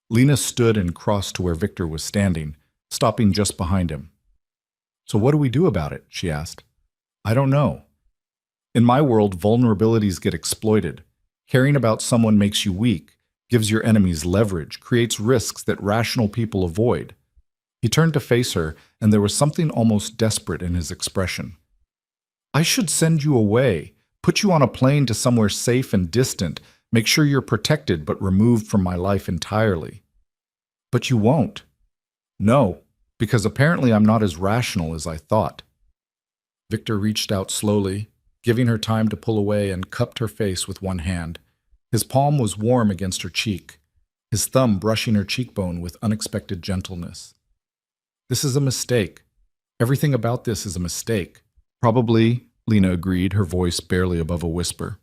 Lena stood and crossed to where Victor was standing, stopping just behind him. So what do we do about it? She asked. I don't know. In my world, vulnerabilities get exploited. Caring about someone makes you weak, gives your enemies leverage, creates risks that rational people avoid. He turned to face her, and there was something almost desperate in his expression. I should send you away, put you on a plane to somewhere safe and distant, make sure you're protected but removed from my life entirely. But you won't. No, because apparently I'm not as rational as I thought. Victor reached out slowly, giving her time to pull away, and cupped her face with one hand. His palm was warm against her cheek, his thumb brushing her cheekbone with unexpected gentleness. This is a mistake. Everything about this is a mistake. Probably, Lena agreed, her voice barely above a whisper.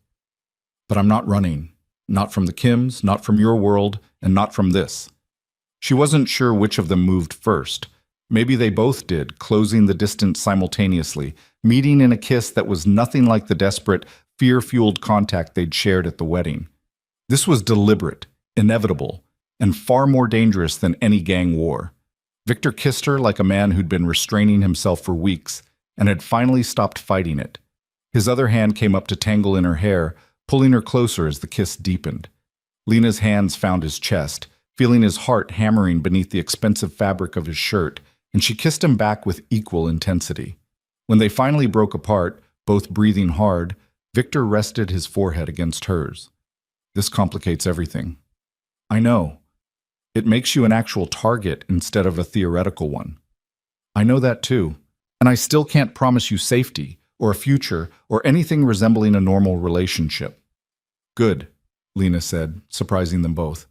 But I'm not running. Not from the Kims, not from your world, and not from this. She wasn't sure which of them moved first. Maybe they both did, closing the distance simultaneously, meeting in a kiss that was nothing like the desperate, fear-fueled contact they'd shared at the wedding. This was deliberate, inevitable, and far more dangerous than any gang war. Victor kissed her like a man who'd been restraining himself for weeks and had finally stopped fighting it. His other hand came up to tangle in her hair, pulling her closer as the kiss deepened. Lena's hands found his chest, feeling his heart hammering beneath the expensive fabric of his shirt, and she kissed him back with equal intensity. When they finally broke apart, both breathing hard, Victor rested his forehead against hers. This complicates everything. I know. It makes you an actual target instead of a theoretical one. I know that too, and I still can't promise you safety, or a future, or anything resembling a normal relationship. Good, Lena said, surprising them both.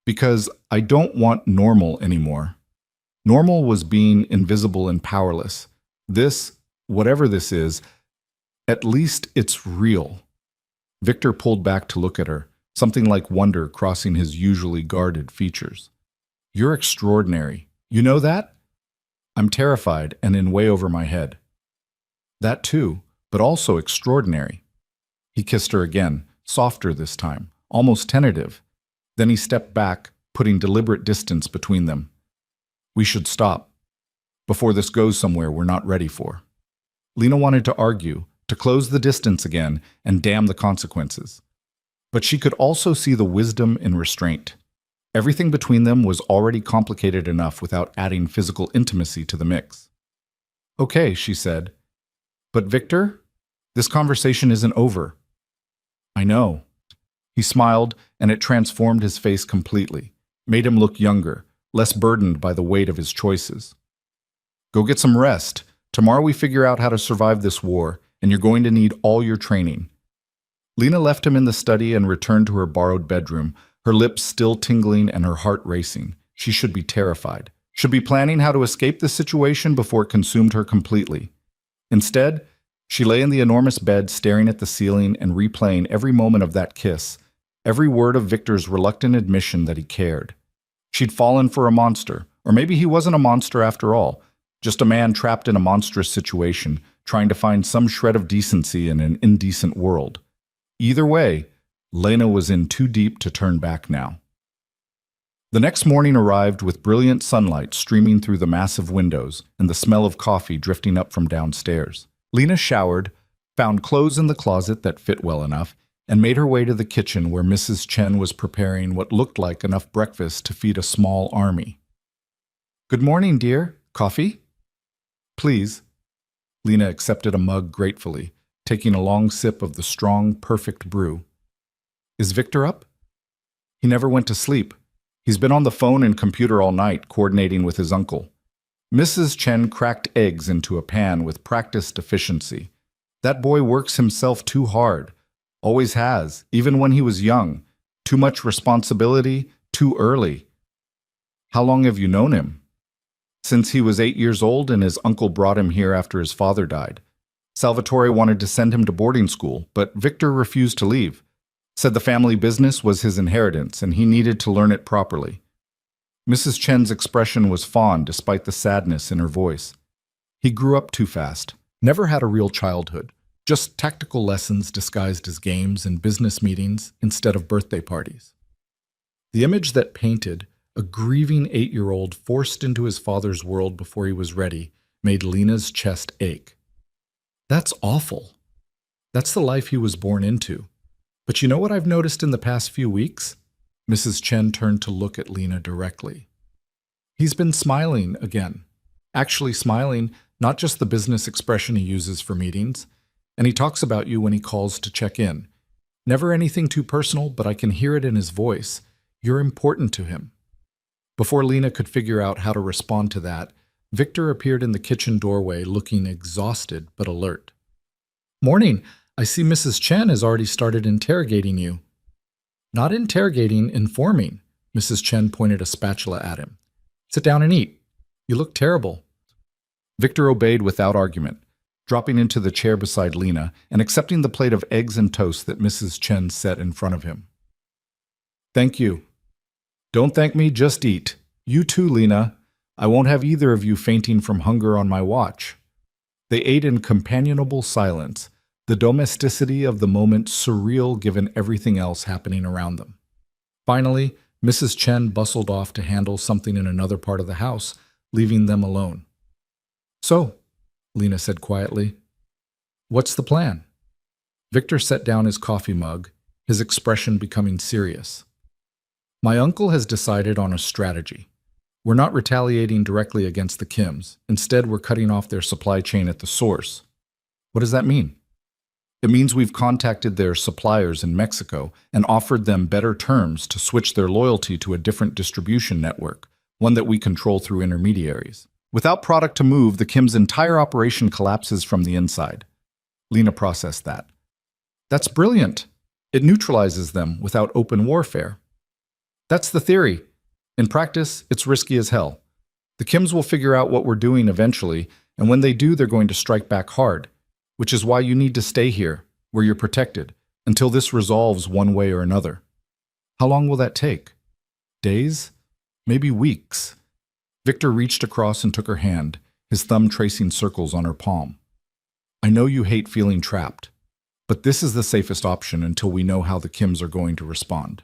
Because I don't want normal anymore. Normal was being invisible and powerless. This, whatever this is, at least it's real. Victor pulled back to look at her, something like wonder crossing his usually guarded features. You're extraordinary. You know that? I'm terrified and in way over my head. That too, but also extraordinary. He kissed her again, softer this time, almost tentative. Then he stepped back, putting deliberate distance between them. We should stop. Before this goes somewhere we're not ready for. Lena wanted to argue, to close the distance again and damn the consequences. But she could also see the wisdom in restraint. Everything between them was already complicated enough without adding physical intimacy to the mix. Okay, she said. But Victor, this conversation isn't over. I know. He smiled, and it transformed his face completely, made him look younger, less burdened by the weight of his choices. Go get some rest. Tomorrow we figure out how to survive this war, and you're going to need all your training. Lena left him in the study and returned to her borrowed bedroom, her lips still tingling and her heart racing. She should be terrified, should be planning how to escape this situation before it consumed her completely. Instead, She lay in the enormous bed, staring at the ceiling and replaying every moment of that kiss, every word of Victor's reluctant admission that he cared. She'd fallen for a monster, or maybe he wasn't a monster after all, just a man trapped in a monstrous situation, trying to find some shred of decency in an indecent world. Either way, Lena was in too deep to turn back now. The next morning arrived with brilliant sunlight streaming through the massive windows and the smell of coffee drifting up from downstairs. Lena showered, found clothes in the closet that fit well enough, and made her way to the kitchen where Mrs. Chen was preparing what looked like enough breakfast to feed a small army. "Good morning, dear. Coffee?" "Please." Lena accepted a mug gratefully, taking a long sip of the strong, perfect brew. "Is Victor up?" "He never went to sleep. He's been on the phone and computer all night, coordinating with his uncle." Mrs. Chen cracked eggs into a pan with practiced efficiency. "That boy works himself too hard. Always has, even when he was young. Too much responsibility, too early." "How long have you known him?" "Since he was 8 years old and his uncle brought him here after his father died. Salvatore wanted to send him to boarding school, but Victor refused to leave. Said the family business was his inheritance and he needed to learn it properly." Mrs. Chen's expression was fond despite the sadness in her voice. "He grew up too fast. Never had a real childhood. Just tactical lessons disguised as games and business meetings instead of birthday parties." The image that painted a grieving 8-year-old forced into his father's world before he was ready made Lena's chest ache. That's awful. That's the life he was born into. But you know what I've noticed in the past few weeks? Mrs. Chen turned to look at Lena directly. He's been smiling again. Actually smiling, not just the business expression he uses for meetings. And he talks about you when he calls to check in. Never anything too personal, but I can hear it in his voice. You're important to him. Before Lena could figure out how to respond to that, Victor appeared in the kitchen doorway looking exhausted but alert. "Morning. I see Mrs. Chen has already started interrogating you." "Not interrogating, informing." Mrs. Chen pointed a spatula at him. "Sit down and eat. You look terrible." Victor obeyed without argument, dropping into the chair beside Lena and accepting the plate of eggs and toast that Mrs. Chen set in front of him. "Thank you." "Don't thank me, just eat. You too, Lena. I won't have either of you fainting from hunger on my watch." They ate in companionable silence, the domesticity of the moment surreal given everything else happening around them. Finally, Mrs. Chen bustled off to handle something in another part of the house, leaving them alone. "So," Lena said quietly, "what's the plan?" Victor set down his coffee mug, his expression becoming serious. "My uncle has decided on a strategy. We're not retaliating directly against the Kims. Instead, we're cutting off their supply chain at the source." "What does that mean?" "It means we've contacted their suppliers in Mexico and offered them better terms to switch their loyalty to a different distribution network, one that we control through intermediaries. Without product to move, the Kim's entire operation collapses from the inside." Lena processed that. "That's brilliant. It neutralizes them without open warfare." "That's the theory. In practice, it's risky as hell. The Kims will figure out what we're doing eventually, and when they do, they're going to strike back hard, which is why you need to stay here, where you're protected, until this resolves one way or another." "How long will that take?" "Days? Maybe weeks." Victor reached across and took her hand, his thumb tracing circles on her palm. "I know you hate feeling trapped, but this is the safest option until we know how the Kims are going to respond."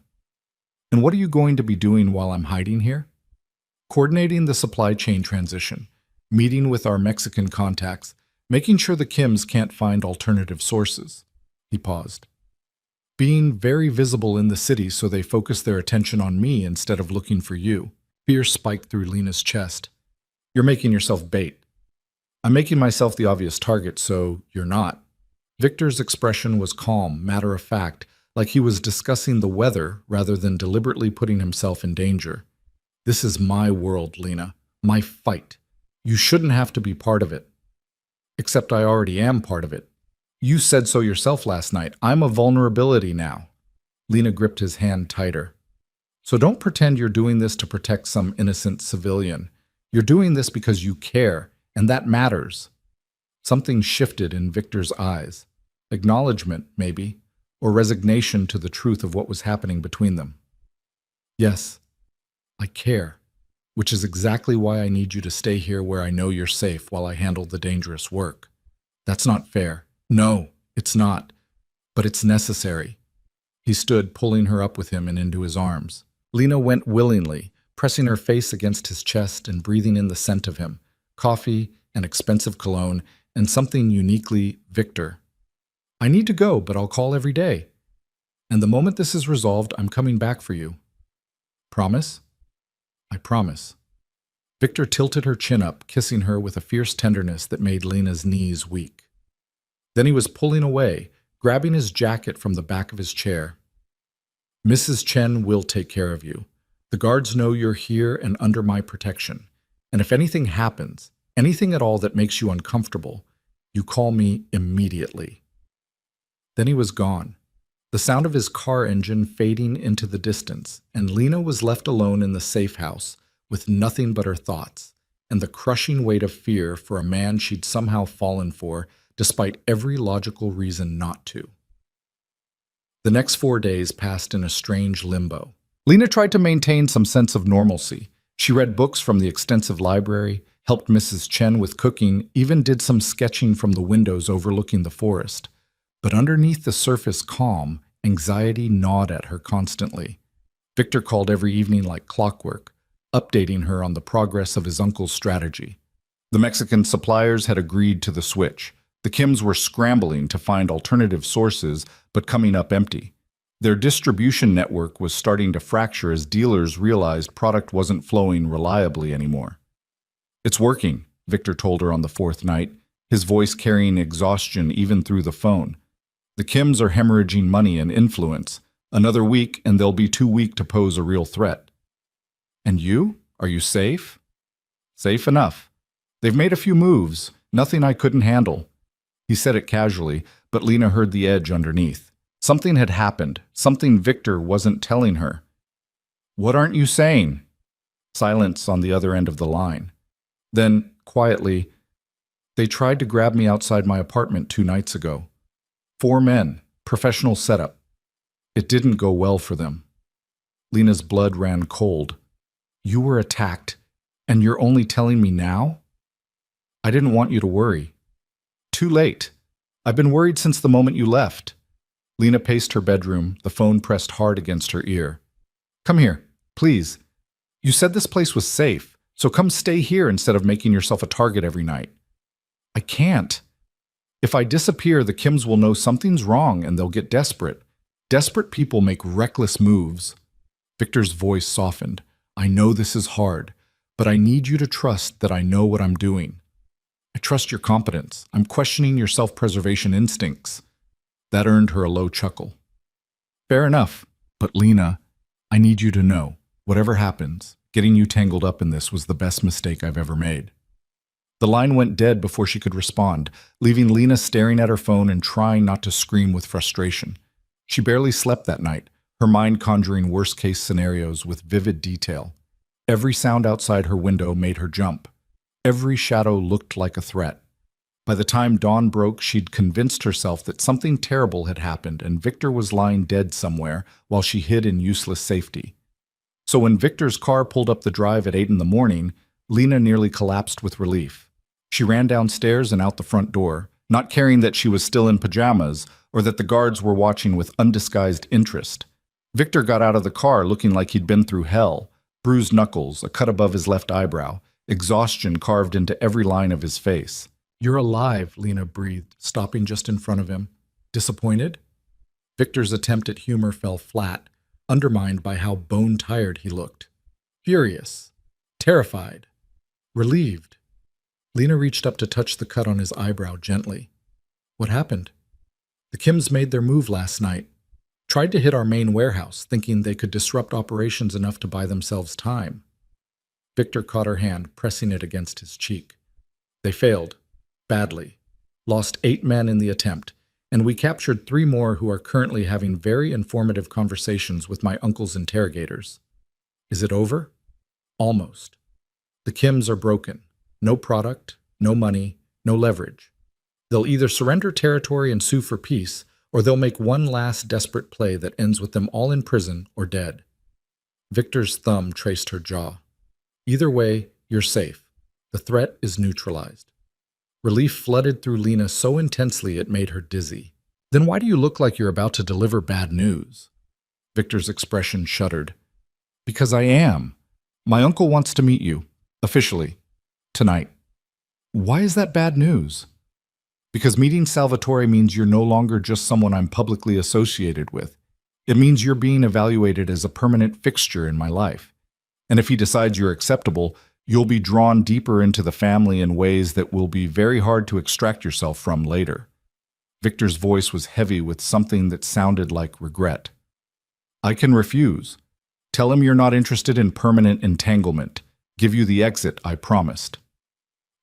"And what are you going to be doing while I'm hiding here?" "Coordinating the supply chain transition, meeting with our Mexican contacts, making sure the Kims can't find alternative sources." He paused. "Being very visible in the city so they focus their attention on me instead of looking for you." Fear spiked through Lena's chest. "You're making yourself bait." "I'm making myself the obvious target, so you're not." Victor's expression was calm, matter-of-fact, like he was discussing the weather rather than deliberately putting himself in danger. "This is my world, Lena. My fight. You shouldn't have to be part of it." "Except I already am part of it. You said so yourself last night. I'm a vulnerability now." Lena gripped his hand tighter. "So don't pretend you're doing this to protect some innocent civilian. You're doing this because you care, and that matters." Something shifted in Victor's eyes. Acknowledgement, maybe, or resignation to the truth of what was happening between them. Yes, I care, which is exactly why I need you to stay here where I know you're safe while I handle the dangerous work. That's not fair. No, it's not. But it's necessary. He stood, pulling her up with him and into his arms. Lena went willingly, pressing her face against his chest and breathing in the scent of him, coffee and expensive cologne, and something uniquely Victor. I need to go, but I'll call every day. And the moment this is resolved, I'm coming back for you. Promise? I promise. Victor tilted her chin up, kissing her with a fierce tenderness that made Lena's knees weak. Then he was pulling away, grabbing his jacket from the back of his chair. Mrs. Chen will take care of you. The guards know you're here and under my protection. And if anything happens, anything at all that makes you uncomfortable, you call me immediately. Then he was gone, the sound of his car engine fading into the distance, and Lena was left alone in the safe house with nothing but her thoughts and the crushing weight of fear for a man she'd somehow fallen for despite every logical reason not to. The next 4 days passed in a strange limbo. Lena tried to maintain some sense of normalcy. She read books from the extensive library, helped Mrs. Chen with cooking, even did some sketching from the windows overlooking the forest. But underneath the surface calm, anxiety gnawed at her constantly. Victor called every evening like clockwork, updating her on the progress of his uncle's strategy. The Mexican suppliers had agreed to the switch. The Kims were scrambling to find alternative sources, but coming up empty. Their distribution network was starting to fracture as dealers realized product wasn't flowing reliably anymore. It's working, Victor told her on the 4th night, his voice carrying exhaustion even through the phone. The Kims are hemorrhaging money and influence. Another week and they'll be too weak to pose a real threat. And you? Are you safe? Safe enough. They've made a few moves, nothing I couldn't handle. He said it casually, but Lena heard the edge underneath. Something had happened, something Victor wasn't telling her. What aren't you saying? Silence on the other end of the line. Then, quietly, they tried to grab me outside my apartment 2 nights ago. 4 men, professional setup. It didn't go well for them. Lena's blood ran cold. You were attacked, and you're only telling me now? I didn't want you to worry. Too late. I've been worried since the moment you left. Lena paced her bedroom, the phone pressed hard against her ear. Come here, please. You said this place was safe, so come stay here instead of making yourself a target every night. I can't. If I disappear, the Kims will know something's wrong and they'll get desperate. Desperate people make reckless moves. Victor's voice softened. I know this is hard, but I need you to trust that I know what I'm doing. I trust your competence. I'm questioning your self-preservation instincts. That earned her a low chuckle. Fair enough, but Lena, I need you to know, whatever happens, getting you tangled up in this was the best mistake I've ever made. The line went dead before she could respond, leaving Lena staring at her phone and trying not to scream with frustration. She barely slept that night, her mind conjuring worst-case scenarios with vivid detail. Every sound outside her window made her jump. Every shadow looked like a threat. By the time dawn broke, she'd convinced herself that something terrible had happened and Victor was lying dead somewhere while she hid in useless safety. So when Victor's car pulled up the drive at 8 in the morning, Lena nearly collapsed with relief. She ran downstairs and out the front door, not caring that she was still in pajamas or that the guards were watching with undisguised interest. Victor got out of the car looking like he'd been through hell, bruised knuckles, a cut above his left eyebrow, exhaustion carved into every line of his face. You're alive, Lena breathed, stopping just in front of him. Disappointed? Victor's attempt at humor fell flat, undermined by how bone-tired he looked. Furious. Terrified. Relieved. Lena reached up to touch the cut on his eyebrow gently. What happened? The Kims made their move last night. Tried to hit our main warehouse, thinking they could disrupt operations enough to buy themselves time. Victor caught her hand, pressing it against his cheek. They failed. Badly. Lost 8 men in the attempt, and we captured 3 more who are currently having very informative conversations with my uncle's interrogators. Is it over? Almost. The Kims are broken. No product, no money, no leverage. They'll either surrender territory and sue for peace, or they'll make one last desperate play that ends with them all in prison or dead. Victor's thumb traced her jaw. Either way, you're safe. The threat is neutralized. Relief flooded through Lena so intensely it made her dizzy. Then why do you look like you're about to deliver bad news? Victor's expression shuddered. Because I am. My uncle wants to meet you, officially, tonight. Why is that bad news? Because meeting Salvatore means you're no longer just someone I'm publicly associated with. It means you're being evaluated as a permanent fixture in my life. And if he decides you're acceptable, you'll be drawn deeper into the family in ways that will be very hard to extract yourself from later. Victor's voice was heavy with something that sounded like regret. I can refuse. Tell him you're not interested in permanent entanglement. Give you the exit I promised.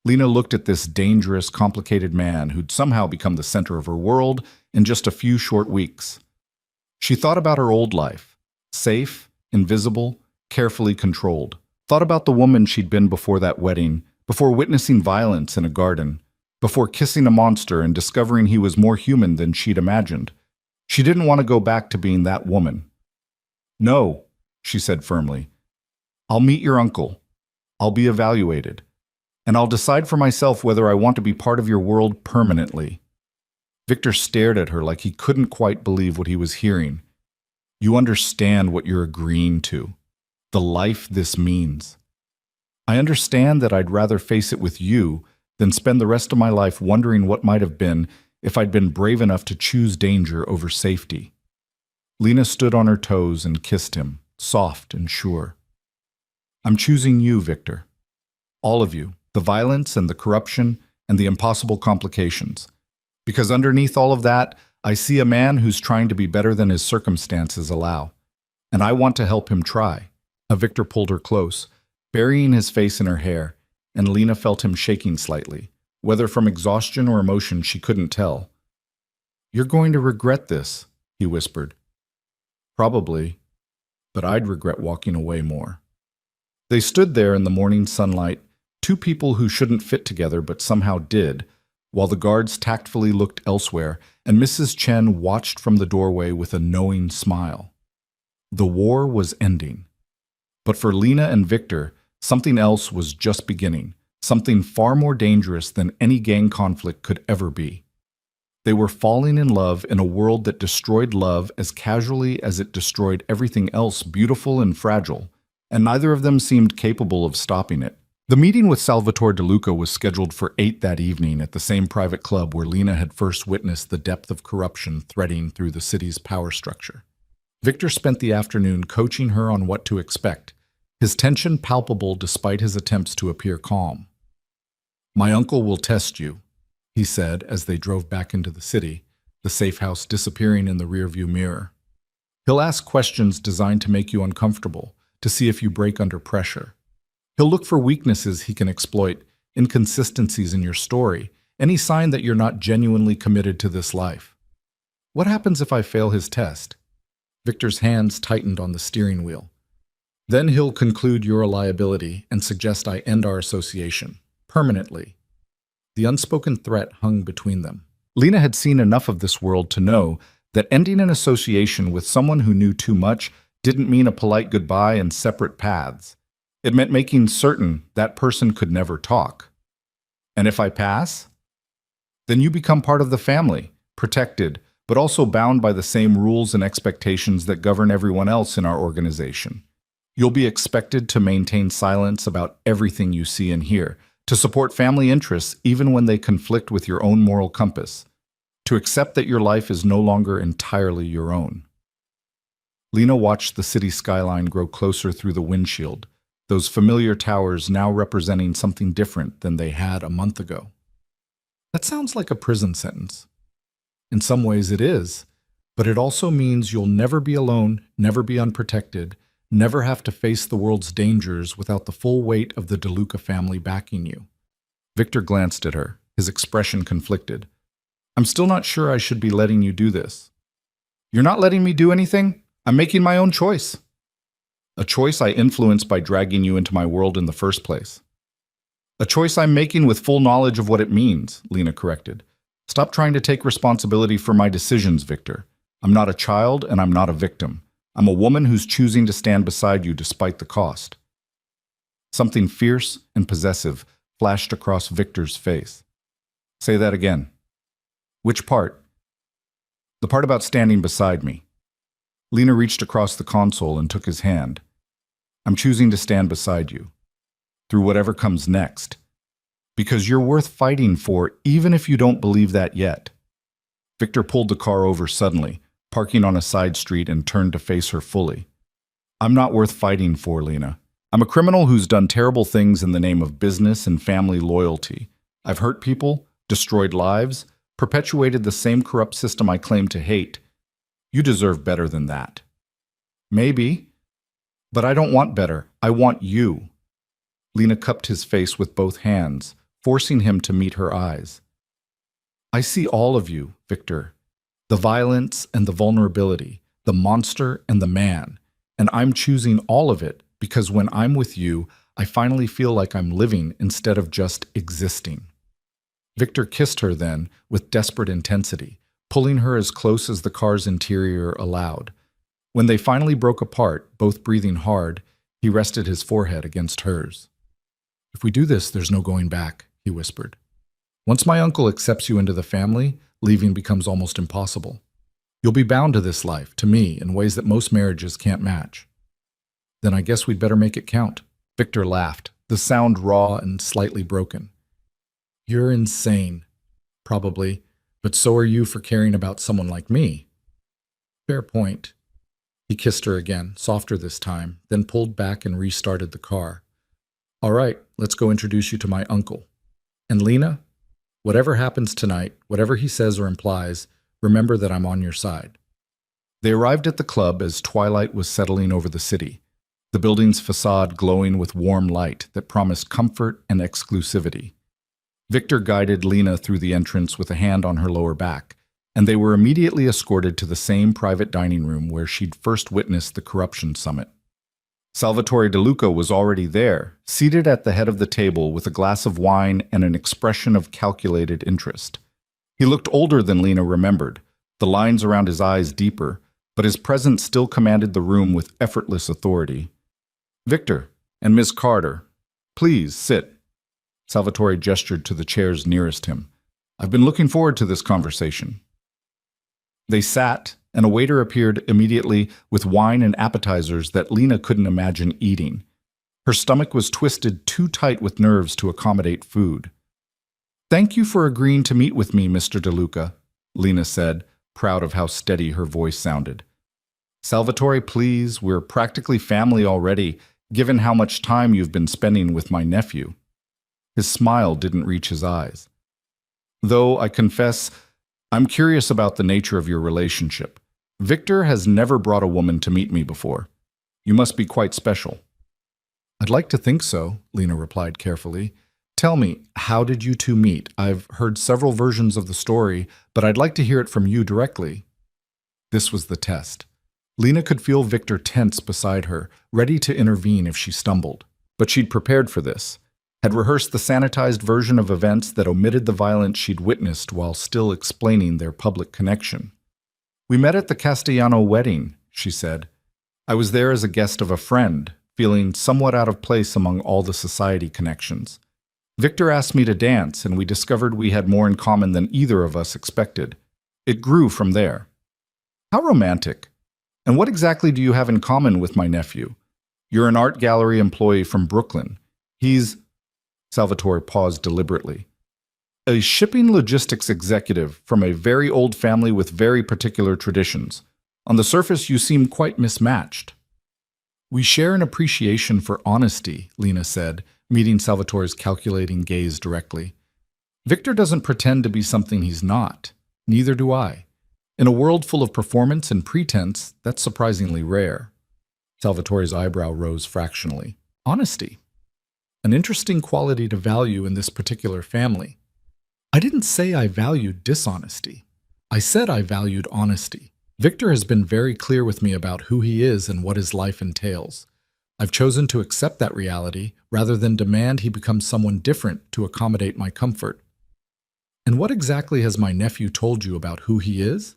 Lena looked at this dangerous, complicated man who'd somehow become the center of her world in just a few short weeks. She thought about her old life, safe, invisible, carefully controlled. Thought about the woman she'd been before that wedding, before witnessing violence in a garden, before kissing a monster and discovering he was more human than she'd imagined. She didn't want to go back to being that woman. No, she said firmly. I'll meet your uncle. I'll be evaluated. And I'll decide for myself whether I want to be part of your world permanently. Victor stared at her like he couldn't quite believe what he was hearing. You understand what you're agreeing to. The life this means. I understand that I'd rather face it with you than spend the rest of my life wondering what might have been if I'd been brave enough to choose danger over safety. Lena stood on her toes and kissed him, soft and sure. I'm choosing you, Victor. All of you, the violence and the corruption and the impossible complications. Because underneath all of that, I see a man who's trying to be better than his circumstances allow. And I want to help him try. Victor pulled her close, burying his face in her hair, and Lena felt him shaking slightly. Whether from exhaustion or emotion, she couldn't tell. You're going to regret this, he whispered. Probably, but I'd regret walking away more. They stood there in the morning sunlight, two people who shouldn't fit together but somehow did, while the guards tactfully looked elsewhere, and Mrs. Chen watched from the doorway with a knowing smile. The war was ending. But for Lena and Victor, something else was just beginning, something far more dangerous than any gang conflict could ever be. They were falling in love in a world that destroyed love as casually as it destroyed everything else beautiful and fragile, and neither of them seemed capable of stopping it. The meeting with Salvatore De Luca was scheduled for 8 that evening at the same private club where Lena had first witnessed the depth of corruption threading through the city's power structure. Victor spent the afternoon coaching her on what to expect, his tension palpable despite his attempts to appear calm. My uncle will test you, he said as they drove back into the city, the safe house disappearing in the rearview mirror. He'll ask questions designed to make you uncomfortable, to see if you break under pressure. He'll look for weaknesses he can exploit, inconsistencies in your story, any sign that you're not genuinely committed to this life. What happens if I fail his test? Victor's hands tightened on the steering wheel. Then he'll conclude you're a liability and suggest I end our association, permanently. The unspoken threat hung between them. Lena had seen enough of this world to know that ending an association with someone who knew too much didn't mean a polite goodbye and separate paths. It meant making certain that person could never talk. And if I pass? Then you become part of the family, protected, but also bound by the same rules and expectations that govern everyone else in our organization. You'll be expected to maintain silence about everything you see and hear, to support family interests even when they conflict with your own moral compass, to accept that your life is no longer entirely your own. Lena watched the city skyline grow closer through the windshield, those familiar towers now representing something different than they had a month ago. That sounds like a prison sentence. In some ways it is, but it also means you'll never be alone, never be unprotected, never have to face the world's dangers without the full weight of the De Luca family backing you. Victor glanced at her, his expression conflicted. I'm still not sure I should be letting you do this. You're not letting me do anything? I'm making my own choice. A choice I influenced by dragging you into my world in the first place. A choice I'm making with full knowledge of what it means, Lena corrected. Stop trying to take responsibility for my decisions, Victor. I'm not a child and I'm not a victim. I'm a woman who's choosing to stand beside you despite the cost. Something fierce and possessive flashed across Victor's face. Say that again. Which part? The part about standing beside me. Lena reached across the console and took his hand. I'm choosing to stand beside you, through whatever comes next. Because you're worth fighting for, even if you don't believe that yet. Victor pulled the car over suddenly, parking on a side street, and turned to face her fully. I'm not worth fighting for, Lena. I'm a criminal who's done terrible things in the name of business and family loyalty. I've hurt people, destroyed lives, perpetuated the same corrupt system I claim to hate. You deserve better than that. Maybe, but I don't want better. I want you. Lena cupped his face with both hands, forcing him to meet her eyes. I see all of you, Victor. The violence and the vulnerability, the monster and the man. And I'm choosing all of it because when I'm with you, I finally feel like I'm living instead of just existing. Victor kissed her then with desperate intensity, pulling her as close as the car's interior allowed. When they finally broke apart, both breathing hard, he rested his forehead against hers. If we do this, there's no going back, he whispered. Once my uncle accepts you into the family, leaving becomes almost impossible. You'll be bound to this life, to me, in ways that most marriages can't match. Then I guess we'd better make it count. Victor laughed, the sound raw and slightly broken. You're insane, probably, but so are you for caring about someone like me. Fair point. He kissed her again, softer this time, then pulled back and restarted the car. All right, let's go introduce you to my uncle. And Lena, whatever happens tonight, whatever he says or implies, remember that I'm on your side. They arrived at the club as twilight was settling over the city, the building's facade glowing with warm light that promised comfort and exclusivity. Victor guided Lena through the entrance with a hand on her lower back, and they were immediately escorted to the same private dining room where she'd first witnessed the corruption summit. Salvatore De Luca was already there, seated at the head of the table with a glass of wine and an expression of calculated interest. He looked older than Lena remembered, the lines around his eyes deeper, but his presence still commanded the room with effortless authority. Victor and Miss Carter, please sit. Salvatore gestured to the chairs nearest him. I've been looking forward to this conversation. They sat, and a waiter appeared immediately with wine and appetizers that Lena couldn't imagine eating. Her stomach was twisted too tight with nerves to accommodate food. Thank you for agreeing to meet with me, Mr. De Luca, Lena said, proud of how steady her voice sounded. Salvatore, please, we're practically family already, given how much time you've been spending with my nephew. His smile didn't reach his eyes. Though, I confess, I'm curious about the nature of your relationship. Victor has never brought a woman to meet me before. You must be quite special. I'd like to think so, Lena replied carefully. Tell me, how did you two meet? I've heard several versions of the story, but I'd like to hear it from you directly. This was the test. Lena could feel Victor tense beside her, ready to intervene if she stumbled. But she'd prepared for this, had rehearsed the sanitized version of events that omitted the violence she'd witnessed while still explaining their public connection. We met at the Castellano wedding, she said. I was there as a guest of a friend, feeling somewhat out of place among all the society connections. Victor asked me to dance, and we discovered we had more in common than either of us expected. It grew from there. How romantic. And what exactly do you have in common with my nephew? You're an art gallery employee from Brooklyn. He's... Salvatore paused deliberately. A shipping logistics executive from a very old family with very particular traditions. On the surface, you seem quite mismatched. We share an appreciation for honesty, Lena said, meeting Salvatore's calculating gaze directly. Victor doesn't pretend to be something he's not. Neither do I. In a world full of performance and pretense, that's surprisingly rare. Salvatore's eyebrow rose fractionally. Honesty. An interesting quality to value in this particular family. I didn't say I valued dishonesty. I said I valued honesty. Victor has been very clear with me about who he is and what his life entails. I've chosen to accept that reality rather than demand he become someone different to accommodate my comfort. And what exactly has my nephew told you about who he is?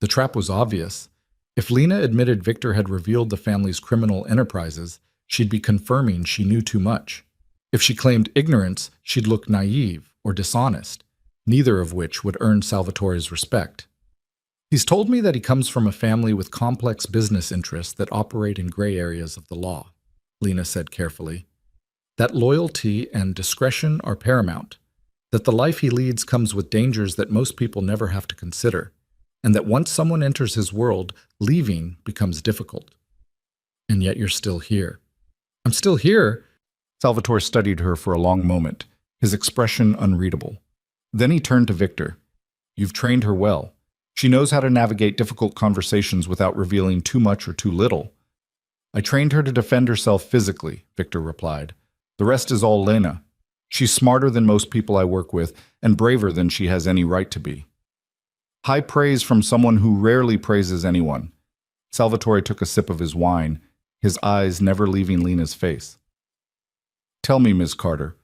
The trap was obvious. If Lena admitted Victor had revealed the family's criminal enterprises, she'd be confirming she knew too much. If she claimed ignorance, she'd look naive or dishonest, neither of which would earn Salvatore's respect. He's told me that he comes from a family with complex business interests that operate in gray areas of the law, Lena said carefully. That loyalty and discretion are paramount, that the life he leads comes with dangers that most people never have to consider, and that once someone enters his world, leaving becomes difficult. And yet you're still here. I'm still here. Salvatore studied her for a long moment, his expression unreadable. Then he turned to Victor. You've trained her well. She knows how to navigate difficult conversations without revealing too much or too little. I trained her to defend herself physically, Victor replied. The rest is all Lena. She's smarter than most people I work with and braver than she has any right to be. High praise from someone who rarely praises anyone. Salvatore took a sip of his wine, his eyes never leaving Lena's face. Tell me, Ms. Carter,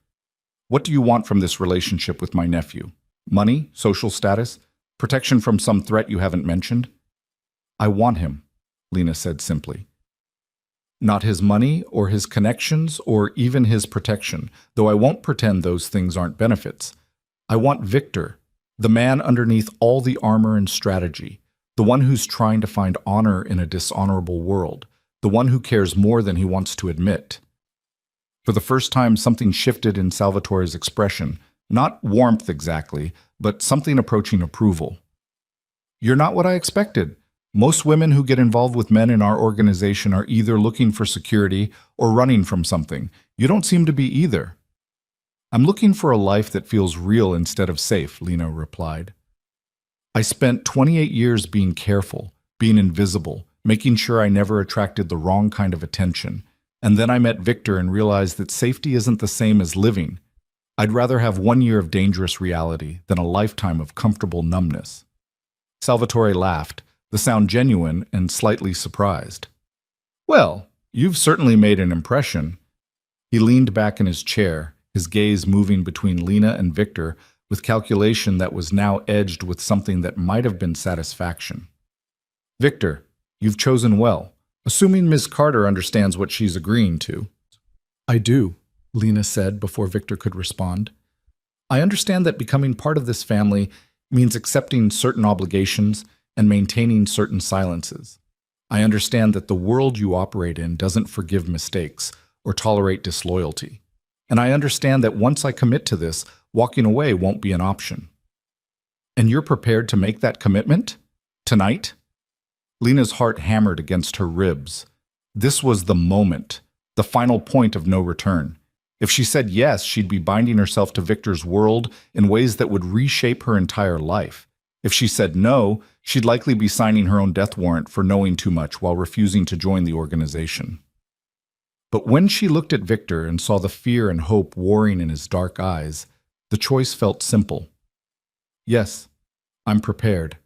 what do you want from this relationship with my nephew? Money? Social status? Protection from some threat you haven't mentioned? I want him, Lena said simply. Not his money or his connections or even his protection, though I won't pretend those things aren't benefits. I want Victor, the man underneath all the armor and strategy, the one who's trying to find honor in a dishonorable world, the one who cares more than he wants to admit. For the first time, something shifted in Salvatore's expression, not warmth exactly, but something approaching approval. You're not what I expected. Most women who get involved with men in our organization are either looking for security or running from something. You don't seem to be either. I'm looking for a life that feels real instead of safe, Lena replied. I spent 28 years being careful, being invisible, making sure I never attracted the wrong kind of attention. And then I met Victor and realized that safety isn't the same as living. I'd rather have 1 year of dangerous reality than a lifetime of comfortable numbness. Salvatore laughed, the sound genuine and slightly surprised. Well, you've certainly made an impression. He leaned back in his chair, his gaze moving between Lena and Victor with calculation that was now edged with something that might have been satisfaction. Victor, you've chosen well, assuming Ms. Carter understands what she's agreeing to. I do, Lena said before Victor could respond. I understand that becoming part of this family means accepting certain obligations and maintaining certain silences. I understand that the world you operate in doesn't forgive mistakes or tolerate disloyalty. And I understand that once I commit to this, walking away won't be an option. And you're prepared to make that commitment? Tonight? Lena's heart hammered against her ribs. This was the moment, the final point of no return. If she said yes, she'd be binding herself to Victor's world in ways that would reshape her entire life. If she said no, she'd likely be signing her own death warrant for knowing too much while refusing to join the organization. But when she looked at Victor and saw the fear and hope warring in his dark eyes, the choice felt simple. Yes, I'm prepared.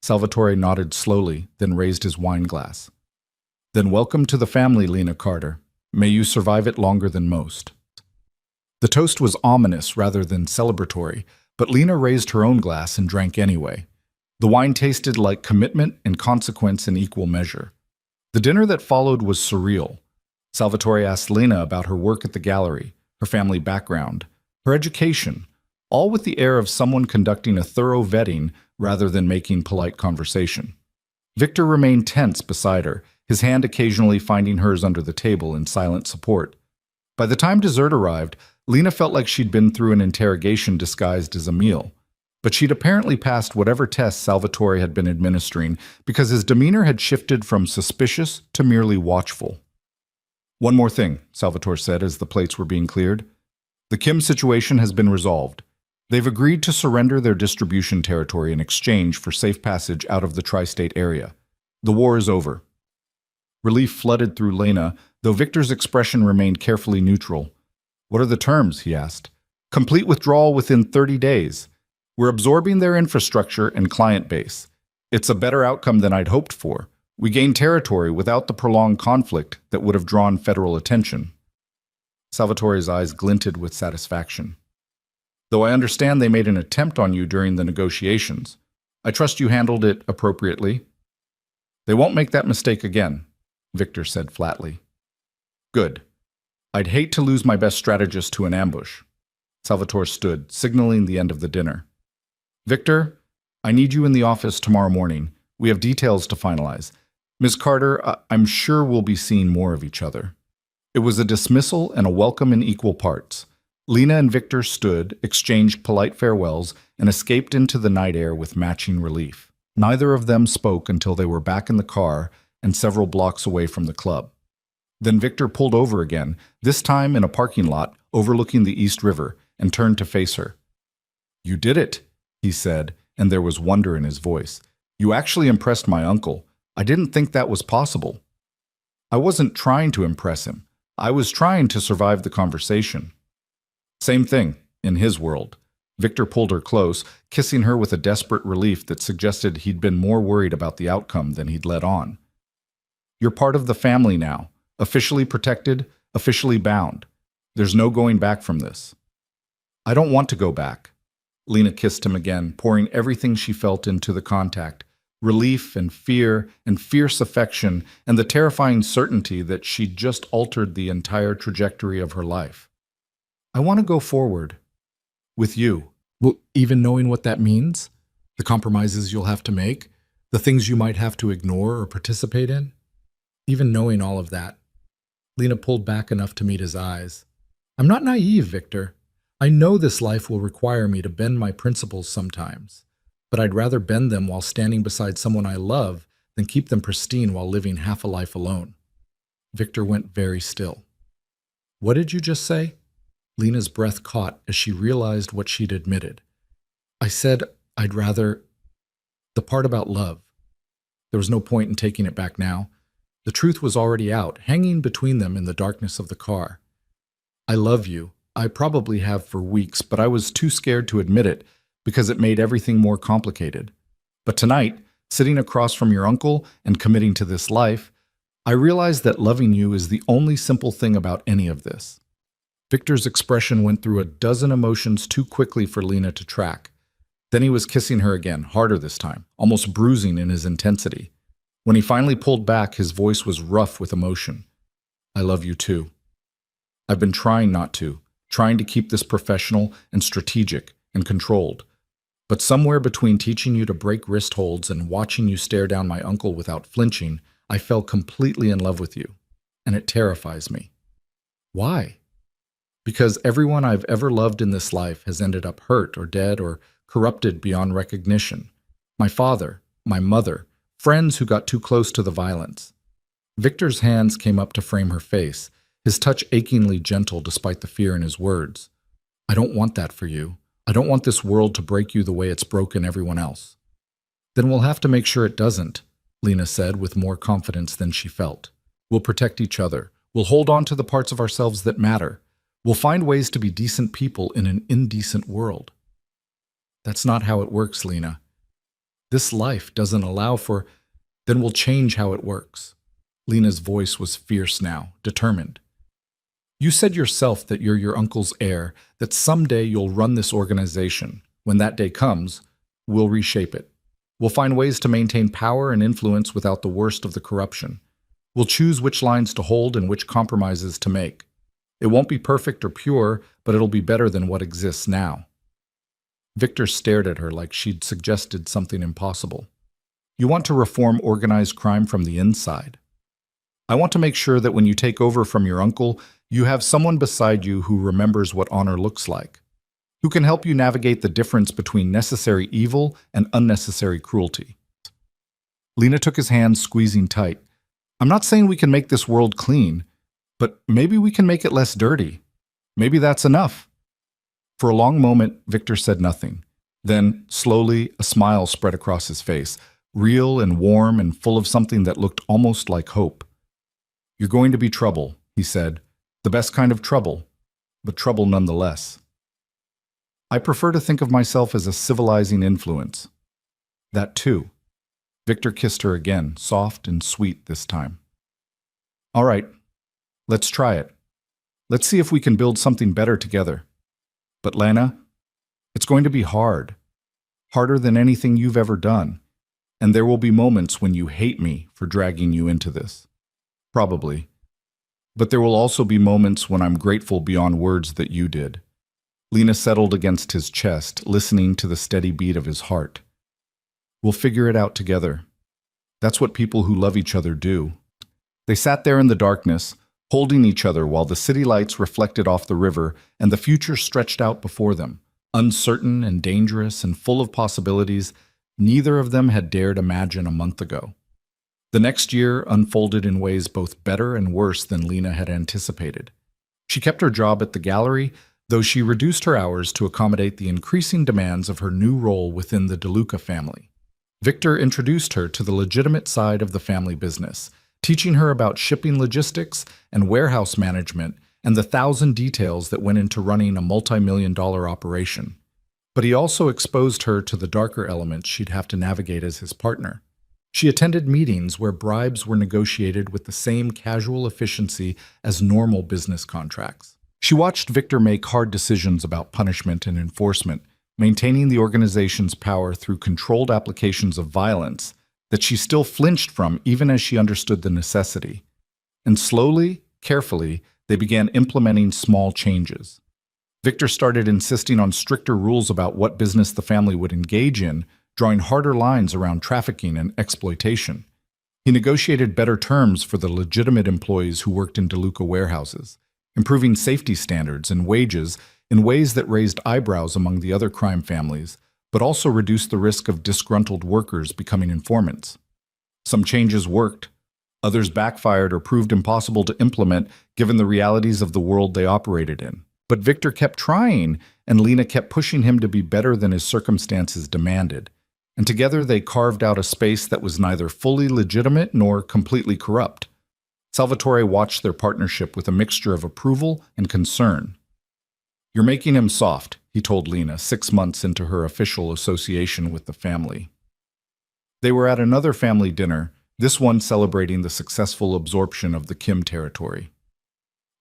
Salvatore nodded slowly, then raised his wine glass. Then welcome to the family, Lena Carter. May you survive it longer than most. The toast was ominous rather than celebratory, but Lena raised her own glass and drank anyway. The wine tasted like commitment and consequence in equal measure. The dinner that followed was surreal. Salvatore asked Lena about her work at the gallery, her family background, her education, all with the air of someone conducting a thorough vetting rather than making polite conversation. Victor remained tense beside her, his hand occasionally finding hers under the table in silent support. By the time dessert arrived, Lena felt like she'd been through an interrogation disguised as a meal. But she'd apparently passed whatever tests Salvatore had been administering because his demeanor had shifted from suspicious to merely watchful. One more thing, Salvatore said as the plates were being cleared. The Kim situation has been resolved. They've agreed to surrender their distribution territory in exchange for safe passage out of the tri-state area. The war is over. Relief flooded through Lena, though Victor's expression remained carefully neutral. What are the terms? He asked. Complete withdrawal within 30 days. We're absorbing their infrastructure and client base. It's a better outcome than I'd hoped for. We gained territory without the prolonged conflict that would have drawn federal attention. Salvatore's eyes glinted with satisfaction. Though I understand they made an attempt on you during the negotiations. I trust you handled it appropriately. They won't make that mistake again, Victor said flatly. Good. I'd hate to lose my best strategist to an ambush. Salvatore stood, signaling the end of the dinner. Victor, I need you in the office tomorrow morning. We have details to finalize. Ms. Carter, I'm sure we'll be seeing more of each other. It was a dismissal and a welcome in equal parts. Lena and Victor stood, exchanged polite farewells, and escaped into the night air with matching relief. Neither of them spoke until they were back in the car and several blocks away from the club. Then Victor pulled over again, this time in a parking lot overlooking the East River, and turned to face her. You did it, he said, and there was wonder in his voice. You actually impressed my uncle. I didn't think that was possible. I wasn't trying to impress him. I was trying to survive the conversation. Same thing, in his world. Victor pulled her close, kissing her with a desperate relief that suggested he'd been more worried about the outcome than he'd let on. You're part of the family now, officially protected, officially bound. There's no going back from this. I don't want to go back. Lena kissed him again, pouring everything she felt into the contact, relief and fear and fierce affection and the terrifying certainty that she'd just altered the entire trajectory of her life. I want to go forward. With you. Well, even knowing what that means? The compromises you'll have to make? The things you might have to ignore or participate in? Even knowing all of that. Lena pulled back enough to meet his eyes. I'm not naive, Victor. I know this life will require me to bend my principles sometimes, but I'd rather bend them while standing beside someone I love than keep them pristine while living half a life alone. Victor went very still. What did you just say? Lena's breath caught as she realized what she'd admitted. I said I'd rather... The part about love. There was no point in taking it back now. The truth was already out, hanging between them in the darkness of the car. I love you. I probably have for weeks, but I was too scared to admit it because it made everything more complicated. But tonight, sitting across from your uncle and committing to this life, I realized that loving you is the only simple thing about any of this. Victor's expression went through a dozen emotions too quickly for Lena to track. Then he was kissing her again, harder this time, almost bruising in his intensity. When he finally pulled back, his voice was rough with emotion. I love you too. I've been trying not to, trying to keep this professional and strategic and controlled. But somewhere between teaching you to break wrist holds and watching you stare down my uncle without flinching, I fell completely in love with you. And it terrifies me. Why? Because everyone I've ever loved in this life has ended up hurt or dead or corrupted beyond recognition. My father, my mother, friends who got too close to the violence. Victor's hands came up to frame her face, his touch achingly gentle despite the fear in his words. I don't want that for you. I don't want this world to break you the way it's broken everyone else. Then we'll have to make sure it doesn't, Lena said with more confidence than she felt. We'll protect each other. We'll hold on to the parts of ourselves that matter. We'll find ways to be decent people in an indecent world. That's not how it works, Lena. This life doesn't allow for... Then we'll change how it works. Lena's voice was fierce now, determined. You said yourself that you're your uncle's heir, that someday you'll run this organization. When that day comes, we'll reshape it. We'll find ways to maintain power and influence without the worst of the corruption. We'll choose which lines to hold and which compromises to make. It won't be perfect or pure, but it'll be better than what exists now. Victor stared at her like she'd suggested something impossible. You want to reform organized crime from the inside. I want to make sure that when you take over from your uncle, you have someone beside you who remembers what honor looks like, who can help you navigate the difference between necessary evil and unnecessary cruelty. Lena took his hand, squeezing tight. I'm not saying we can make this world clean, but maybe we can make it less dirty. Maybe that's enough. For a long moment, Victor said nothing. Then, slowly, a smile spread across his face, real and warm and full of something that looked almost like hope. You're going to be trouble, he said. The best kind of trouble, but trouble nonetheless. I prefer to think of myself as a civilizing influence. That too. Victor kissed her again, soft and sweet this time. All right, let's try it. Let's see if we can build something better together. But Lena, It's going to be hard, harder than anything you've ever done. And there will be moments when you hate me for dragging you into this. Probably. But there will also be moments when I'm grateful beyond words that you did. Lena settled against his chest, listening to the steady beat of his heart. We'll figure it out together. That's what people who love each other do. They sat there in the darkness, holding each other while the city lights reflected off the river and the future stretched out before them. Uncertain and dangerous and full of possibilities, neither of them had dared imagine a month ago. The next year unfolded in ways both better and worse than Lena had anticipated. She kept her job at the gallery, though she reduced her hours to accommodate the increasing demands of her new role within the DeLuca family. Victor introduced her to the legitimate side of the family business, teaching her about shipping logistics and warehouse management and the 1,000 details that went into running a multi-million-dollar operation. But he also exposed her to the darker elements she'd have to navigate as his partner. She attended meetings where bribes were negotiated with the same casual efficiency as normal business contracts. She watched Victor make hard decisions about punishment and enforcement, maintaining the organization's power through controlled applications of violence that she still flinched from even as she understood the necessity. And slowly, carefully, they began implementing small changes. Victor started insisting on stricter rules about what business the family would engage in, drawing harder lines around trafficking and exploitation. He negotiated better terms for the legitimate employees who worked in DeLuca warehouses, improving safety standards and wages in ways that raised eyebrows among the other crime families, but also reduced the risk of disgruntled workers becoming informants. Some changes worked. Others backfired or proved impossible to implement given the realities of the world they operated in. But Victor kept trying, and Lena kept pushing him to be better than his circumstances demanded. And together they carved out a space that was neither fully legitimate nor completely corrupt. Salvatore watched their partnership with a mixture of approval and concern. "You're making him soft," he told Lena 6 months into her official association with the family. They were at another family dinner, this one celebrating the successful absorption of the Kim territory.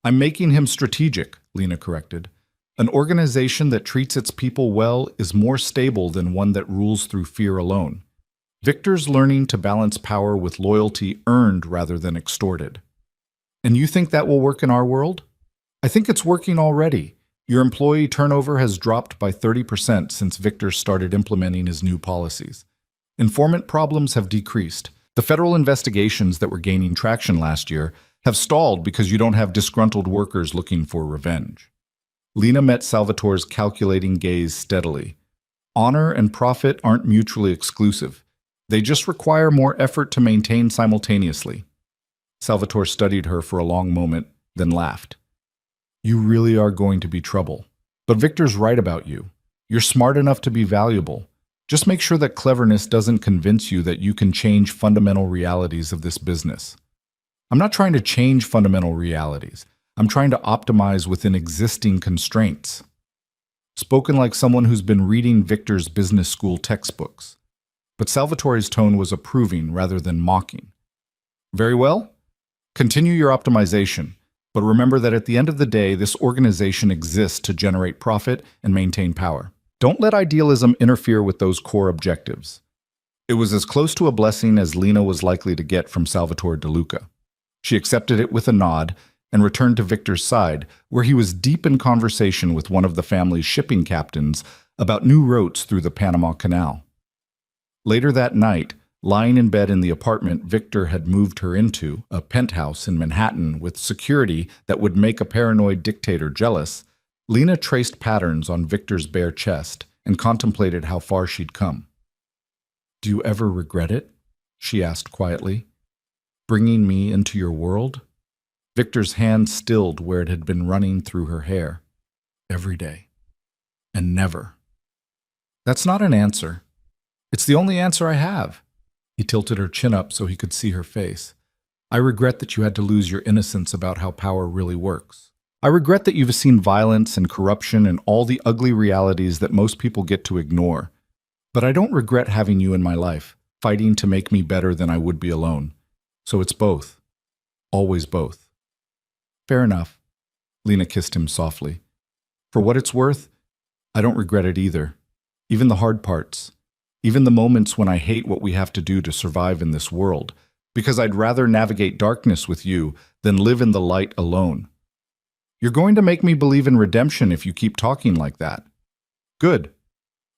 "I'm making him strategic," Lena corrected. "An organization that treats its people well is more stable than one that rules through fear alone. Victor's learning to balance power with loyalty earned rather than extorted." "And you think that will work in our world?" "I think it's working already. Your employee turnover has dropped by 30% since Victor started implementing his new policies. Informant problems have decreased. The federal investigations that were gaining traction last year have stalled because you don't have disgruntled workers looking for revenge." Lena met Salvatore's calculating gaze steadily. Honor and profit aren't mutually exclusive. They just require more effort to maintain simultaneously. Salvatore studied her for a long moment, then laughed. "You really are going to be trouble. But Victor's right about you. You're smart enough to be valuable. Just make sure that cleverness doesn't convince you that you can change fundamental realities of this business." "I'm not trying to change fundamental realities. I'm trying to optimize within existing constraints." Spoken like someone who's been reading Victor's business school textbooks. But Salvatore's tone was approving rather than mocking. "Very well. Continue your optimization. But remember that at the end of the day, this organization exists to generate profit and maintain power. Don't let idealism interfere with those core objectives." It was as close to a blessing as Lena was likely to get from Salvatore DeLuca. She accepted it with a nod and returned to Victor's side, where he was deep in conversation with one of the family's shipping captains about new routes through the Panama Canal. Later that night, lying in bed in the apartment Victor had moved her into, a penthouse in Manhattan with security that would make a paranoid dictator jealous, Lena traced patterns on Victor's bare chest and contemplated how far she'd come. "Do you ever regret it?" she asked quietly. "Bringing me into your world?" Victor's hand stilled where it had been running through her hair. "Every day. And never." "That's not an answer. It's the only answer I have." He tilted her chin up so he could see her face. "I regret that you had to lose your innocence about how power really works. I regret that you've seen violence and corruption and all the ugly realities that most people get to ignore. But I don't regret having you in my life, fighting to make me better than I would be alone. So it's both. Always both." "Fair enough." Lena kissed him softly. "For what it's worth, I don't regret it either. Even the hard parts. Even the moments when I hate what we have to do to survive in this world, because I'd rather navigate darkness with you than live in the light alone. You're going to make me believe in redemption if you keep talking like that. Good.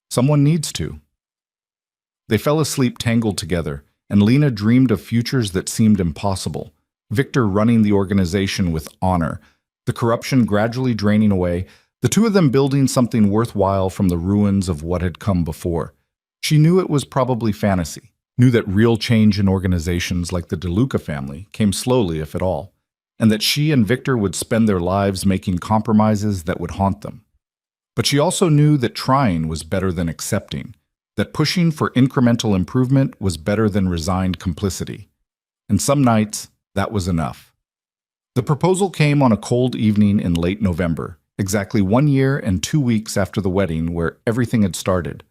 Someone needs to. They fell asleep tangled together, and Lena dreamed of futures that seemed impossible. Victor running the organization with honor, the corruption gradually draining away, the two of them building something worthwhile from the ruins of what had come before. She knew it was probably fantasy, knew that real change in organizations like the DeLuca family came slowly, if at all, and that she and Victor would spend their lives making compromises that would haunt them. But she also knew that trying was better than accepting, that pushing for incremental improvement was better than resigned complicity. And some nights, that was enough. The proposal came on a cold evening in late November, exactly 1 year and 2 weeks after the wedding where everything had started.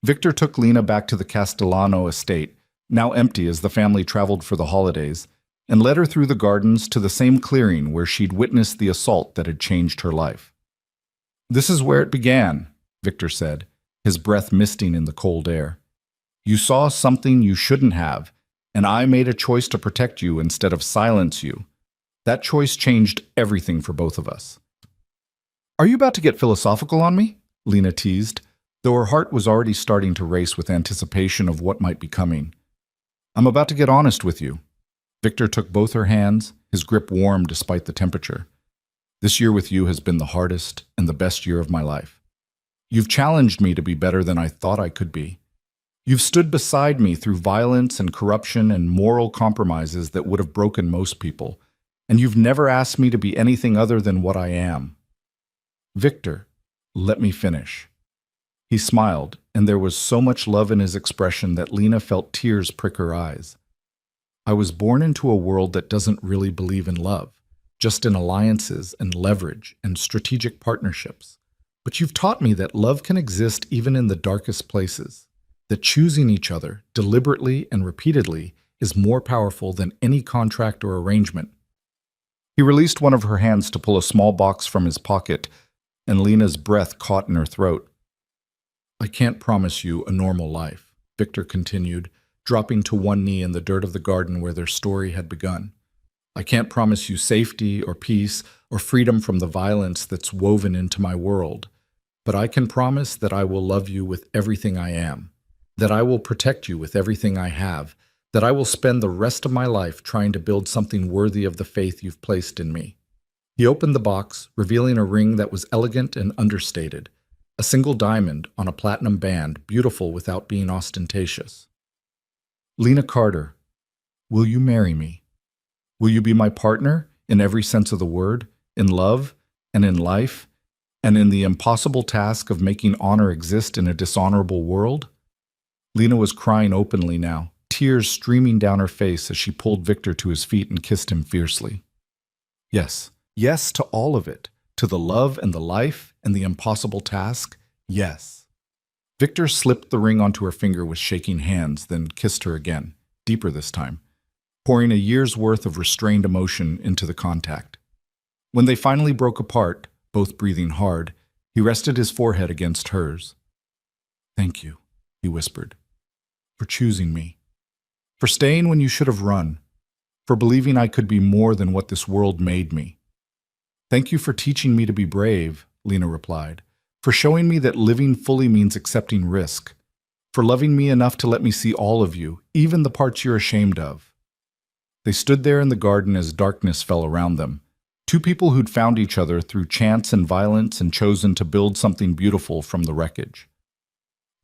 Victor took Lena back to the Castellano estate, now empty as the family traveled for the holidays, and led her through the gardens to the same clearing where she'd witnessed the assault that had changed her life. "This is where it began," Victor said, his breath misting in the cold air. "You saw something you shouldn't have, and I made a choice to protect you instead of silence you. That choice changed everything for both of us." "Are you about to get philosophical on me?" Lena teased, though her heart was already starting to race with anticipation of what might be coming. "I'm about to get honest with you." Victor took both her hands, his grip warm despite the temperature. "This year with you has been the hardest and the best year of my life. You've challenged me to be better than I thought I could be. You've stood beside me through violence and corruption and moral compromises that would have broken most people, and you've never asked me to be anything other than what I am." "Victor, let me finish." He smiled, and there was so much love in his expression that Lena felt tears prick her eyes. "I was born into a world that doesn't really believe in love, just in alliances and leverage and strategic partnerships. But you've taught me that love can exist even in the darkest places, that choosing each other deliberately and repeatedly is more powerful than any contract or arrangement." He released one of her hands to pull a small box from his pocket, and Lena's breath caught in her throat. "I can't promise you a normal life," Victor continued, dropping to one knee in the dirt of the garden where their story had begun. "I can't promise you safety or peace or freedom from the violence that's woven into my world. But I can promise that I will love you with everything I am, that I will protect you with everything I have, that I will spend the rest of my life trying to build something worthy of the faith you've placed in me." He opened the box, revealing a ring that was elegant and understated, a single diamond on a platinum band, beautiful without being ostentatious. "Lena Carter, will you marry me? Will you be my partner in every sense of the word, in love and in life, and in the impossible task of making honor exist in a dishonorable world?" Lena was crying openly now, tears streaming down her face as she pulled Victor to his feet and kissed him fiercely. "Yes, yes to all of it, to the love and the life and the impossible task, yes." Victor slipped the ring onto her finger with shaking hands, then kissed her again, deeper this time, pouring a year's worth of restrained emotion into the contact. When they finally broke apart, both breathing hard, he rested his forehead against hers. "Thank you," he whispered, "for choosing me, for staying when you should have run, for believing I could be more than what this world made me." "Thank you for teaching me to be brave," Lena replied, "for showing me that living fully means accepting risk, for loving me enough to let me see all of you, even the parts you're ashamed of." They stood there in the garden as darkness fell around them, two people who'd found each other through chance and violence and chosen to build something beautiful from the wreckage.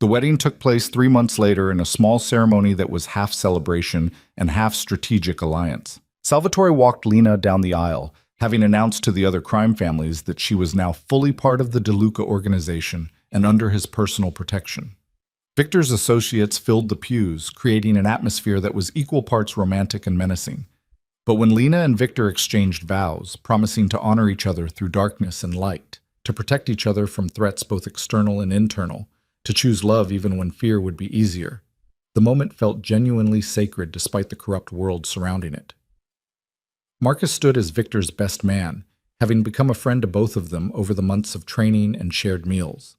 The wedding took place 3 months later in a small ceremony that was half celebration and half strategic alliance. Salvatore walked Lena down the aisle, having announced to the other crime families that she was now fully part of the DeLuca organization and under his personal protection. Victor's associates filled the pews, creating an atmosphere that was equal parts romantic and menacing. But when Lena and Victor exchanged vows, promising to honor each other through darkness and light, to protect each other from threats both external and internal, to choose love even when fear would be easier, the moment felt genuinely sacred despite the corrupt world surrounding it. Marcus stood as Victor's best man, having become a friend to both of them over the months of training and shared meals.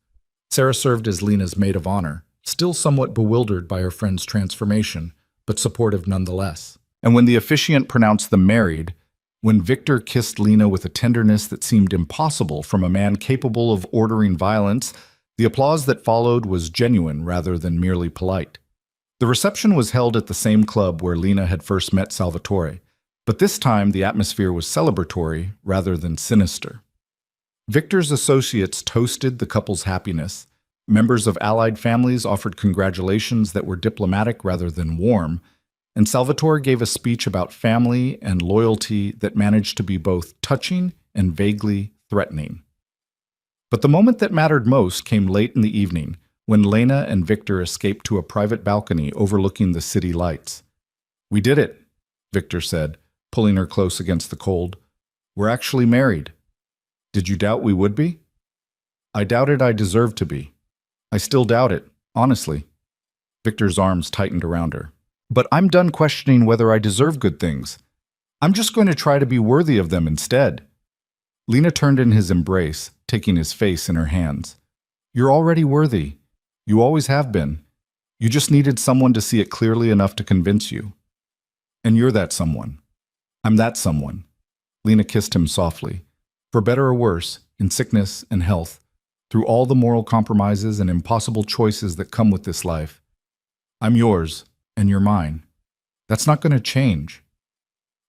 Sarah served as Lena's maid of honor, still somewhat bewildered by her friend's transformation, but supportive nonetheless. And when the officiant pronounced them married, when Victor kissed Lena with a tenderness that seemed impossible from a man capable of ordering violence, the applause that followed was genuine rather than merely polite. The reception was held at the same club where Lena had first met Salvatore, but this time the atmosphere was celebratory rather than sinister. Victor's associates toasted the couple's happiness. Members of allied families offered congratulations that were diplomatic rather than warm, and Salvatore gave a speech about family and loyalty that managed to be both touching and vaguely threatening. But the moment that mattered most came late in the evening, when Lena and Victor escaped to a private balcony overlooking the city lights. "We did it," Victor said, pulling her close against the cold. "We're actually married. Did you doubt we would be?" "I doubted I deserved to be. I still doubt it, honestly." Victor's arms tightened around her. "But I'm done questioning whether I deserve good things. I'm just going to try to be worthy of them instead." Lena turned in his embrace, taking his face in her hands. "You're already worthy. You always have been. You just needed someone to see it clearly enough to convince you. And you're that someone. I'm that someone." Lena kissed him softly. For better or worse, in sickness and health, through all the moral compromises and impossible choices that come with this life, I'm yours, and you're mine. That's not going to change.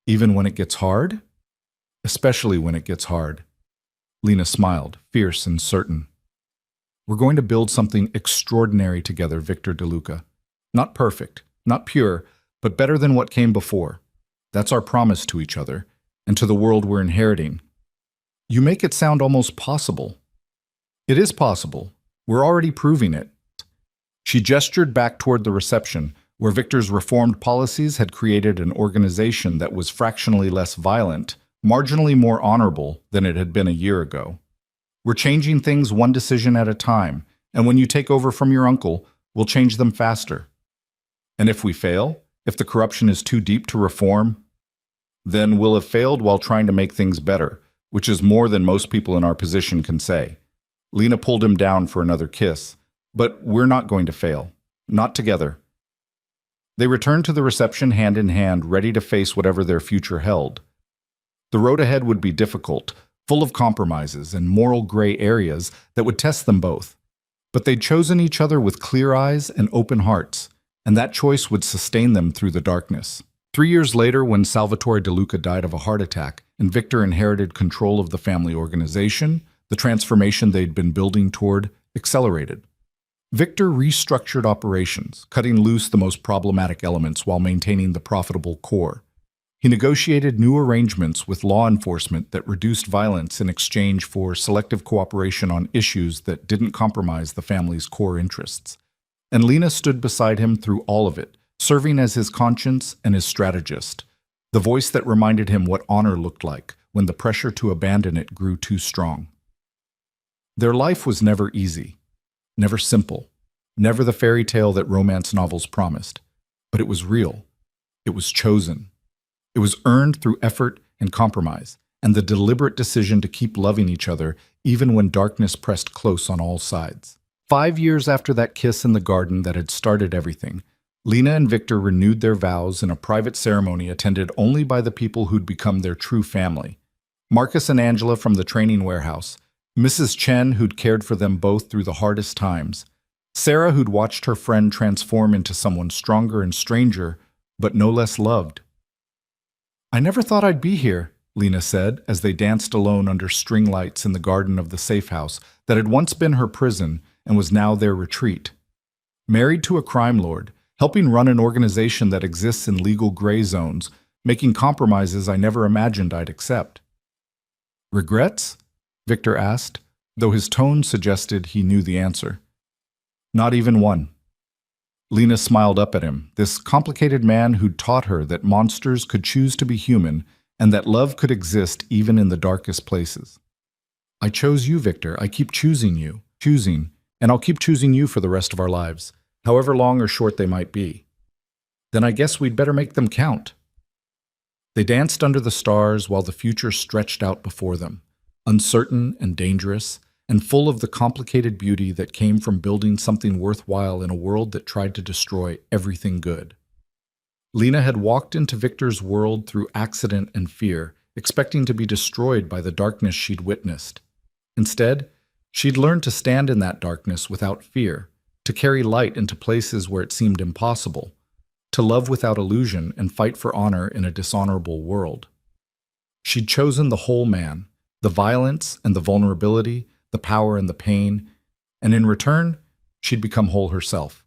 Even when it gets hard? Especially when it gets hard. Lena smiled, fierce and certain. "We're going to build something extraordinary together, Victor DeLuca. Not perfect, not pure, but better than what came before. That's our promise to each other, and to the world we're inheriting." "You make it sound almost possible." "It is possible. We're already proving it." She gestured back toward the reception, where Victor's reformed policies had created an organization that was fractionally less violent, marginally more honorable than it had been a year ago. "We're changing things one decision at a time, and when you take over from your uncle, we'll change them faster. And if we fail, if the corruption is too deep to reform, then we'll have failed while trying to make things better, which is more than most people in our position can say." Lena pulled him down for another kiss. "But we're not going to fail. Not together." They returned to the reception hand in hand, ready to face whatever their future held. The road ahead would be difficult, full of compromises and moral gray areas that would test them both. But they'd chosen each other with clear eyes and open hearts, and that choice would sustain them through the darkness. 3 years later, when Salvatore DeLuca died of a heart attack and Victor inherited control of the family organization, the transformation they'd been building toward accelerated. Victor restructured operations, cutting loose the most problematic elements while maintaining the profitable core. He negotiated new arrangements with law enforcement that reduced violence in exchange for selective cooperation on issues that didn't compromise the family's core interests. And Lena stood beside him through all of it, serving as his conscience and his strategist, the voice that reminded him what honor looked like when the pressure to abandon it grew too strong. Their life was never easy, never simple, never the fairy tale that romance novels promised, but it was real. It was chosen. It was earned through effort and compromise, and the deliberate decision to keep loving each other even when darkness pressed close on all sides. 5 years after that kiss in the garden that had started everything, Lena and Victor renewed their vows in a private ceremony attended only by the people who'd become their true family. Marcus and Angela from the training warehouse, Mrs. Chen, who'd cared for them both through the hardest times, Sarah, who'd watched her friend transform into someone stronger and stranger, but no less loved. "I never thought I'd be here," Lena said, as they danced alone under string lights in the garden of the safe house that had once been her prison and was now their retreat. Married to a crime lord, helping run an organization that exists in legal gray zones, making compromises I never imagined I'd accept. "Regrets?" Victor asked, though his tone suggested he knew the answer. "Not even one." Lena smiled up at him, this complicated man who'd taught her that monsters could choose to be human and that love could exist even in the darkest places. "I chose you, Victor. I keep choosing you, and I'll keep choosing you for the rest of our lives, however long or short they might be." "Then I guess we'd better make them count." They danced under the stars while the future stretched out before them, uncertain and dangerous, and full of the complicated beauty that came from building something worthwhile in a world that tried to destroy everything good. Lena had walked into Victor's world through accident and fear, expecting to be destroyed by the darkness she'd witnessed. Instead, she'd learned to stand in that darkness without fear, to carry light into places where it seemed impossible, to love without illusion and fight for honor in a dishonorable world. She'd chosen the whole man, the violence and the vulnerability, the power and the pain, and in return, she'd become whole herself.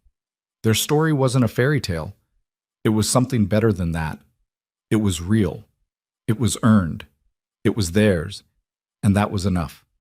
Their story wasn't a fairy tale. It was something better than that. It was real. It was earned. It was theirs. And that was enough.